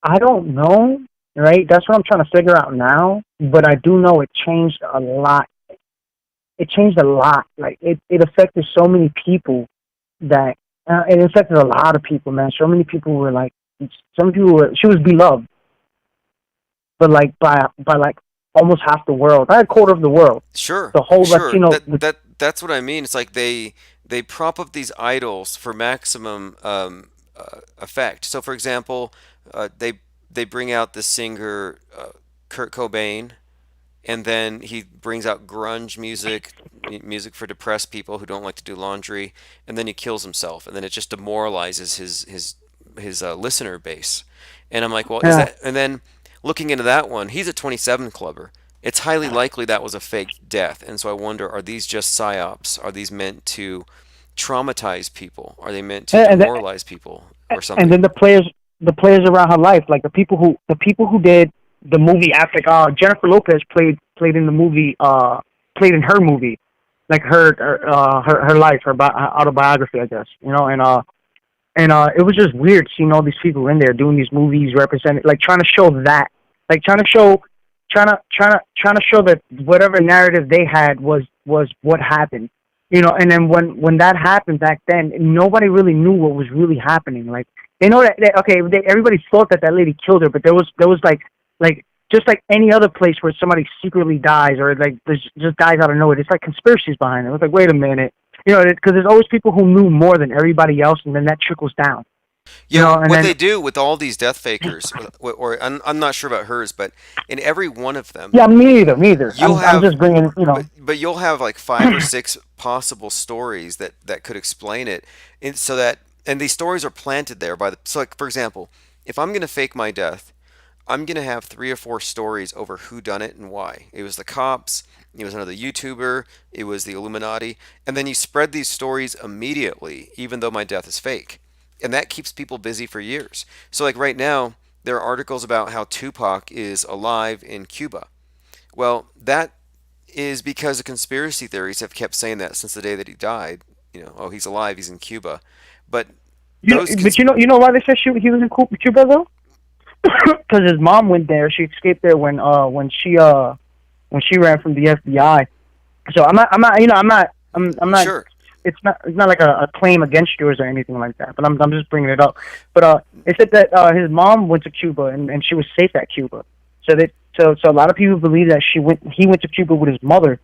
I don't know, right? That's what I'm trying to figure out now. But I do know it changed a lot. It changed a lot. Like it affected so many people that it affected a lot of people, man. So many people were like, some people were. She was beloved, but like by like almost half the world. I had a quarter of the world. Sure, The whole sure. Latino. That's what I mean. It's like they prop up these idols for maximum effect. So, for example, they bring out the singer Kurt Cobain, and then he brings out grunge music, music for depressed people who don't like to do laundry, and then he kills himself, and then it just demoralizes his listener base. And I'm like, well, is Yeah, that? And then looking into that one, he's a 27 clubber. It's highly likely that was a fake death, and so I wonder: are these just psyops? Are these meant to traumatize people? Are they meant to and demoralize people or and something? then the players around her life, like the people who did the movie after Jennifer Lopez played in the movie, played in her movie, like her life, autobiography, I guess, and it was just weird seeing all these people in there doing these movies, representing, like trying to show that, like trying to show that whatever narrative they had was what happened, And then when that happened back then, nobody really knew what was really happening. Like they know okay, everybody thought that lady killed her, but there was like just like any other place where somebody secretly dies or like there's just dies out of nowhere. There's like conspiracies behind it. It was like, wait a minute, because there's always people who knew more than everybody else, and then that trickles down, Yeah, and what then they do with all these death fakers, or I'm not sure about hers, but in every one of them, yeah, me either. you'll I'm have, just bringing, but you'll have like five or six possible stories that could explain it, and so that and these stories are planted there by the. So, like for example, if I'm gonna fake my death, I'm gonna have three or four stories over who done it and why. It was the cops, it was another YouTuber, it was the Illuminati, and then you spread these stories immediately, even though my death is fake. And that keeps people busy for years. So like right now, there are articles about how Tupac is alive in Cuba. Well, that is because the conspiracy theories have kept saying that since the day that he died. Oh, he's alive, he's in Cuba. But those but why they said he was in Cuba though? Because his mom went there. She escaped there when she ran from the FBI. So I'm not. sure. It's not like a claim against yours or anything like that. But I'm just bringing it up. But it said that his mom went to Cuba and she was safe at Cuba. So a lot of people believe that he went to Cuba with his mother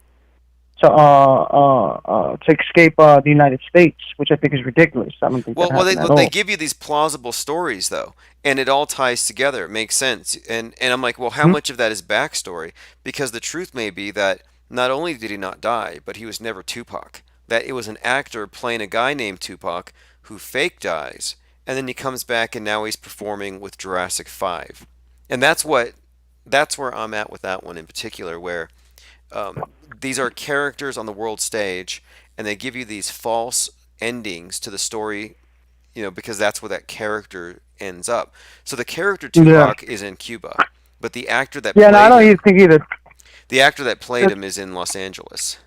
to escape the United States, which I think is ridiculous. I don't think that happened at They all. give you these plausible stories though, and it all ties together. It makes sense. And I'm like, well, how Hmm? much of that is backstory? Because the truth may be that not only did he not die, but he was never Tupac. That it was an actor playing a guy named Tupac who fake dies, and then he comes back and now he's performing with Jurassic 5. And that's where I'm at with that one in particular, where these are characters on the world stage, and they give you these false endings to the story, because that's where that character ends up. So the character Yeah. Tupac is in Cuba, but Yeah. No, I don't even think either. the actor that played him is in Los Angeles.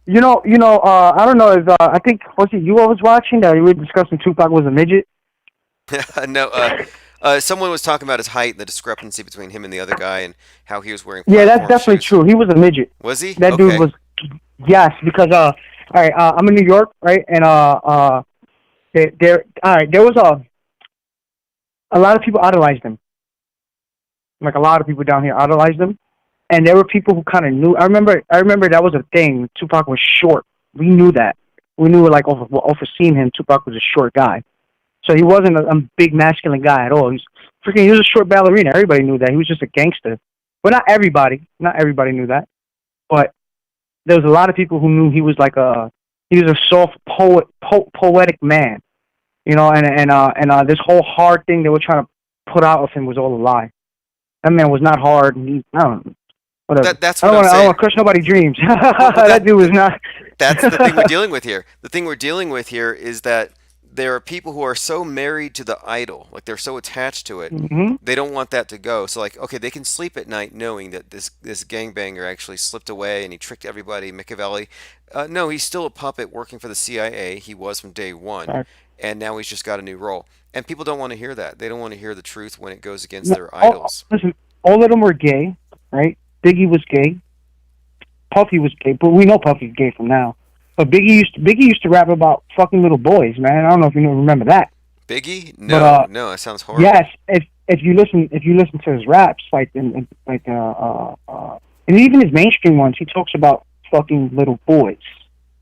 I don't know if I think was it you I was watching that we were discussing Tupac was a midget. No, someone was talking about his height and the discrepancy between him and the other guy and how he was wearing Yeah, that's platform definitely shoes. true. He was a midget. Was he? That dude Okay. was yes, because all right, I'm in New York, right, and all right, there was a lot of people idolized him. Like a lot of people down here idolized him, and there were people who kind of knew. I remember that was a thing. Tupac was short. We knew that. We knew like over seeing him, Tupac was a short guy. So he wasn't a big masculine guy at all. He was a short ballerina. Everybody knew that. He was just a gangster. But not everybody. Not everybody knew that. But there was a lot of people who knew he was a soft poetic man. And this whole hard thing they were trying to put out of him was all a lie. That man was not hard. I don't know. Whatever. That's I what don't I'm want to. I don't saying. want to crush nobody's dreams. Well, That dude was not. that's the thing we're dealing with here. The thing we're dealing with here is that there are people who are so married to the idol, like they're so attached to it, hmm they don't want that to go. So like, okay, they can sleep at night knowing that this gangbanger actually slipped away and he tricked everybody, Machiavelli. No, he's still a puppet working for the CIA. He was from day one, and now he's just got a new role. And people don't want to hear that. They don't want to hear the truth when it goes against No, their idols. listen, all of them were gay, right? Biggie was gay. Puffy was gay, but we know Puffy's gay from now. But Biggie used to rap about fucking little boys, man. I don't know if you remember that. Biggie? But No, no, that sounds horrible. yes, if you listen to his raps, like and even his mainstream ones, he talks about fucking little boys,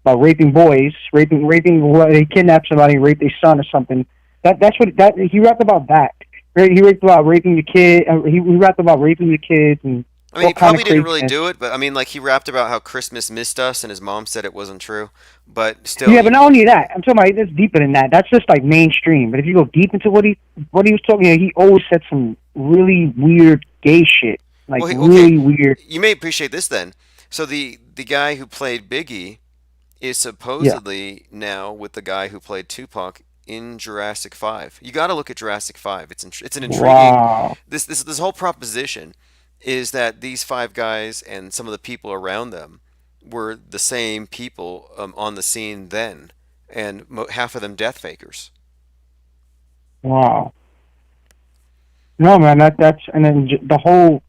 about raping boys, raping. They kidnap somebody, rape their son or something. That's what that he rapped about that. Right? He rapped about raping the kid. He rapped about raping the kids and I mean, all he kind probably of didn't really craziness. do it, but I mean, like he rapped about how Christmas missed us, and his mom said it wasn't true. But still, Yeah, but not only that, I'm talking about it's deeper than that. That's just like mainstream. But if you go deep into what he was talking, he always said some really weird gay shit, like well, okay, really weird. you may appreciate this then. So the guy who played Biggie is Yeah. supposedly now with the guy who played Tupac in Jurassic 5. You got to look at Jurassic 5. It's an intriguing Wow. this whole proposition is that these five guys and some of the people around them were the same people on the scene then, and half of them death fakers. Wow. No, man, that's and then the whole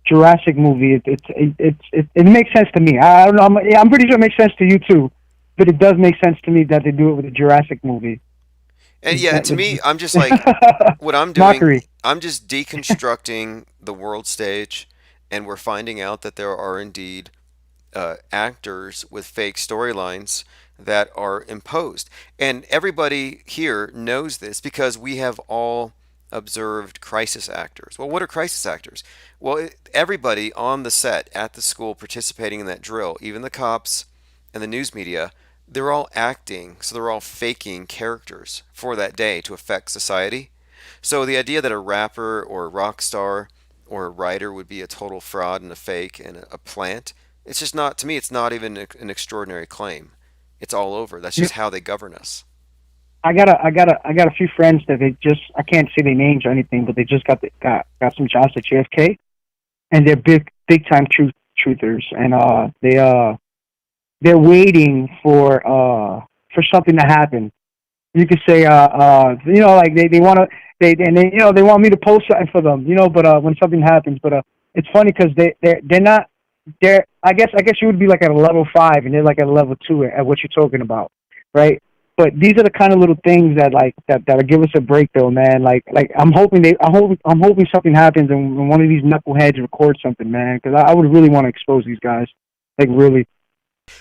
Jurassic movie. It makes sense to me. I don't know. I'm pretty sure it makes sense to you too, but it does make sense to me that they do it with the Jurassic movie. And yeah, to me, I'm just like, what I'm doing, Mockery. I'm just deconstructing the world stage, and we're finding out that there are indeed actors with fake storylines that are imposed. And everybody here knows this because we have all observed crisis actors. Well, what are crisis actors? Well, everybody on the set at the school participating in that drill, even the cops and the news media, they're all acting, so they're all faking characters for that day to affect society. So the idea that a rapper or a rock star or a writer would be a total fraud and a fake and a plant, it's just not, to me, it's not even an extraordinary claim. It's all over. That's just how they govern us. I got a few friends that they just I can't say their names or anything, but they just got some jobs at JFK, and they're big time truthers, and they're waiting for something to happen. You could say like they want to they want me to post something for them, but when something happens, but it's funny because they're not they're I guess you would be like at a level 5 and they're like at a level 2 at what you're talking about, right? But these are the kind of little things that like that'll give us a break, though, man. Like I'm hoping something happens and one of these knuckleheads records something, man. Because I would really want to expose these guys, like really.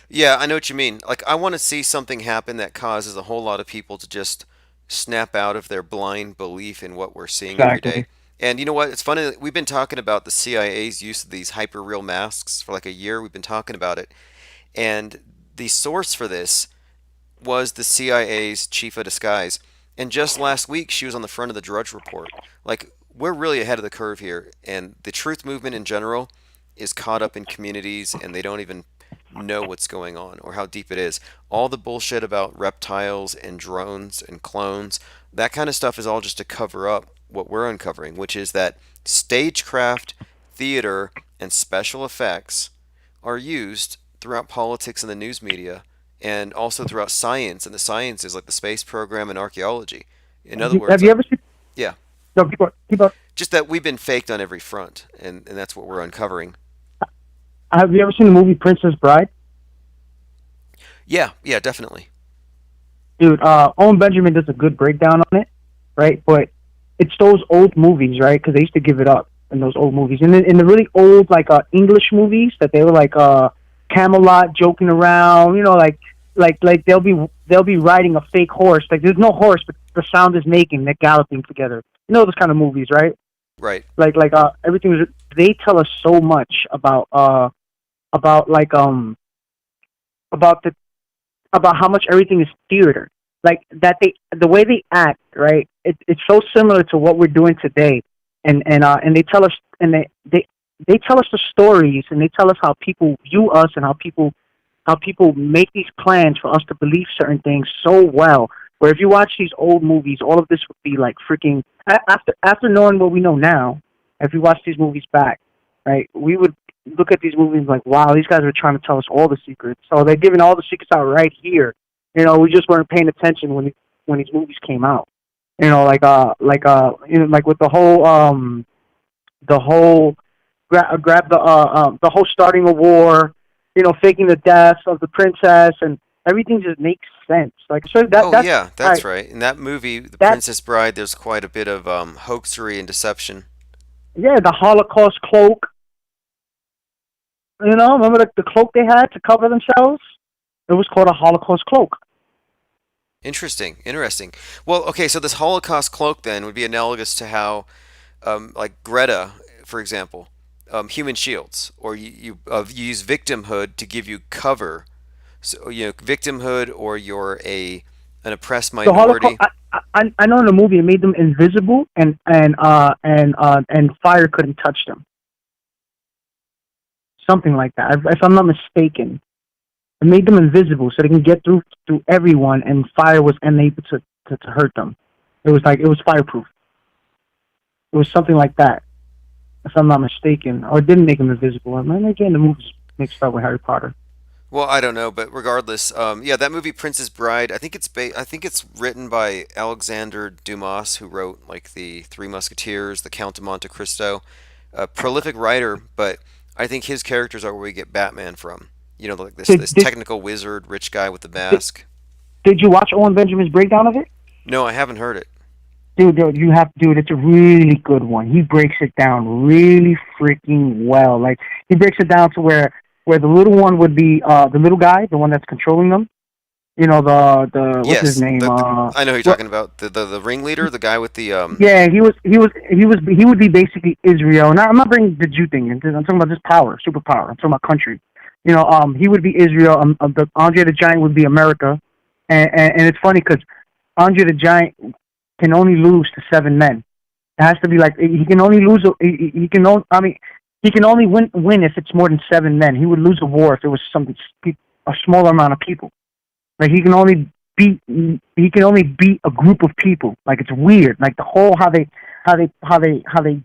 Yeah, I know what you mean. Like, I want to see something happen that causes a whole lot of people to just snap out of their blind belief in what we're seeing every day. Exactly. And you know what? It's funny that we've been talking about the CIA's use of these hyper real masks for like a year. We've been talking about it. And the source for this was the CIA's chief of disguise. And just last week, she was on the front of the Drudge Report. Like, we're really ahead of the curve here. And the truth movement in general is caught up in communities and they don't even know what's going on or how deep it is. All the bullshit about reptiles and drones and clones, that kind of stuff is all just to cover up what we're uncovering, which is that stagecraft, theater, and special effects are used throughout politics and the news media, and also throughout science and the sciences like the space program and archaeology. In other Have words, you ever seen? yeah, No, keep up. just that we've been faked on every front, and that's what we're uncovering. Have you ever seen the movie Princess Bride? Yeah, yeah, definitely. Dude, Owen Benjamin does a good breakdown on it, right? But it's those old movies, right? Because they used to give it up in those old movies, and in the really old like English movies that they were like Camelot joking around, you know, like they'll be riding a fake horse, like there's no horse, but the sound is making, they're galloping together. You know those kind of movies, right? Right. Like everything was. They tell us so much about like about the about how much everything is theater. Like that the way they act, right? It's so similar to what we're doing today, and they tell us and they tell us the stories, and they tell us how people view us, and how people make these plans for us to believe certain things so well. Where if you watch these old movies, all of this would be like freaking after knowing what we know now. If you watch these movies back, right, we would look at these movies like, wow, these guys are trying to tell us all the secrets. So they're giving all the secrets out right here. You know, we just weren't paying attention when these movies came out. You know, you know, like with the whole grab the whole starting a war. You know, faking the deaths of the princess, and everything just makes sense. Like, so Oh that's yeah, that's right. In that movie, The that Princess Bride, there's quite a bit of hoaxery and deception. yeah, the Holocaust cloak. You know, remember the cloak they had to cover themselves? It was called a Holocaust cloak. Interesting, interesting. Well, okay, so this Holocaust cloak then would be analogous to how, like Greta, for example, human shields, or you use victimhood to give you cover. So you know, victimhood, or you're an oppressed The Holocaust. minority. I know in the movie it made them invisible, and fire couldn't touch them. Something like that, if I'm not mistaken. It made them invisible so they can get through everyone, and fire was unable to hurt them. It was like it was fireproof. It was something like that, if I'm not mistaken, or it didn't make them invisible. I mean, again, the movie's mixed up with Harry Potter. Well, I don't know, but regardless, yeah, that movie Princess Bride. I think it's written by Alexander Dumas, who wrote like the Three Musketeers, The Count of Monte Cristo. A prolific writer, but I think his characters are where we get Batman from. You know, like this Did this did, technical wizard, rich guy with the did, mask. did you watch Owen Benjamin's breakdown of it? No, I haven't heard it. Dude, you have to do it. It's a really good one. He breaks it down really freaking well. Like he breaks it down to where the little one would be the little guy, the one that's controlling them. You know the what's his Yes, name? I know who you're What? talking about. The ringleader, the guy with the Yeah, he would be basically Israel. Now I'm not bringing the Jew thing into. I'm talking about just power, superpower. I'm talking about country. You know, he would be Israel. The Andre the Giant would be America, and it's funny because Andre the Giant can only lose to 7 men. It has to be like he can only lose. He can only. I mean, he can only win if it's more than 7 men. He would lose a war if it was a smaller amount of people. Like he can only beat a group of people. Like it's weird. Like the whole how they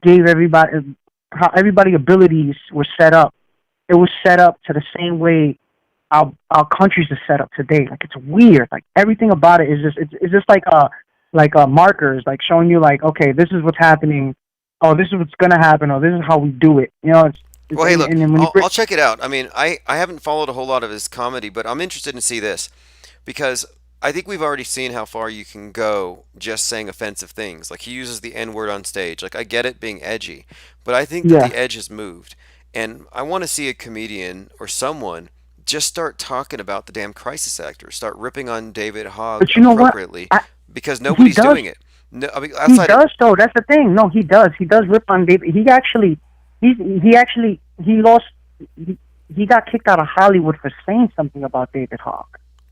gave everybody how everybody abilities were set up. It was set up to the same way our countries are set up today. Like it's weird. Like everything about it is just it's just like markers, like showing you like, okay, this is what's happening. Oh, this is what's gonna happen. Oh, this is how we do it. You know, Well, hey, look, and then when I'll check it out. I mean, I haven't followed a whole lot of his comedy, but I'm interested to see this because I think we've already seen how far you can go just saying offensive things. Like he uses the N word on stage. Like I get it being edgy, but I think that yeah. the edge has moved, and I want to see a comedian or someone just start talking about the damn crisis actors, start ripping on David Hogg But you know what? appropriately I, because he nobody's does. doing it. No, I mean He outside of does though. That's the thing. No, he does. He does rip on David. He lost. He got kicked out of Hollywood for saying something about David Hogg.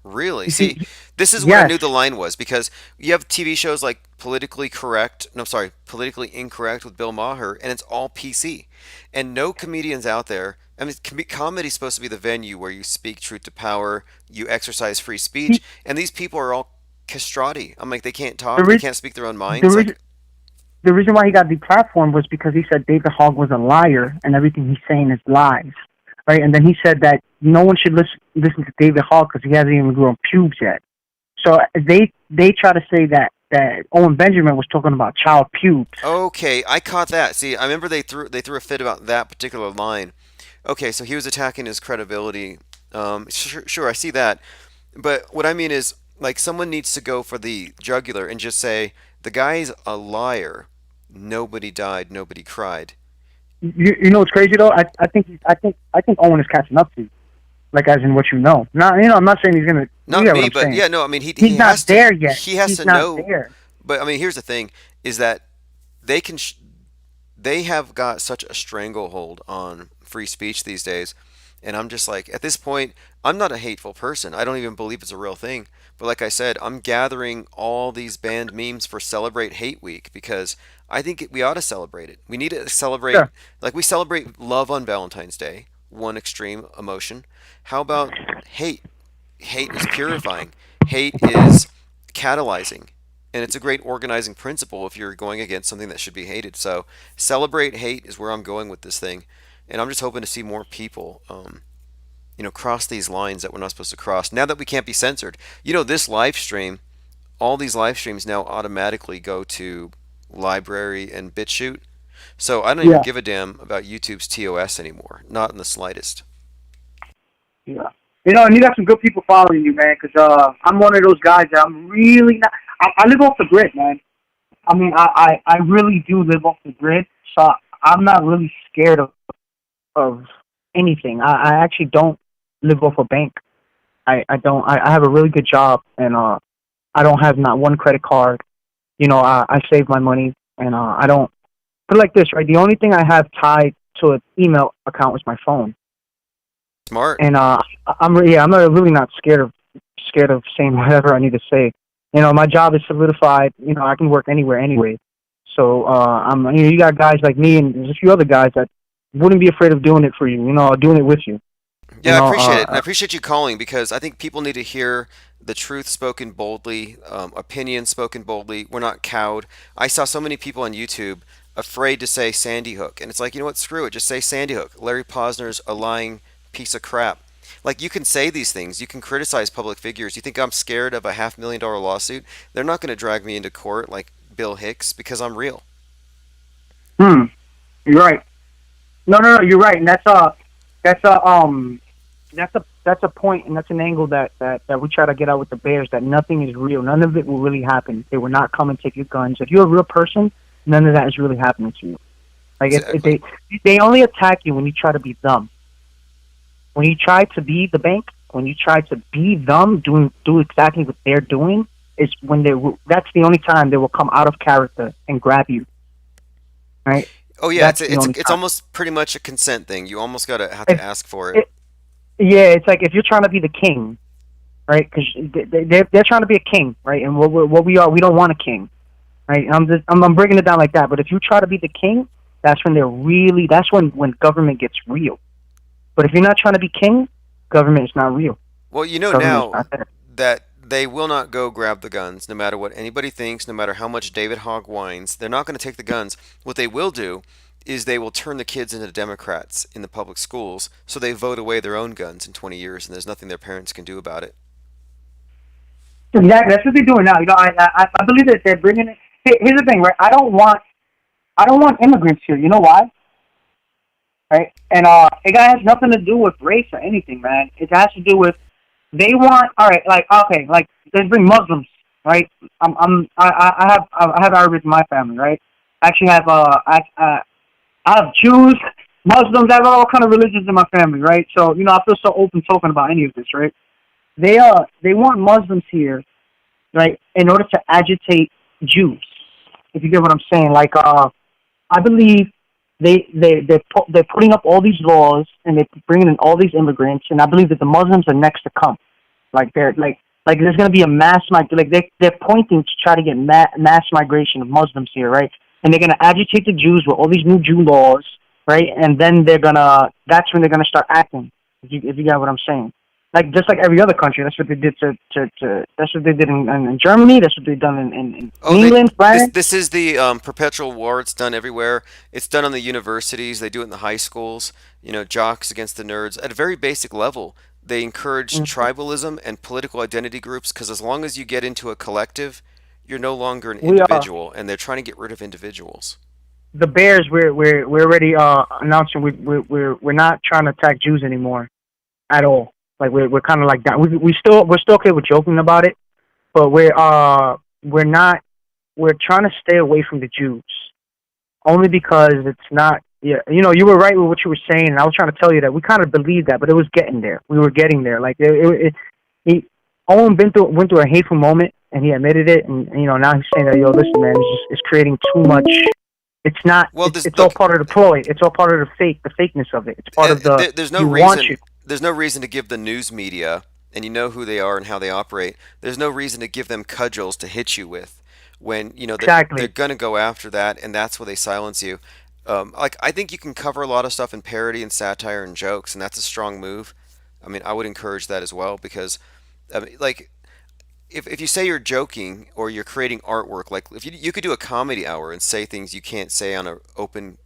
really? You see, See, this is where I yes, knew the line was because you have TV shows like Politically Correct, no, sorry, Politically Incorrect with Bill Maher, and it's all PC. And no comedians out there, I mean, comedy's supposed to be the venue where you speak truth to power, you exercise free speech, he, and these people are all castrati. I'm like, they can't the talk, they re- can't speak their own the minds. reason Like, the reason why he got deplatformed was because he said David Hogg was a liar and everything he's saying is lies. right? And then he said that no one should listen to David Hogg because he hasn't even grown pubes yet. So they try to say that Owen Benjamin was talking about child pubes. Okay, I caught that. See, I remember they threw a fit about that particular line. Okay, so he was attacking his credibility. Sure, I see that. But what I mean is, like, someone needs to go for the jugular and just say, the guy's a liar. Nobody died, nobody cried. You know what's crazy though? I think Owen is catching up to you. Like as in what you know. Not I'm not saying he's gonna. Not You get what me, I'm but saying. yeah, no, I mean, he He's not has to there yet. he has He's to not know. there. But I mean, here's the thing: is that they can they have got such a stranglehold on free speech these days, and I'm just like, at this point, I'm not a hateful person. I don't even believe it's a real thing. But like I said, I'm gathering all these banned memes for Celebrate Hate Week because I think we ought to celebrate it. We need to celebrate, Yeah. like we celebrate love on Valentine's Day, one extreme emotion. How about hate? Hate is purifying. Hate is catalyzing. And it's a great organizing principle if you're going against something that should be hated. So celebrate hate is where I'm going with this thing. And I'm just hoping to see more people, cross these lines that we're not supposed to cross. Now that we can't be censored. This live stream, all these live streams now automatically go to Library and BitChute. So I don't even Yeah. give a damn about YouTube's TOS anymore. Not in the slightest. Yeah. And you got some good people following you, man. Because I'm one of those guys that I'm really not. I live off the grid, man. I mean, I really do live off the grid. So I'm not really scared of anything. I actually don't live off a bank. I don't. I have a really good job, and I don't have not one credit card. I save my money, and I don't. Put it like this, right? The only thing I have tied to an email account is my phone. Smart. And I'm really not scared of saying whatever I need to say. My job is solidified. I can work anywhere anyway. So you got guys like me and there's a few other guys that wouldn't be afraid of doing it for you. Doing it with you. Yeah, I appreciate it. And I appreciate you calling because I think people need to hear the truth spoken boldly, opinion spoken boldly. We're not cowed. I saw so many people on YouTube afraid to say Sandy Hook. And it's like, you know what? Screw it. Just say Sandy Hook. Larry Posner's a lying piece of crap. Like, you can say these things. You can criticize public figures. You think I'm scared of a $500,000 lawsuit? They're not going to drag me into court like Bill Hicks because I'm real. You're right. No, you're right. And that's a point, and that's an angle that we try to get out with the Bears, that nothing is real. None of it will really happen. They will not come and take your guns. If you're a real person, none of that is really happening to you. Like, Exactly. if they only attack you when you try to be them. When you try to be the bank, when you try to be them, do exactly what they're doing, is when that's the only time they will come out of character and grab you. Right? Oh yeah, That's the only it's time. almost pretty much a consent thing. You almost gotta have to ask for it. Yeah, it's like if you're trying to be the king, right? Because they're trying to be a king, right? And what we are, we don't want a king, right? I'm breaking it down like that. But if you try to be the king, that's when government gets real. But if you're not trying to be king, government is not real. Well, Government is now not there. that they will not go grab the guns, no matter what anybody thinks, no matter how much David Hogg whines. They're not going to take the guns. What they will do is they will turn the kids into Democrats in the public schools, so they vote away their own guns in 20 years, and there's nothing their parents can do about it. Exactly, that's what they're doing now. I believe that they're bringing it. Here's the thing, right? I don't want immigrants here. You know why? Right? And it has nothing to do with race or anything, man. It has to do with they want. All right, like let's bring Muslims, right? I have Arabs in my family, right? I actually have I have Jews, Muslims. I have all kind of religions in my family, right? So I feel so open talking about any of this, right? They want Muslims here, right, in order to agitate Jews. If you get what I'm saying, like I believe they're putting up all these laws and they're bringing in all these immigrants, and I believe that the Muslims are next to come. Like they're like there's going to be a mass they're pointing to try to get mass migration of Muslims here, right? And they're going to agitate the Jews with all these new Jew laws, right? And then that's when they're going to start acting. If you get what I'm saying. Like just like every other country. That's what they did that's what they did in Germany. That's what they've done in Oh, they England, France. this is the perpetual war. It's done everywhere. It's done on the universities. They do it in the high schools. You know, jocks against the nerds. At a very basic level, they encourage Mhm. tribalism and political identity groups because as long as you get into a collective, you're no longer an We are individual, and they're trying to get rid of individuals. the Bears. We're already announcing we're not trying to attack Jews anymore at all. Like we're kind of like that. We're still okay with joking about it, but we're not. We're trying to stay away from the Jews only because it's not. Yeah, you were right with what you were saying, and I was trying to tell you that we kind of believed that, but it was getting there. We were getting there. Like he Owen went through a hateful moment, and he admitted it, and now he's saying that listen, man, it's creating too much. It's not. Well, It's all look, part of the ploy. It's all part of the fakeness of it. It's part of the. there's no He wants reason. you. There's no reason to give the news media, and you know who they are and how they operate. There's no reason to give them cudgels to hit you with, when they're Exactly. gonna go after that, and that's where they silence you. Like I think you can cover a lot of stuff in parody and satire and jokes, and that's a strong move. I mean, I would encourage that as well because, I mean, like if you say you're joking or you're creating artwork, like if you could do a comedy hour and say things you can't say on an open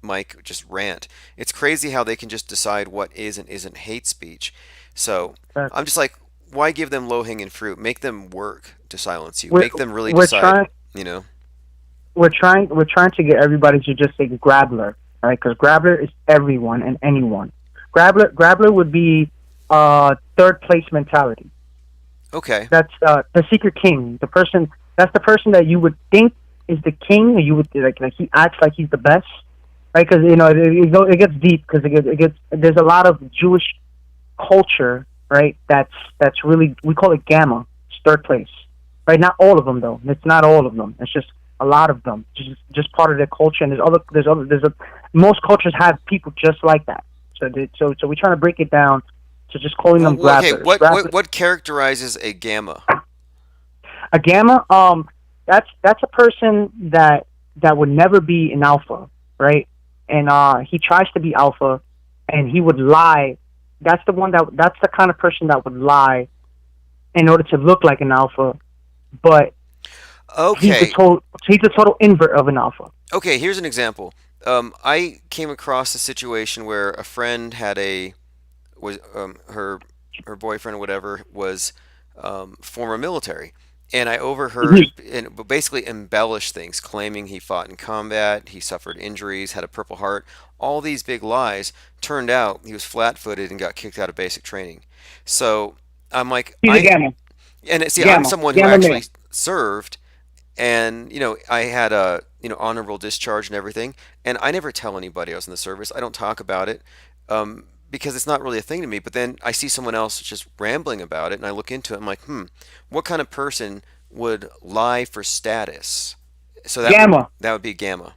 mic, just rant. It's crazy how they can just decide what is and isn't hate speech. So I'm just like, why give them low hanging fruit? Make them work to silence you. We're Make them really we're decide. trying You know. we're trying to get everybody to just say Grabler, right? Because Grabler is everyone and anyone. Grabler would be third place mentality. Okay. That's the secret king. That's the person that you would think is the king. You would like he acts like he's the best, right? Because it gets deep because it gets there's a lot of Jewish culture, right? That's really we call it gamma. It's third place, right? Not all of them though. It's not all of them. It's just a lot of them. Just part of their culture. And most cultures have people just like that. So we're trying to break it down to just calling them Okay. grabblers. What characterizes a gamma? A gamma, that's a person that would never be an alpha, right? And he tries to be alpha, and he would lie. That's the kind of person that would lie in order to look like an alpha, but Okay. he's a total invert of an alpha. Okay. Here's an example. I came across a situation where a friend had her boyfriend or whatever was former military, and I overheard Mhm. and basically embellished things, claiming he fought in combat, he suffered injuries, had a Purple Heart. All these big lies. Turned out he was flat-footed and got kicked out of basic training. So I'm like, He's a gamma, I'm someone who gamma male. actually served, and I had a honorable discharge and everything, and I never tell anybody I was in the service. I don't talk about it, because it's not really a thing to me. But then I see someone else just rambling about it, and I look into it. I'm like, what kind of person would lie for status? So Gamma, that would be gamma.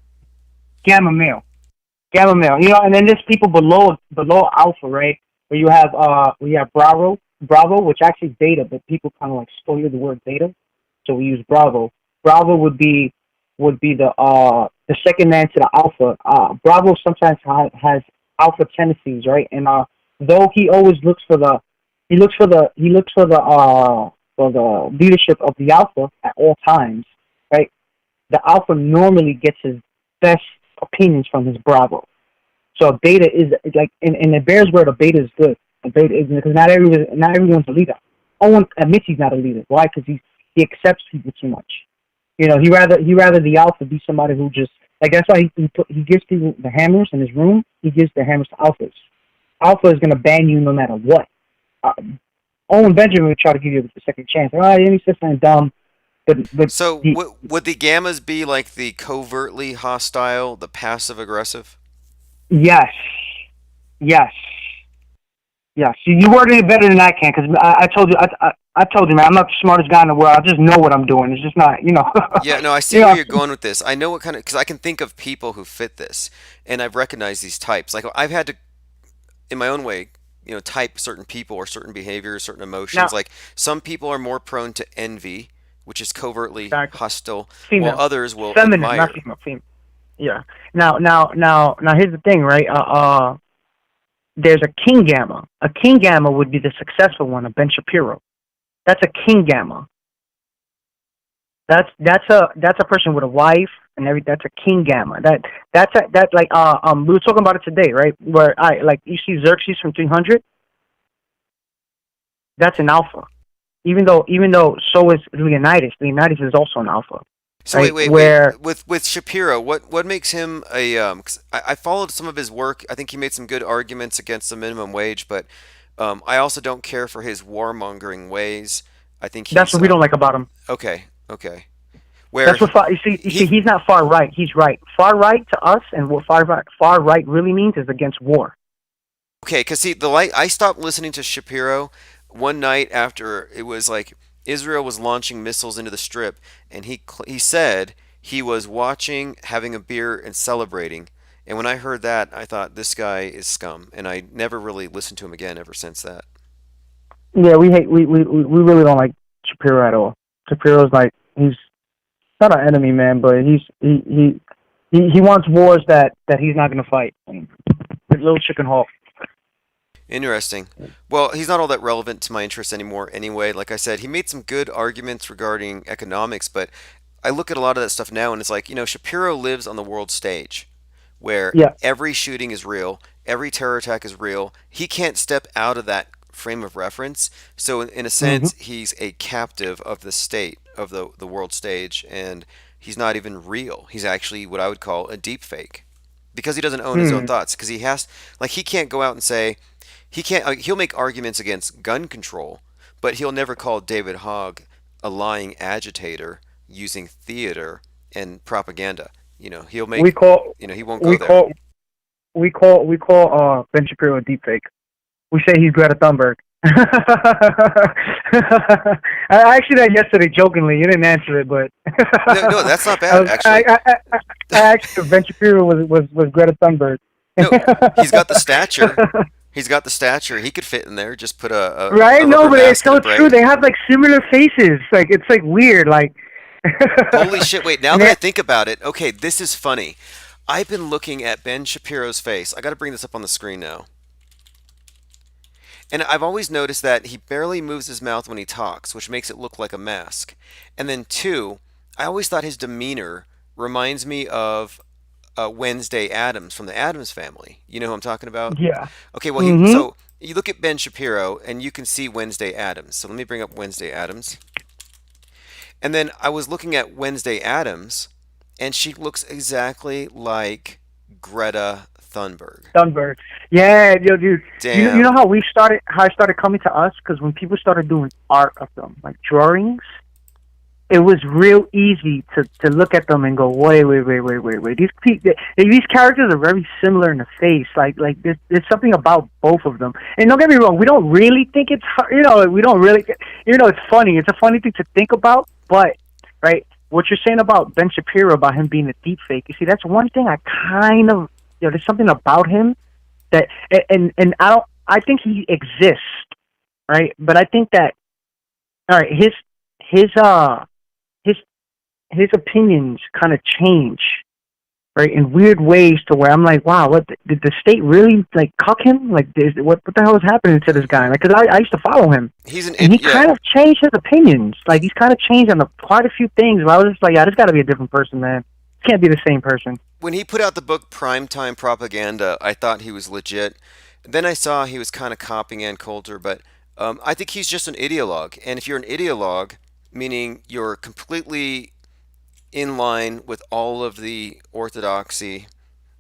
gamma male. Gamma male. And then there's people below alpha, right? Where we have Bravo, which actually is beta, but people kind of like stole the word beta, so we use Bravo. Bravo would be the second man to the alpha. Bravo sometimes has alpha tendencies, right? And though he always looks for the for the leadership of the alpha at all times, right? The alpha normally gets his best opinions from his Bravo. So a beta is like in the Bears word, a beta is good. A beta is because not everyone's a leader. Owen admits he's not a leader. Why? Because he accepts people too much. He rather the alpha be somebody who just like that's why he gives people the hammers in his room. He gives the hammers to alphas. Alpha is gonna ban you no matter what. Uh, Owen Benjamin would try to give you a second chance. He said something dumb, but So would the gammas be like the covertly hostile, the passive aggressive? yes, yes. Yeah, see, you worded it better than I can because I told you, I told you, man, I'm not the smartest guy in the world. I just know what I'm doing. It's just not, Yeah, no, I see where you're going with this. I know what kind of, because I can think of people who fit this, and I've recognized these types. Like I've had to, in my own way, type certain people or certain behaviors, certain Now, emotions. Like some people are more prone to envy, which is covertly exactly. hostile, while Female, others will feminine, not admire. female, female. Yeah. Now, here's the thing, right? there's a king gamma. A king gamma would be the successful one, a Ben Shapiro. That's a king gamma. That's a person with a wife and every. That's a king gamma. That's like we were talking about it today, right? Where I like you see Xerxes from 300. That's an alpha. Even though so is Leonidas. Leonidas is also an alpha, So right? wait. Where With Shapiro, what makes him a 'cause I followed some of his work. I think he made some good arguments against the minimum wage, but I also don't care for his warmongering ways. I think that's he's what we don't like about him. okay. Where That's what you see. he He's not far right. He's right. Far right to us, and what far right really means is against war. Okay, because see, the light. I stopped listening to Shapiro one night after it was like Israel was launching missiles into the Strip, and he said he was watching, having a beer, and celebrating. And when I heard that, I thought this guy is scum, and I never really listened to him again ever since that. Yeah, we really don't like Shapiro at all. Shapiro's like he's not an enemy, man, but he wants wars that he's not going to fight. The little chicken hawk. Interesting. Well, he's not all that relevant to my interests anymore anyway. Like I said, he made some good arguments regarding economics, but I look at a lot of that stuff now and it's like, Shapiro lives on the world stage where Yeah. every shooting is real, every terror attack is real. He can't step out of that frame of reference. So in a Hmm. sense, he's a captive of the state, of the world stage, and he's not even real. He's actually what I would call a deep fake because he doesn't own his own Hmm. thoughts because he can't go out and say he can't. He'll make arguments against gun control, but he'll never call David Hogg a lying agitator using theater and propaganda. He'll We make. call He won't go we there. call Ben Shapiro a deepfake. We say he's Greta Thunberg. I actually did that yesterday jokingly. You didn't answer it, but No, no, that's not bad actually. I asked if Ben Shapiro was Greta Thunberg. No, he's got the stature. He's got the stature. He could fit in there. Just put a Right? No, rubber but it's mask and so a true. braid. They have like similar faces. Like it's like weird. Like Holy shit! Wait, now and that I they- think about it, okay, this is funny. I've been looking at Ben Shapiro's face. I got to bring this up on the screen now. And I've always noticed that he barely moves his mouth when he talks, which makes it look like a mask. And then two, I always thought his demeanor reminds me of Wednesday Adams from the Adams Family. You know who I'm talking about? yeah. Okay, well, Mhm. so you look at Ben Shapiro and you can see Wednesday Adams. So let me bring up Wednesday Adams. And then I was looking at Wednesday Adams, and she looks exactly like Greta Thunberg. Thunberg. Yeah, yo, dude. You know Damn. how it started coming to us because when people started doing art of them, like drawings, it was real easy to look at them and go, wait. These characters are very similar in the face. Like there's something about both of them. And don't get me wrong, we don't really think it's we don't really it's funny. It's a funny thing to think about, but right, what you're saying about Ben Shapiro about him being a deep fake. You see, that's one thing I kind of there's something about him that and I think he exists, right? But I think that all right, his his his opinions kind of change, right, in weird ways to where I'm like, wow, what did the state really like cuck him? Like, what the hell is happening to this guy? Like, because I used to follow him, He's an and he yeah. kind of changed his opinions. Like, he's kind of changed on quite a few things. Where I was just like, yeah, this got to be a different person, man. This can't be the same person. When he put out the book Primetime Propaganda, I thought he was legit. Then I saw he was kind of copying Ann Coulter, but I think he's just an ideologue. And if you're an ideologue, meaning you're completely in line with all of the orthodoxy,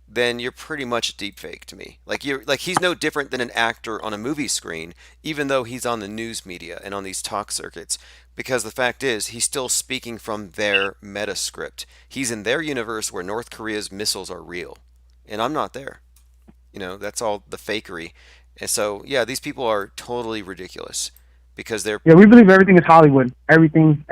then you're pretty much a deepfake to me. Like he's no different than an actor on a movie screen, even though he's on the news media and on these talk circuits. Because the fact is, he's still speaking from their meta script. He's in their universe where North Korea's missiles are real, and I'm not there. That's all the fakery. And so, yeah, these people are totally ridiculous because they're Yeah, we believe everything is Hollywood. Everything.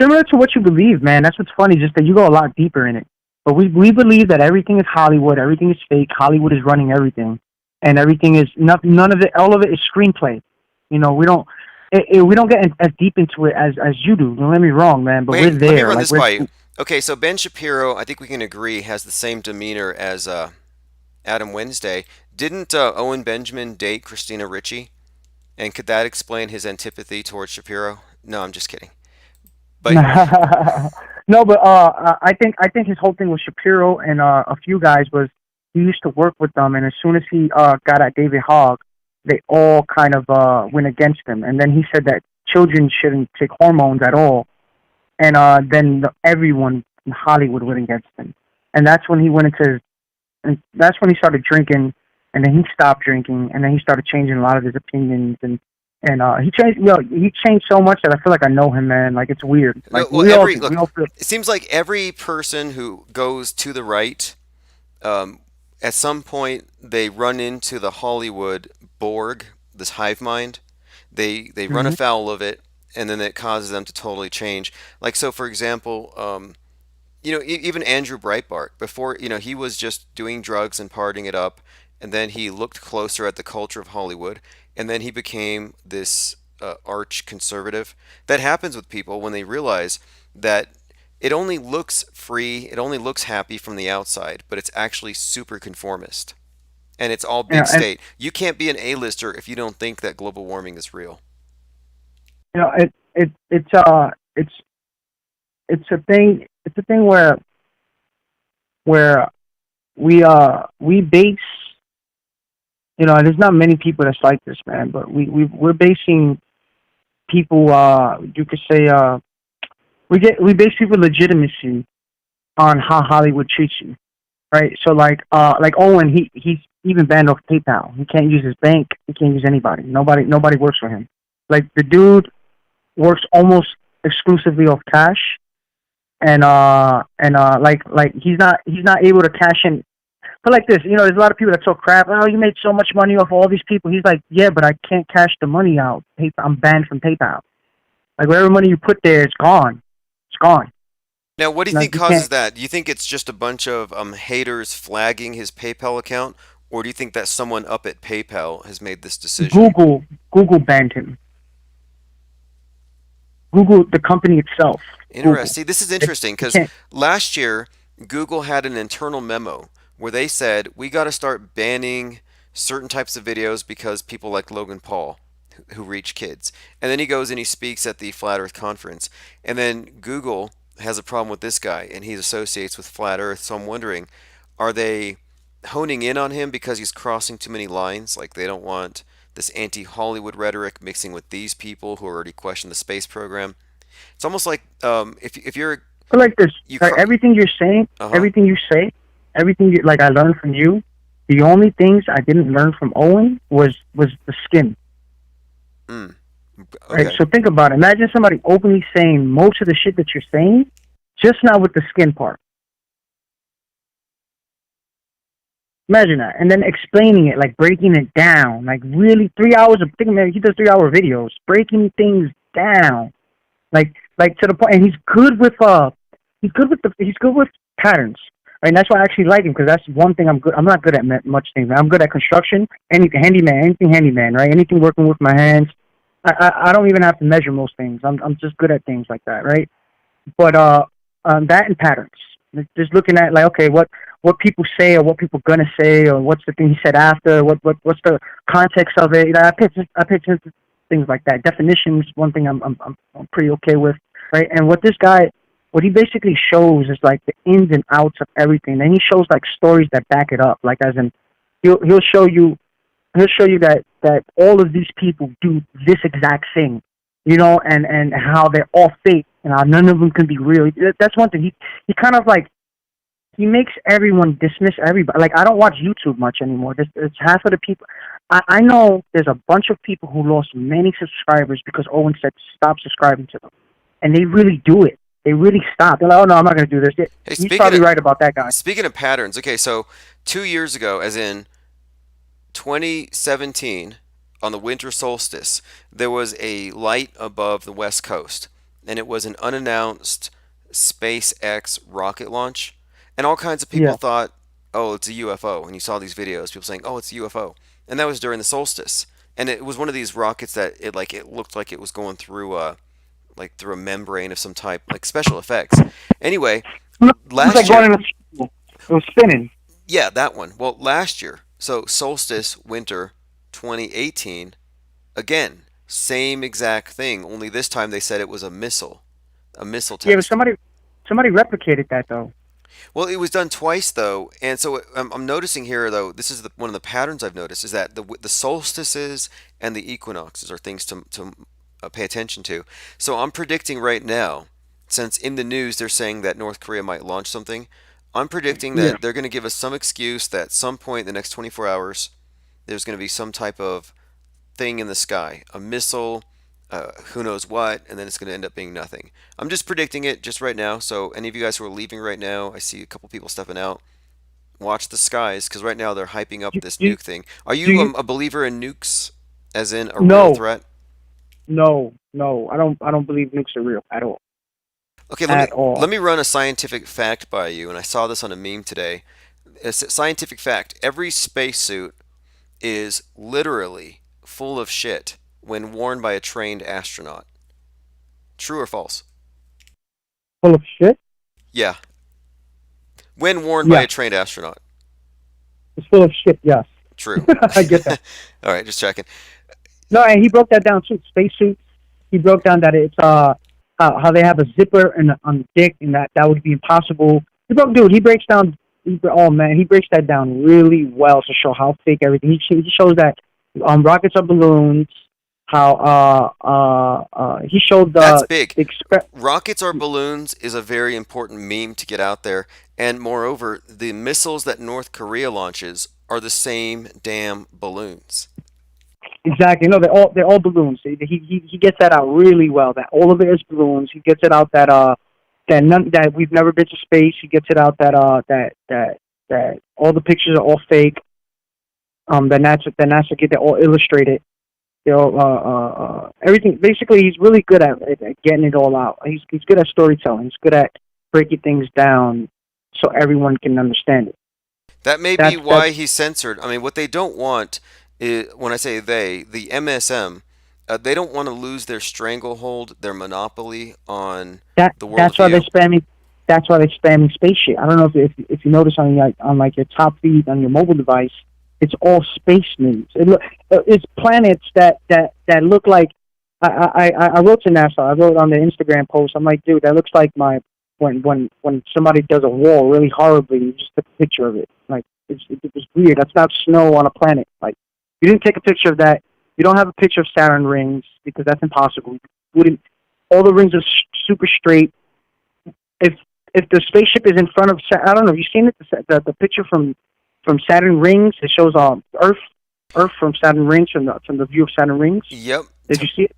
Similar to what you believe, man. That's what's funny, just that you go a lot deeper in it. But we believe that everything is Hollywood, everything is fake, Hollywood is running everything. And everything is, none of it, all of it is screenplay. We don't get as deep into it as you do. Don't get me wrong, man, but Wait, we're let me there. run Like, this by you. Okay, so Ben Shapiro, I think we can agree, has the same demeanor as Adam Wednesday. Didn't Owen Benjamin date Christina Ricci? And could that explain his antipathy towards Shapiro? No, I'm just kidding. But No, but I think his whole thing with Shapiro and a few guys was he used to work with them, and as soon as he got at David Hogg, they all kind of went against him, and then he said that children shouldn't take hormones at all, and everyone in Hollywood went against him, and that's when he started drinking, and then he stopped drinking, and then he started changing a lot of his opinions, and he changed so much that I feel like I know him, man. Like it's weird. Like well, we all every do. look, We all feel. it seems like every person who goes to the right, um, at some point they run into the Hollywood Borg, this hive mind. They run Hmm. afoul of it, and then it causes them to totally change. Like so, for example, even Andrew Breitbart, before, he was just doing drugs and partying it up, and then he looked closer at the culture of Hollywood, and then he became this arch conservative. That happens with people when they realize that it only looks free, it only looks happy from the outside, but it's actually super conformist. And it's all big And state. You can't be an A-lister if you don't think that global warming is real. it's it's a thing. It's a thing where we base. There's not many people that's like this, man. But we're basing people. You could say we base people legitimacy on how Hollywood treats you, right? So like Owen, he's even banned off PayPal. He can't use his bank. He can't use anybody. Nobody works for him. Like the dude works almost exclusively off cash, and like he's not able to cash in. But like this, there's a lot of people that talk crap. Oh, you made so much money off all these people. He's like, yeah, but I can't cash the money out. I'm banned from PayPal. Like whatever money you put there, it's gone. It's gone. Now, what do you Like think you causes can't. that? Do you think it's just a bunch of haters flagging his PayPal account, or do you think that someone up at PayPal has made this decision? Google banned him. Google, the company itself. Interesting. Google. See, this is They, interesting you because can't. last year Google had an internal memo where they said we got to start banning certain types of videos because people like Logan Paul who reach kids. And then he goes and he speaks at the Flat Earth conference. And then Google has a problem with this guy and he associates with Flat Earth. So I'm wondering, are they honing in on him because he's crossing too many lines? Like they don't want this anti-Hollywood rhetoric mixing with these people who already question the space program. It's almost like if you're But like this, you like cr- everything you're saying, uh-huh. everything you say, everything like I learned from you. The only things I didn't learn from Owen was the skin. Mm. Right. Okay. So think about it. Imagine somebody openly saying most of the shit that you're saying, just not with the skin part. Imagine that, and then explaining it, like breaking it down, like really 3 hours of thinking. Man, he does 3 hour videos, breaking things down, like to the point. And he's good with patterns. Right, and that's why I actually like him because that's one thing I'm good. I'm not good at much things. I'm good at construction, anything handyman, right? Anything working with my hands. I don't even have to measure most things. I'm just good at things like that, right? But that and patterns. Just looking at like, okay, what people say or what people gonna say or what's the thing he said after, what's the context of it. I pay attention to things like that. Definitions, one thing I'm pretty okay with, right? And what he basically shows is like the ins and outs of everything. And he shows like stories that back it up. Like as in, he'll show you that all of these people do this exact thing, and how they're all fake and how none of them can be real. That's one thing. He kind of like he makes everyone dismiss everybody. Like I don't watch YouTube much anymore. It's half of the people. I know there's a bunch of people who lost many subscribers because Owen said stop subscribing to them, and they really do it. They really stop. They're like, oh no, I'm not going to do this. Hey, He's probably right about that guy. speaking of patterns, okay, so 2 years ago, as in 2017, on the winter solstice, there was a light above the west coast, and it was an unannounced SpaceX rocket launch, and all kinds of people Yeah. thought, oh, it's a UFO, and you saw these videos, people saying, oh, it's a UFO, and that was during the solstice, and it was one of these rockets that it looked like it was going through through a membrane of some type, like special effects. Anyway, It was like last going year, in a circle. It was spinning. yeah, that one. Well, last year, So Solstice Winter 2018, again, same exact thing, only this time they said it was a missile Yeah, but test. somebody replicated that though. Well, it was done twice though, and so I'm noticing here though. This is one of the patterns I've noticed is that the solstices and the equinoxes are things to pay attention to. So I'm predicting right now, since in the news they're saying that North Korea might launch something, I'm predicting Yeah. that they're going to give us some excuse that some point in the next 24 hours there's going to be some type of thing in the sky, a missile, who knows what, and then it's going to end up being nothing. I'm just predicting it just right now. So any of you guys who are leaving right now, I see a couple people stepping out. Watch the skies because right now they're hyping up Do, this do, nuke thing. Are do you you? a believer in nukes, as in a real No, threat? no. I don't believe nukes are real at all. Okay, At let all. me run a scientific fact by you, and I saw this on a meme today. It's a scientific fact. Every spacesuit is literally full of shit when worn by a trained astronaut. True or false? Full of shit. Yeah, when worn by Yeah, a trained astronaut. it's full of shit. Yes, True. I get that. All right, just checking. No, and he broke that down too. Spacesuits. He broke down that it's how they have a zipper and on the dick, and that would be impossible. Dude, he breaks down. Oh man, he breaks that down really well to show how fake everything. He shows that rockets are balloons. How he showed That's the big. exp- Rockets or balloons is a very important meme to get out there. And moreover, the missiles that North Korea launches are the same damn balloons. Exactly. No, they're all balloons. He gets that out really well. That all of it is balloons. He gets it out that that we've never been to space. He gets it out that that all the pictures are all fake. That NASA get they all illustrated. They all everything. Basically, he's really good at getting it all out. He's good at storytelling. He's good at breaking things down so everyone can understand it. That may be That's why he's censored. I mean, what they don't want is, when I say they, the MSM, they don't want to lose their stranglehold, their monopoly on the That's why they're worldview. spamming. That's why they're spamming space shit. I don't know if you notice on your top feed on your mobile device, it's all space news. It's planets that look like. I wrote to NASA. I wrote on the Instagram post. I'm like, dude, that looks like my when somebody does a wall really horribly. You just took a picture of it. Like it was weird. That's not snow on a planet. Like you didn't take a picture of that. You don't have a picture of Saturn rings because that's impossible. You wouldn't. All the rings are super straight. If the spaceship is in front of, I don't know. Have you seen it? The picture from Saturn rings. It shows Earth from Saturn rings from the view of Saturn rings. Yep. Did you see it?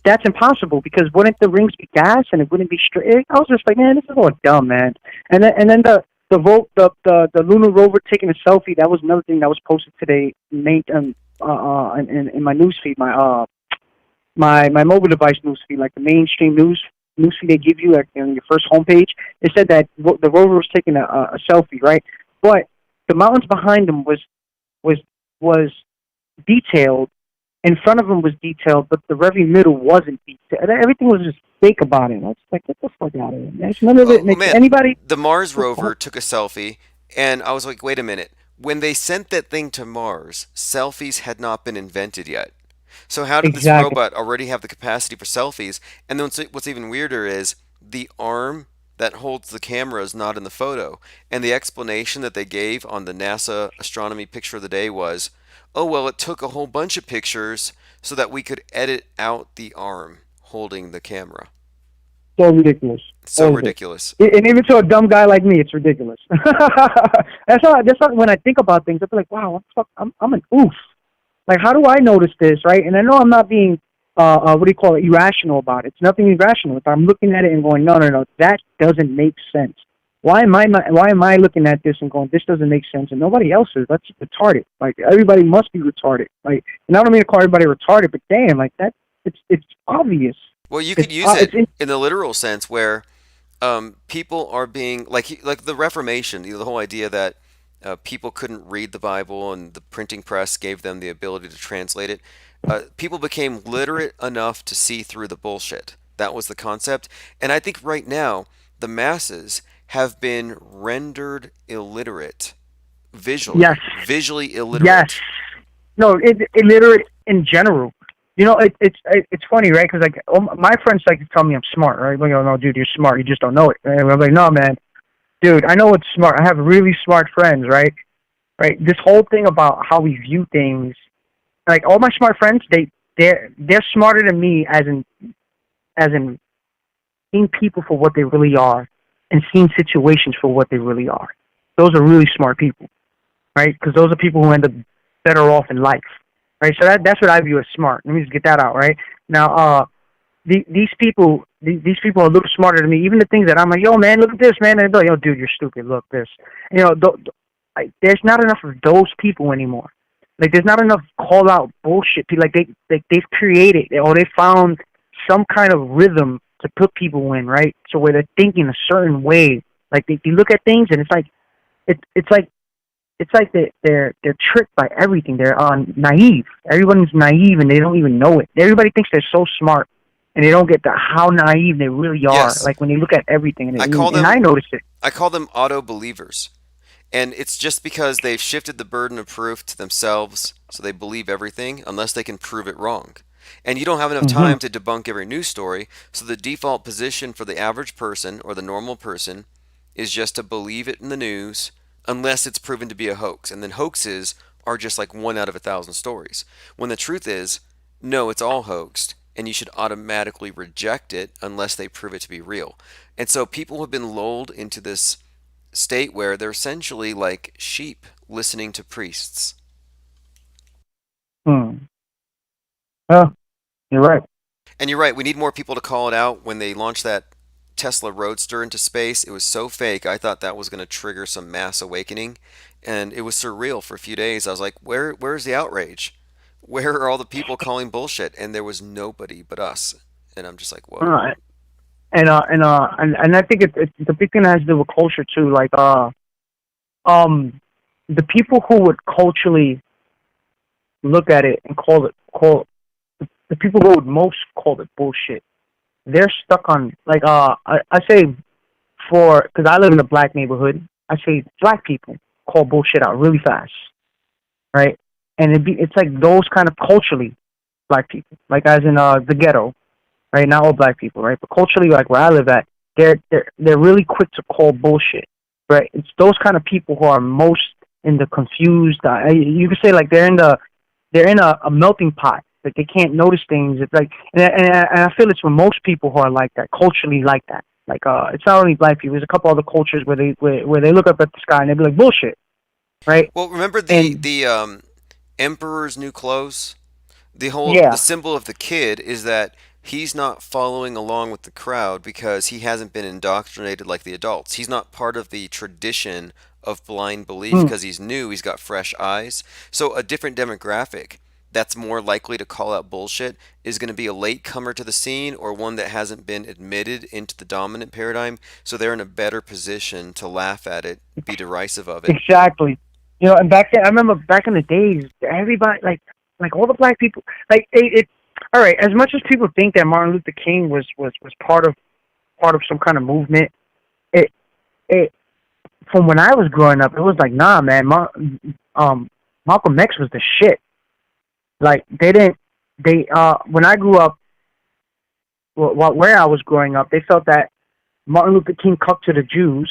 That's impossible because wouldn't the rings be gas and it wouldn't be straight? I was just like, man, this is all dumb, man. And then the lunar rover taking a selfie. That was another thing that was posted today. In my news feed, my mobile device news feed, like the mainstream news feed they give you like on your first homepage. It said that the rover was taking a selfie, right? But the mountains behind them was was detailed. In front of him was detailed, but the very middle wasn't detailed. Everything was just fake about it. I was like, get the fuck out of here, man. None of it Oh makes man, anybody. the Mars rover took a selfie, and I was like, wait a minute. When they sent that thing to Mars, selfies had not been invented yet. So how did this Exactly. robot already have the capacity for selfies? And then what's even weirder is the arm that holds the camera is not in the photo. And the explanation that they gave on the NASA astronomy picture of the day was, oh well, it took a whole bunch of pictures so that we could edit out the arm holding the camera. So ridiculous. So All of it. ridiculous. And even to a dumb guy like me, it's ridiculous. That's how when I think about things, I feel like, wow, I'm an oof. Like, how do I notice this, right? And I know I'm not being, what do you call it, irrational about it. It's nothing irrational. If I'm looking at it and going, no, no, no, that doesn't make sense. Why am I looking at this and going, this doesn't make sense, and nobody else is? That's retarded. Like, everybody must be retarded. Like, and I don't mean to call everybody retarded, but damn, like that, it's obvious. Well, you could It's use it's it in, in the literal sense where people are being like the Reformation, the whole idea that people couldn't read the Bible and the printing press gave them the ability to translate it. People became literate enough to see through the bullshit. That was the concept. And I think right now the masses have been rendered illiterate visually, Yes. visually Yes. illiterate. No, illiterate in general. It's funny, right? Because like my friends like to tell me I'm smart, right? Like, oh no, dude, you're smart. You just don't know it. And I'm like, no, man, dude, I know it's smart. I have really smart friends, right? Right. This whole thing about how we view things, like all my smart friends, they're smarter than me, as in seeing people for what they really are, and seeing situations for what they really are. Those are really smart people, right? Because those are people who end up better off in life, right? So that's what I view as smart. Let me just get that out, right? Now, these people are a little smarter than me. Even the things that I'm like, yo, man, look at this, man, and they're like, yo, dude, you're stupid. Look this, there's not enough of those people anymore. Like, there's not enough call out bullshit. Like they've created, or they found some kind of rhythm to put people in, right? So where they're thinking a certain way, like they look at things and it's like they're tricked by everything. They're naive. Everyone's naive and they don't even know it. Everybody thinks they're so smart and they don't get how naive they really are. Yes, Like when they look at everything, and I notice it. I call them auto believers. And it's just because they've shifted the burden of proof to themselves, so they believe everything unless they can prove it wrong. And you don't have enough Hmm. time to debunk every news story, so the default position for the average person or the normal person is just to believe it in the news unless it's proven to be a hoax. And then hoaxes are just like one out of 1,000 stories. When the truth is, no, it's all hoaxed, and you should automatically reject it unless they prove it to be real. And so people have been lulled into this state where they're essentially like sheep listening to priests. Hmm. Oh, you're right. And you're right, we need more people to call it out. When they launched that Tesla Roadster into space, it was so fake. I thought that was going to trigger some mass awakening, and it was surreal for a few days. I was like, where's the outrage? Where are all the people calling bullshit? And there was nobody but us. And I'm just like, whoa. Uh, and I think it's the big thing that has to do with culture too. Like um, the people who would culturally look at it and call the people who would most call it bullshit. They're stuck on like I say, because I live in a black neighborhood. I say black people call bullshit out really fast, right? And it's like those kind of culturally black people, like as in the ghetto, right? Not all black people, right? But culturally, like where I live at, they're really quick to call bullshit, right? It's those kind of people who are most in the confused. You could say like they're in a melting pot. Like they can't notice things. It's like, and I feel it's for most people who are like that, culturally like that. Like it's not only black people. There's a couple other cultures where they look up at the sky and they be like bullshit, right? Well, remember And the emperor's new clothes? The yeah, symbol of the kid is that he's not following along with the crowd because he hasn't been indoctrinated like the adults. He's not part of the tradition of blind belief mm, because he's new, he's got fresh eyes. So a different demographic that's more likely to call out bullshit is going to be a late comer to the scene or one that hasn't been admitted into the dominant paradigm, so they're in a better position to laugh at it, be derisive of it. exactly. And back then, I remember back in the days, everybody like all the black people, like it. All right, as much as people think that Martin Luther King was part of some kind of movement, it it from when I was growing up, it was like, nah, man, Malcolm X was the shit. Like they didn't they when I grew up, where I was growing up, they felt that Martin Luther King cucked to the Jews.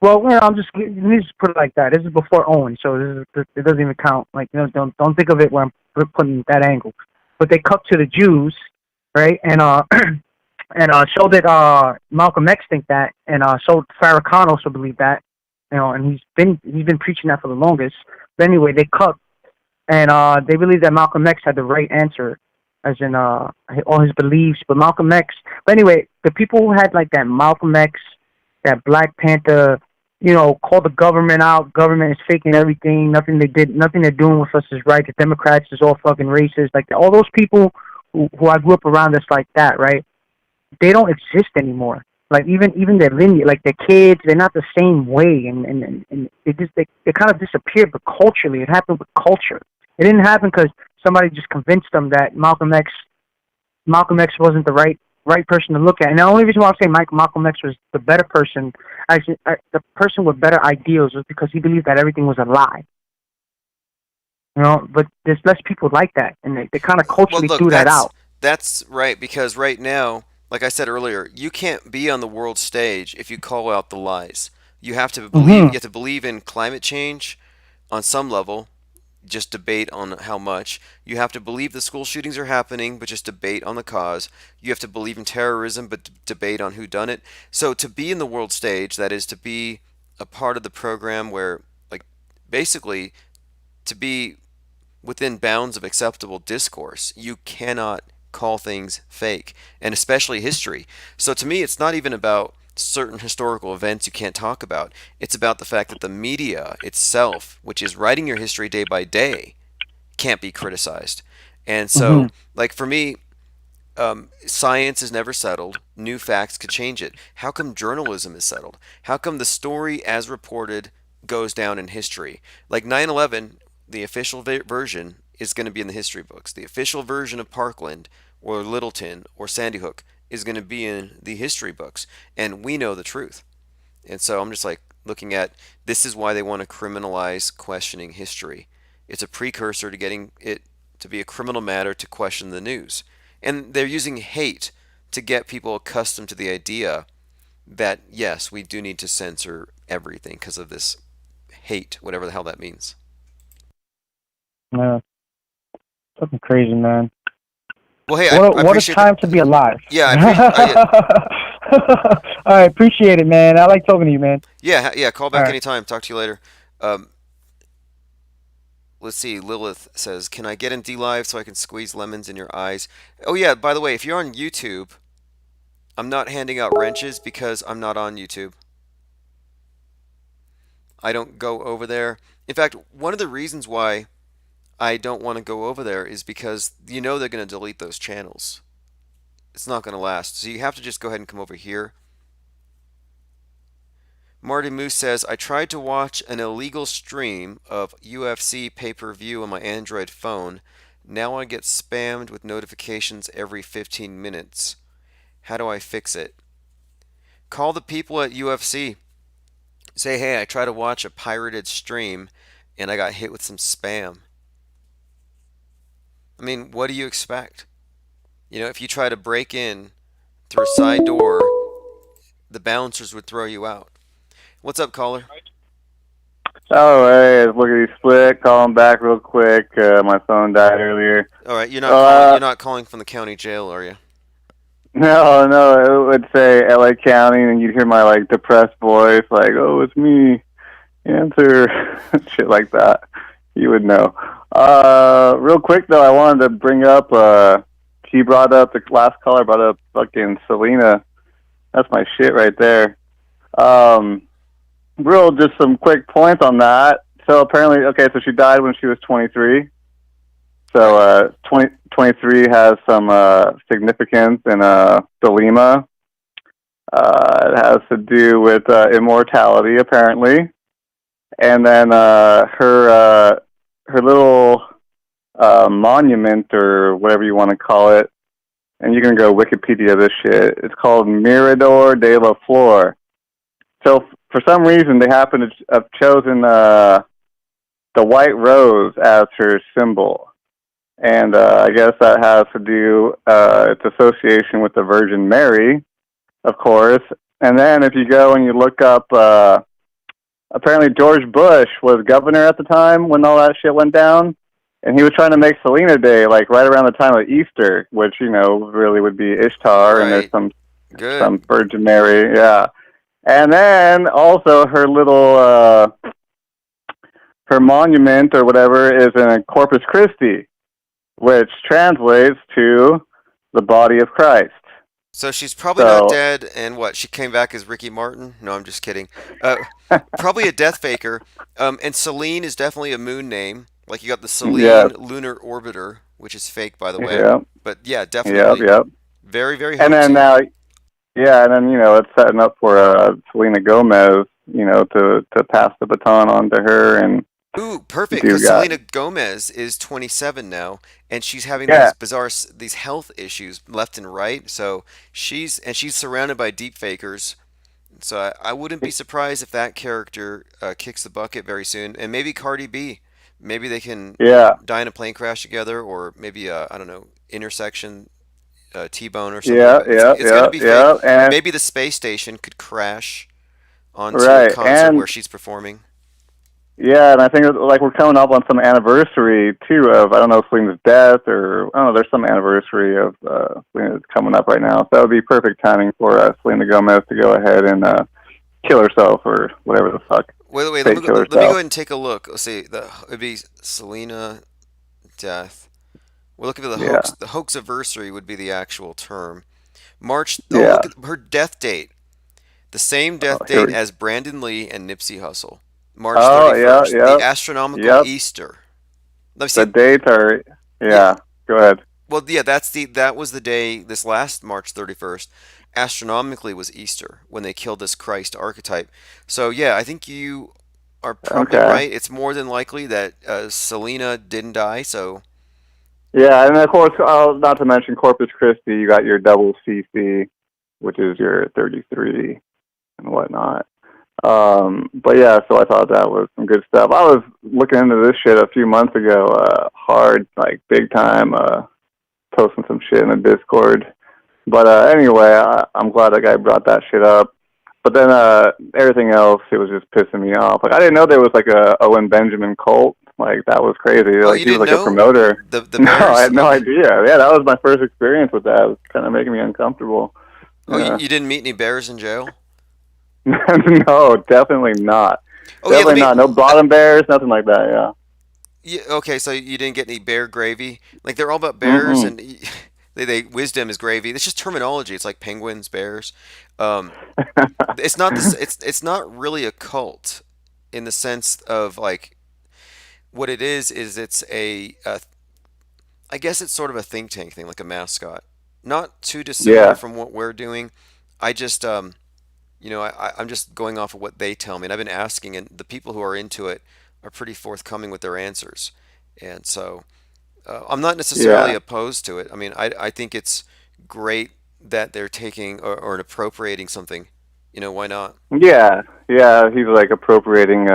Well, let me just put it like that. This is before Owen, so it doesn't even count. Like, don't think of it when I'm putting that angle. But they cucked to the Jews, right? And so did Malcolm X think that, and so Farrakhan also believed that, and he's been preaching that for the longest. But anyway, they cucked, and they believed that Malcolm X had the right answer, as in all his beliefs. But Malcolm X, but anyway, the people who had like that Malcolm X, that Black Panther, call the government out. Government is faking everything. Nothing they're doing with us is right. The Democrats is all fucking racist. Like all those people who I grew up around that's like that, right? They don't exist anymore. Like even their lineage, like their kids, they're not the same way, and they kind of disappeared. But culturally, it happened with culture. It didn't happen because somebody just convinced them that Malcolm X wasn't the right right person to look at. And the only reason why I'm saying Malcolm X was the better person, actually, the person with better ideals, was because he believed that everything was a lie. You know, but there's less people like that, and they kind of Well, culturally look, threw that out. that's right because right now, like I said earlier, you can't be on the world stage if you call out the lies. You Hmm. have to believe in climate change on some level, just debate on how much. You have to believe the school shootings are happening, but just debate on the cause. You have to believe in terrorism, but debate on who done it. So to be in the world stage, that is to be a part of the program where, like, basically to be within bounds of acceptable discourse. You cannot call things fake, and especially history. So to me, it's not even about certain historical events you can't talk about. It's about the fact that the media itself, which is writing your history day by day, can't be criticized. And Hmm. so, like for me, science is never settled. New facts could change it. How come journalism is settled? How come the story as reported goes down in history? Like 9/11, the official version is going to be in the history books. The official version of Parkland or Littleton or Sandy Hook is going to be in the history books. And we know the truth. And so I'm just like looking at this is why they want to criminalize questioning history. It's a precursor to getting it to be a criminal matter to question the news. And they're using hate to get people accustomed to the idea that, yes, we do need to censor everything because of this hate, whatever the hell that means. Yeah, something crazy, man. Well, hey, What I a appreciate the. time to be alive. Yeah, I appreciate. I appreciate it, man. I like talking to you, man. Yeah. Call All back right. anytime. Talk to you later. Um, let's see. Lilith says, "Can I get in D Live so I can squeeze lemons in your eyes?" Oh yeah. By the way, if you're on YouTube, I'm not handing out wrenches because I'm not on YouTube. I don't go over there. In fact, one of the reasons why I don't want to go over there is because you know they're going to delete those channels. It's not going to last. So you have to just go ahead and come over here. Marty Moose says, I tried to watch an illegal stream of UFC pay-per-view on my Android phone. Now I get spammed with notifications every 15 minutes. How do I fix it? Call the people at UFC. Say, hey, I tried to watch a pirated stream and I got hit with some spam. I mean, what do you expect? You know, if you try to break in through a side door, the bouncers would throw you out. What's up, caller? Oh, hey, it's Lookity Split. Calling back real quick. My phone died earlier. All right, you're not calling. Uh, You're not calling from the county jail, are you? no, it would say LA County, and you'd hear my like depressed voice, like, "Oh, it's me. Answer," shit like that. You would know. Real quick though, I wanted to bring up. He brought up the last caller brought up fucking Selena. That's my shit right there. Um, real, just some quick points on that. So apparently, okay, so she died when she was 23. So Right. 23 has some significance in Thelema. It has to do with immortality, apparently. And then her little monument or whatever you want to call it, and you can go Wikipedia this shit. It's called Mirador de la Flor. So for some reason, they happen to have chosen the white rose as her symbol. And I guess that has to do its association with the Virgin Mary, of course. And then if you go and you look up, apparently George Bush was governor at the time when all that shit went down, and he was trying to make Selena Day like right around the time of Easter, which really would be Ishtar, and there's Right. Good. some Virgin Mary, yeah. And then also her little her monument or whatever is in Corpus Christi, which translates to the body of Christ. So she's probably not So, dead, and what? She came back as Ricky Martin? No, I'm just kidding. Probably a death faker. And Selene is definitely a moon name. Like you got the yes, Selene Lunar Orbiter, which is fake, by the way. yep, But yeah, yep, definitely yep. very, very And then hoaxy. now, yeah, and then it's setting up for Selena Gomez, to pass the baton on to her, and Ooh, perfect, Dude because got Selena Gomez is 27 now, and she's having yeah, these bizarre, these health issues left and right. So she's surrounded by deep fakers. So I wouldn't be surprised if that character kicks the bucket very soon, and maybe Cardi B. Maybe they can yeah, die in a plane crash together, or maybe I don't know, intersection T-bone or something. yeah, But yeah, it's gonna yeah, be fake. yeah, and Maybe the space station could crash onto a right, concert and where she's performing. yeah, and I think like we're coming up on some anniversary too of I don't know Selena's death or I don't know. There's some anniversary of Selena that's coming up right now. So that would be perfect timing for Selena Gomez to go ahead and kill herself or whatever the fuck. Wait. Fake kill Let me go herself. ahead and take a look. Let's see. It'd be Selena death. We're looking for the Yeah, hoax. The hoax anniversary would be the actual term. March. Oh, yeah. look at her death date. The same death Here date we. as Brandon Lee and Nipsey Hussle. March Oh yeah, 31st. The yeah, astronomical yep. Easter. Let me The see. dates are Yeah. yeah. Go ahead. Well, yeah. That was the day. This last March 31st, astronomically was Easter when they killed this Christ archetype. So yeah, I think you are probably Okay. right. It's more than likely that Selena didn't die. So Yeah, and of course, not to mention Corpus Christi, you got your double CC, which is your 33 and whatnot. But yeah, so I thought that was some good stuff. I was looking into this shit a few months ago, hard, like big time, posting some shit in the Discord. But anyway, I'm glad that guy brought that shit up. But then everything else, it was just pissing me off. Like I didn't know there was like a Owen Benjamin cult. Like that was crazy. oh, Like you he was didn't like a know promoter. the No, I Bears? had no idea. Yeah, that was my first experience with that. It was kind of making me uncomfortable. Oh, Yeah. you didn't meet any bears in jail? No, definitely not. Oh yeah, let Definitely me. not. No bottom bears, nothing like that. Yeah. Yeah, okay, so you didn't get any bear gravy? Like they're all about bears, Mm-mm. and they wisdom is gravy. It's just terminology. It's like penguins, bears. Um, it's not this. It's not really a cult in the sense of like what it is it's I guess it's sort of a think tank thing, like a mascot. Not too dissimilar Yeah. from what we're doing. I just I'm just going off of what they tell me, and I've been asking, and the people who are into it are pretty forthcoming with their answers. And so I'm not necessarily Yeah. opposed to it. I mean, I think it's great that they're taking or appropriating something. Why not? Yeah. Yeah. He's like appropriating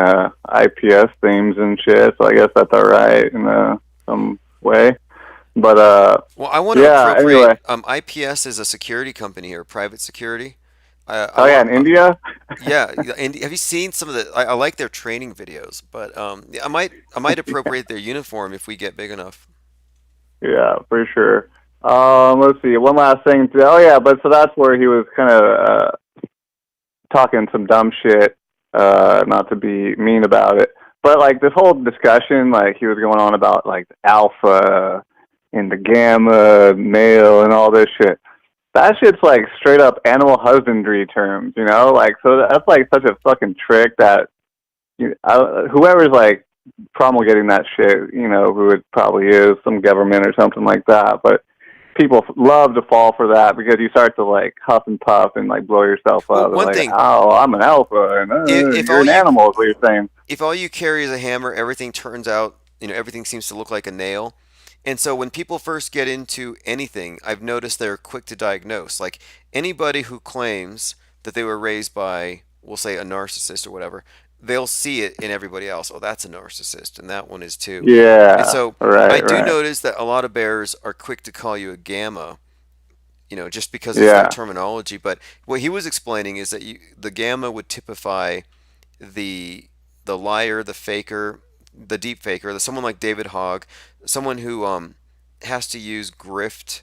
IPS themes and shit. So I guess that's all right in some way. But Well, I want to yeah. appropriate. Anyway. IPS is a security company here, private security. I Oh yeah, want. in India. Yeah, and have you seen some of the? I like their training videos, but yeah, I might appropriate their uniform if we get big enough. Yeah, for sure. Let's see. One last thing. Oh yeah, but so that's where he was kind of talking some dumb shit. Not to be mean about it, but like this whole discussion, like he was going on about like alpha and the gamma male and all this shit. That shit's like straight up animal husbandry terms, you know? Like, so that's like such a fucking trick that whoever's like promulgating that shit, you know, who it probably is, some government or something like that. But people love to fall for that because you start to like huff and puff and like blow yourself Well, up. And one like, thing, oh, I'm an alpha and if you're all an you animal is what you're saying. if all you carry is a hammer, everything turns out, everything seems to look like a nail. And so when people first get into anything, I've noticed they're quick to diagnose. Like anybody who claims that they were raised by, we'll say, a narcissist or whatever, they'll see it in everybody else. Oh, that's a narcissist, and that one is too. And Yeah, so I right, do right. notice that a lot of bears are quick to call you a gamma, just because it's their Yeah, terminology. But what he was explaining is that the gamma would typify the liar, the faker, the deep faker, someone like David Hogg, someone who has to use grift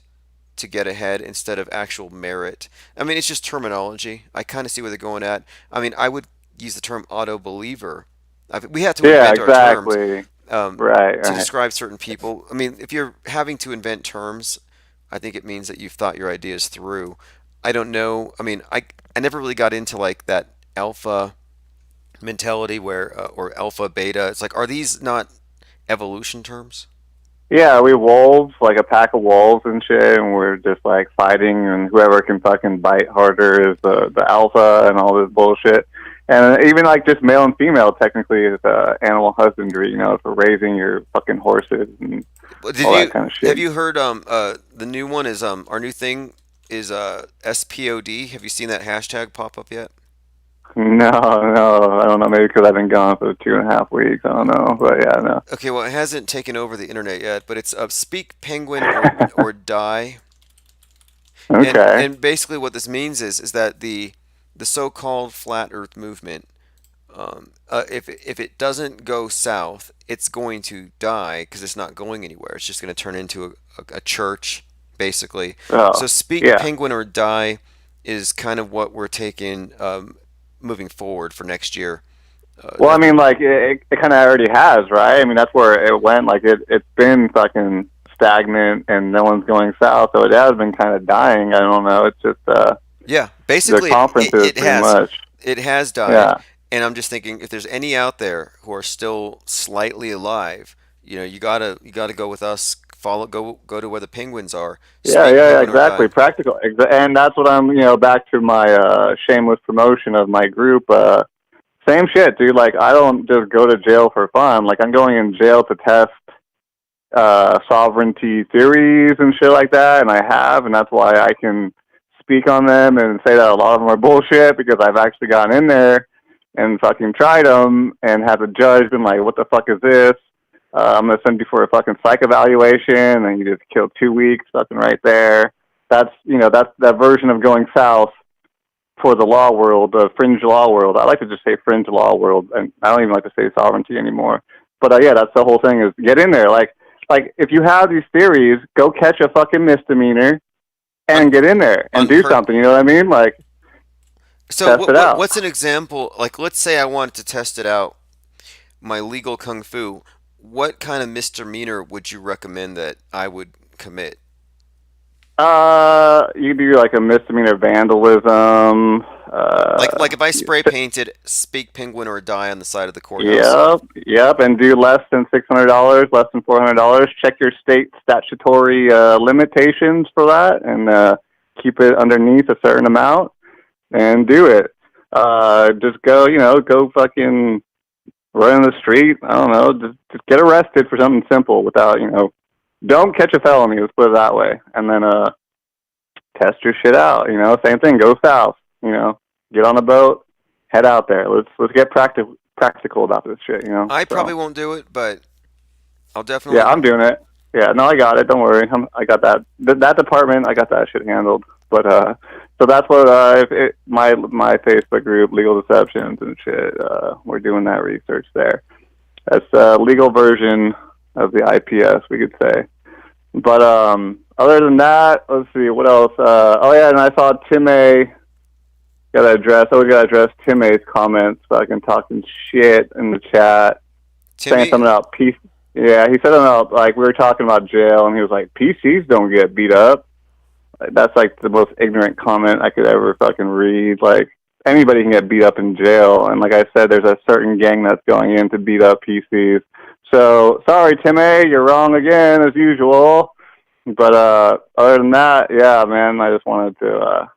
to get ahead instead of actual merit. I mean, it's just terminology. I kind of see where they're going at. I mean, I would use the term auto believer. We had to yeah, invent our terms exactly. um, Right, to right. describe certain people. I mean, if you're having to invent terms, I think it means that you've thought your ideas through. I don't know. I mean, I never really got into like that alpha mentality where or alpha beta. It's like, are these not evolution terms? Yeah, we wolves, like a pack of wolves and shit, and we're just like fighting, and whoever can fucking bite harder is the alpha and all this bullshit. And even like just male and female technically is animal husbandry, for raising your fucking horses and Did all that you kind of shit. have you heard the new one is our new thing is SPOD. Have you seen that hashtag pop up yet? No, I don't know. Maybe because I've been gone for 2.5 weeks. I don't know, but yeah, no. Okay, well it hasn't taken over the internet yet, but it's speak penguin or die. And Okay. and basically what this means is that the so-called flat Earth movement, if it doesn't go south, it's going to die because it's not going anywhere. It's just going to turn into a church, basically. Oh, So speak yeah. penguin or die is kind of what we're taking moving forward for next year. Well, I mean, like it kind of already has, right? I mean, that's where it went. Like it's been fucking stagnant, and no one's going south, so it has been kind of dying. I don't know. It's just Yeah, the basically conferences pretty much. it has died, Yeah. and I'm just thinking if there's any out there who are still slightly alive, you gotta go with us. Go to where the penguins are. Yeah, Speak yeah, penguin or exactly. die. Practical, and that's what I'm, back to my shameless promotion of my group. Same shit, dude. Like, I don't just go to jail for fun. Like, I'm going in jail to test sovereignty theories and shit like that, and I have, and that's why I can speak on them and say that a lot of them are bullshit because I've actually gotten in there and fucking tried them and had the judge been like, "What the fuck is this? I'm gonna send you for a fucking psych evaluation," and you just killed 2 weeks, fucking right there. That's that version of going south for the law world, the fringe law world. I like to just say fringe law world, and I don't even like to say sovereignty anymore. But yeah, that's the whole thing is get in there. Like if you have these theories, go catch a fucking misdemeanor Un- and get in there and do unheard. something. You know what I mean? Like So test it out. what's an example? Like, let's say I wanted to test it out, my legal kung fu. What kind of misdemeanor would you recommend that I would commit? You do like a misdemeanor vandalism. Like if I spray painted "Speak Penguin or Die" on the side of the courthouse. Yep, and do less than $600, less than $400. Check your state statutory limitations for that, and keep it underneath a certain amount, and do it. Just go fucking run in the street. I don't know, just get arrested for something simple without, don't catch a felony. Let's put it that way, and then test your shit out. Same thing. Go south. Get on a boat, head out there. Let's get practical about this shit. I So probably won't do it, but I'll yeah, definitely. I'm doing it. Yeah, no, I got it. Don't worry. I got that. That department, I got that shit handled. But so that's what my Facebook group, Legal Deceptions and shit. We're doing that research there. That's the legal version of the IPS, we could say. But other than that, let's see what else. Oh yeah, and I saw Tim A. Always gotta address Tim A's comments. Fucking talking shit in the chat, saying Timmy, something about PC. Yeah, he said something about like we were talking about jail, and he was like, "PCs don't get beat up." Like, that's like the most ignorant comment I could ever fucking read. Like anybody can get beat up in jail, and like I said, there's a certain gang that's going in to beat up PCs. So sorry, Tim A, you're wrong again as usual. But other than that, yeah, man, I just wanted to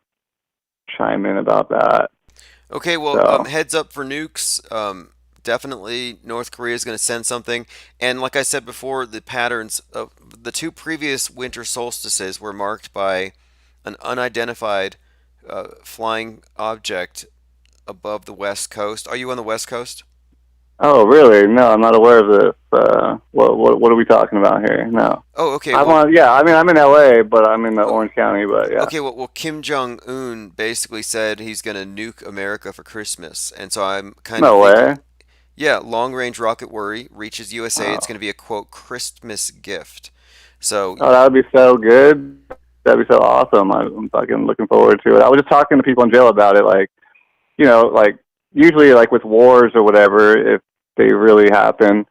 chime in about that. okay, well, So, heads up for nukes. Definitely North Korea is going to send something. And like I said before, the patterns of the two previous winter solstices were marked by an unidentified flying object above the west coast. Are you on the west coast? oh, really? No, I'm not aware of this. What are we talking about here? No, Oh, okay. I'm Well, on. Yeah, I mean, I'm in LA, but I'm in the Orange County. But yeah. okay. Well, Kim Jong Un basically said he's going to nuke America for Christmas, and so I'm kind of No thinking, way. yeah, long range rocket worry reaches USA. It's Oh, going to be a quote Christmas gift. So oh, that would be so good. That'd be so awesome. I'm fucking looking forward to it. I was just talking to people in jail about it. Like, like usually like with wars or whatever, if they really happen,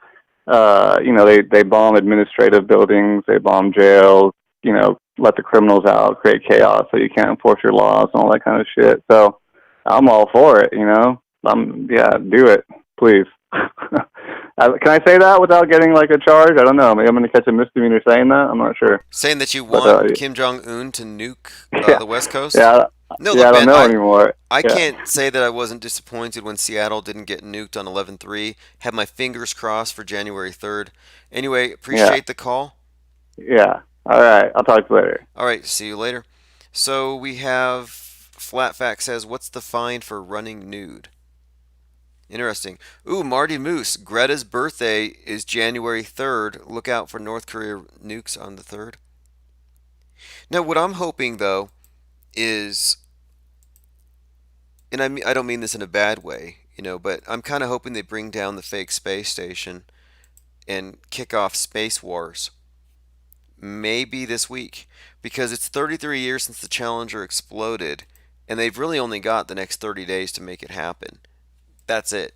they bomb administrative buildings, they bomb jails, let the criminals out, create chaos so you can't enforce your laws and all that kind of shit. So I'm all for it. Yeah, do it, please. Can I say that without getting like a charge? I don't know. Maybe I'm going to catch a misdemeanor saying that. I'm not sure. saying that you But want Kim Jong Un to nuke yeah, the West Coast? yeah, No, Yeah, look, I don't man, know I anymore. I Yeah, can't say that I wasn't disappointed when Seattle didn't get nuked on 11-3. Had my fingers crossed for January 3rd. Anyway, yeah, appreciate the call. yeah. All right, I'll talk to you later. All right, see you later. So we have Flat Fact says, "What's the fine for running nude?" Interesting. Ooh, Marty Moose. Greta's birthday is January 3rd. Look out for North Korea nukes on the 3rd. Now, what I'm hoping though is, and I don't mean this in a bad way, but I'm kind of hoping they bring down the fake space station and kick off Space Wars maybe this week, because it's 33 years since the Challenger exploded, and they've really only got the next 30 days to make it happen. That's it.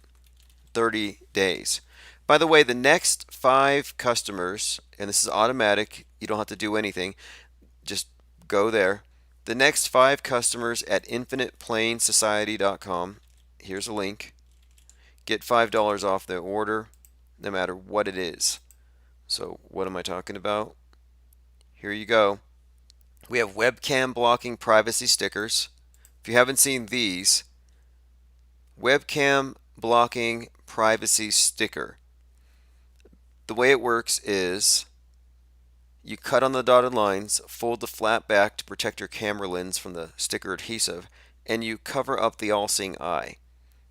30 days. By the way, the next 5 customers, and this is automatic, you don't have to do anything, just go there. The next 5 customers at infiniteplanesociety.com, here's a link, get $5 off their order, no matter what it is. So, what am I talking about? Here you go. We have webcam blocking privacy stickers. If you haven't seen these, webcam blocking privacy sticker. The way it works is you cut on the dotted lines, fold the flat back to protect your camera lens from the sticker adhesive, and you cover up the all-seeing eye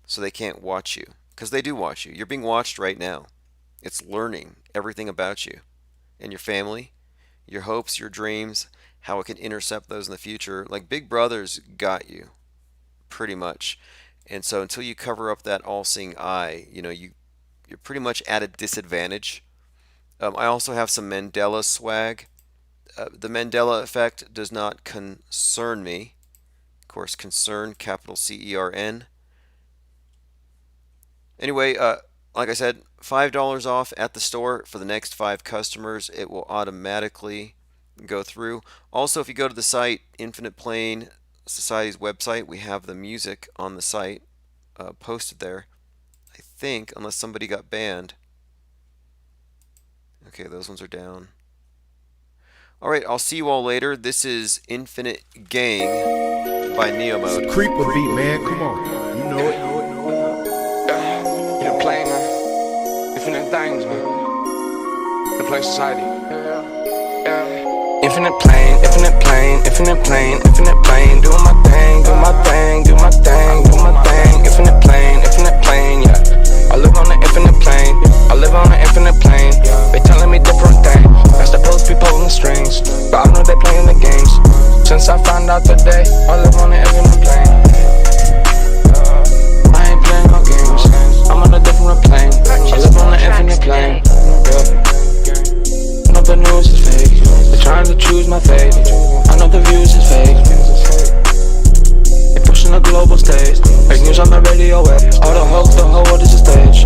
so they can't watch you. Because they do watch you. You're being watched right now. It's learning everything about you and your family, your hopes, your dreams, how it can intercept those in the future. Like Big Brother's got you, pretty much. And so until you cover up that all-seeing eye, you're pretty much at a disadvantage. I also have some Mandela swag. The Mandela effect does not concern me. Of course, concern, capital CERN. Anyway, like I said, $5 off at the store for the next 5 customers. It will automatically go through. Also, if you go to the site, Infinite Plane Society's website, we have the music on the site posted there. I think, unless somebody got banned. Okay, those ones are down. Alright, I'll see you all later. This is Infinite Gang by Neo Mode. Creeper beat, man. Come on. You know it. You're playing, man. Infinite things, man. The play society. Infinite plane, infinite plane, infinite plane, infinite plane. Doing my thing, do my thing, do my thing, do my thing. Infinite plane, yeah. I live on an infinite plane. I live on an infinite plane. They telling me different things. That's supposed to be pulling strings, but I know they playing the games. Since I found out today, I live on an infinite plane. I ain't playing no games. I'm on a different plane. I live on an infinite plane. I know the news is fake. They're trying to choose my fate. I know the views is fake. They pushing the global stage. Fake news on the radio wave. All the hoax, the whole world is a stage.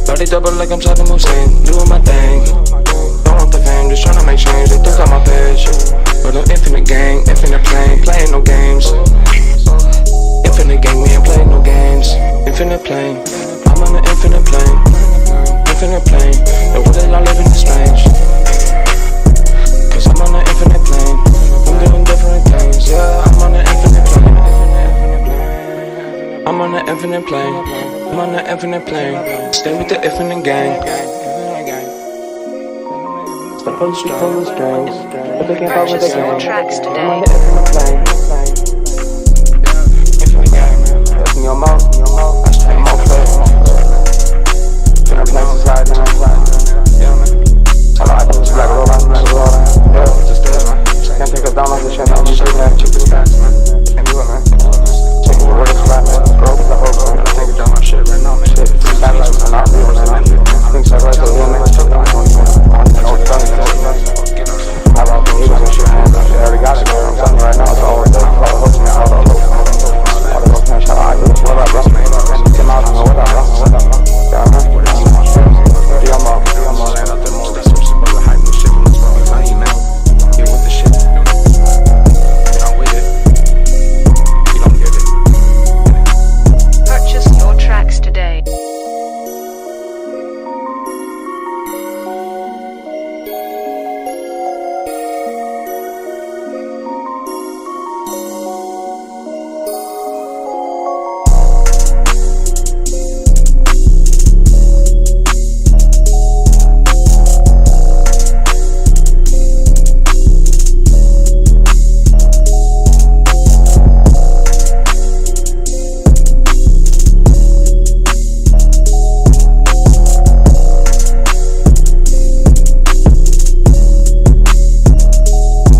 Body double like I'm Saddam Hussein. Doing my thing. Don't want the fame, just trying to make change. They took out my page. But an infinite gang, infinite plane. Playing no games. Infinite gang, we ain't playing no games. Infinite plane. I'm on an infinite plane. Infinite plane. The world that I live in is strange. Cause I'm on an infinite plane. I'm doing different things. Yeah, I'm on an infinite plane. I'm on an infinite plane. I'm on an infinite plane. Stay with the infinite gang. Supposed to pull the strings, but they can't cover the game. I'm on the infinite plane.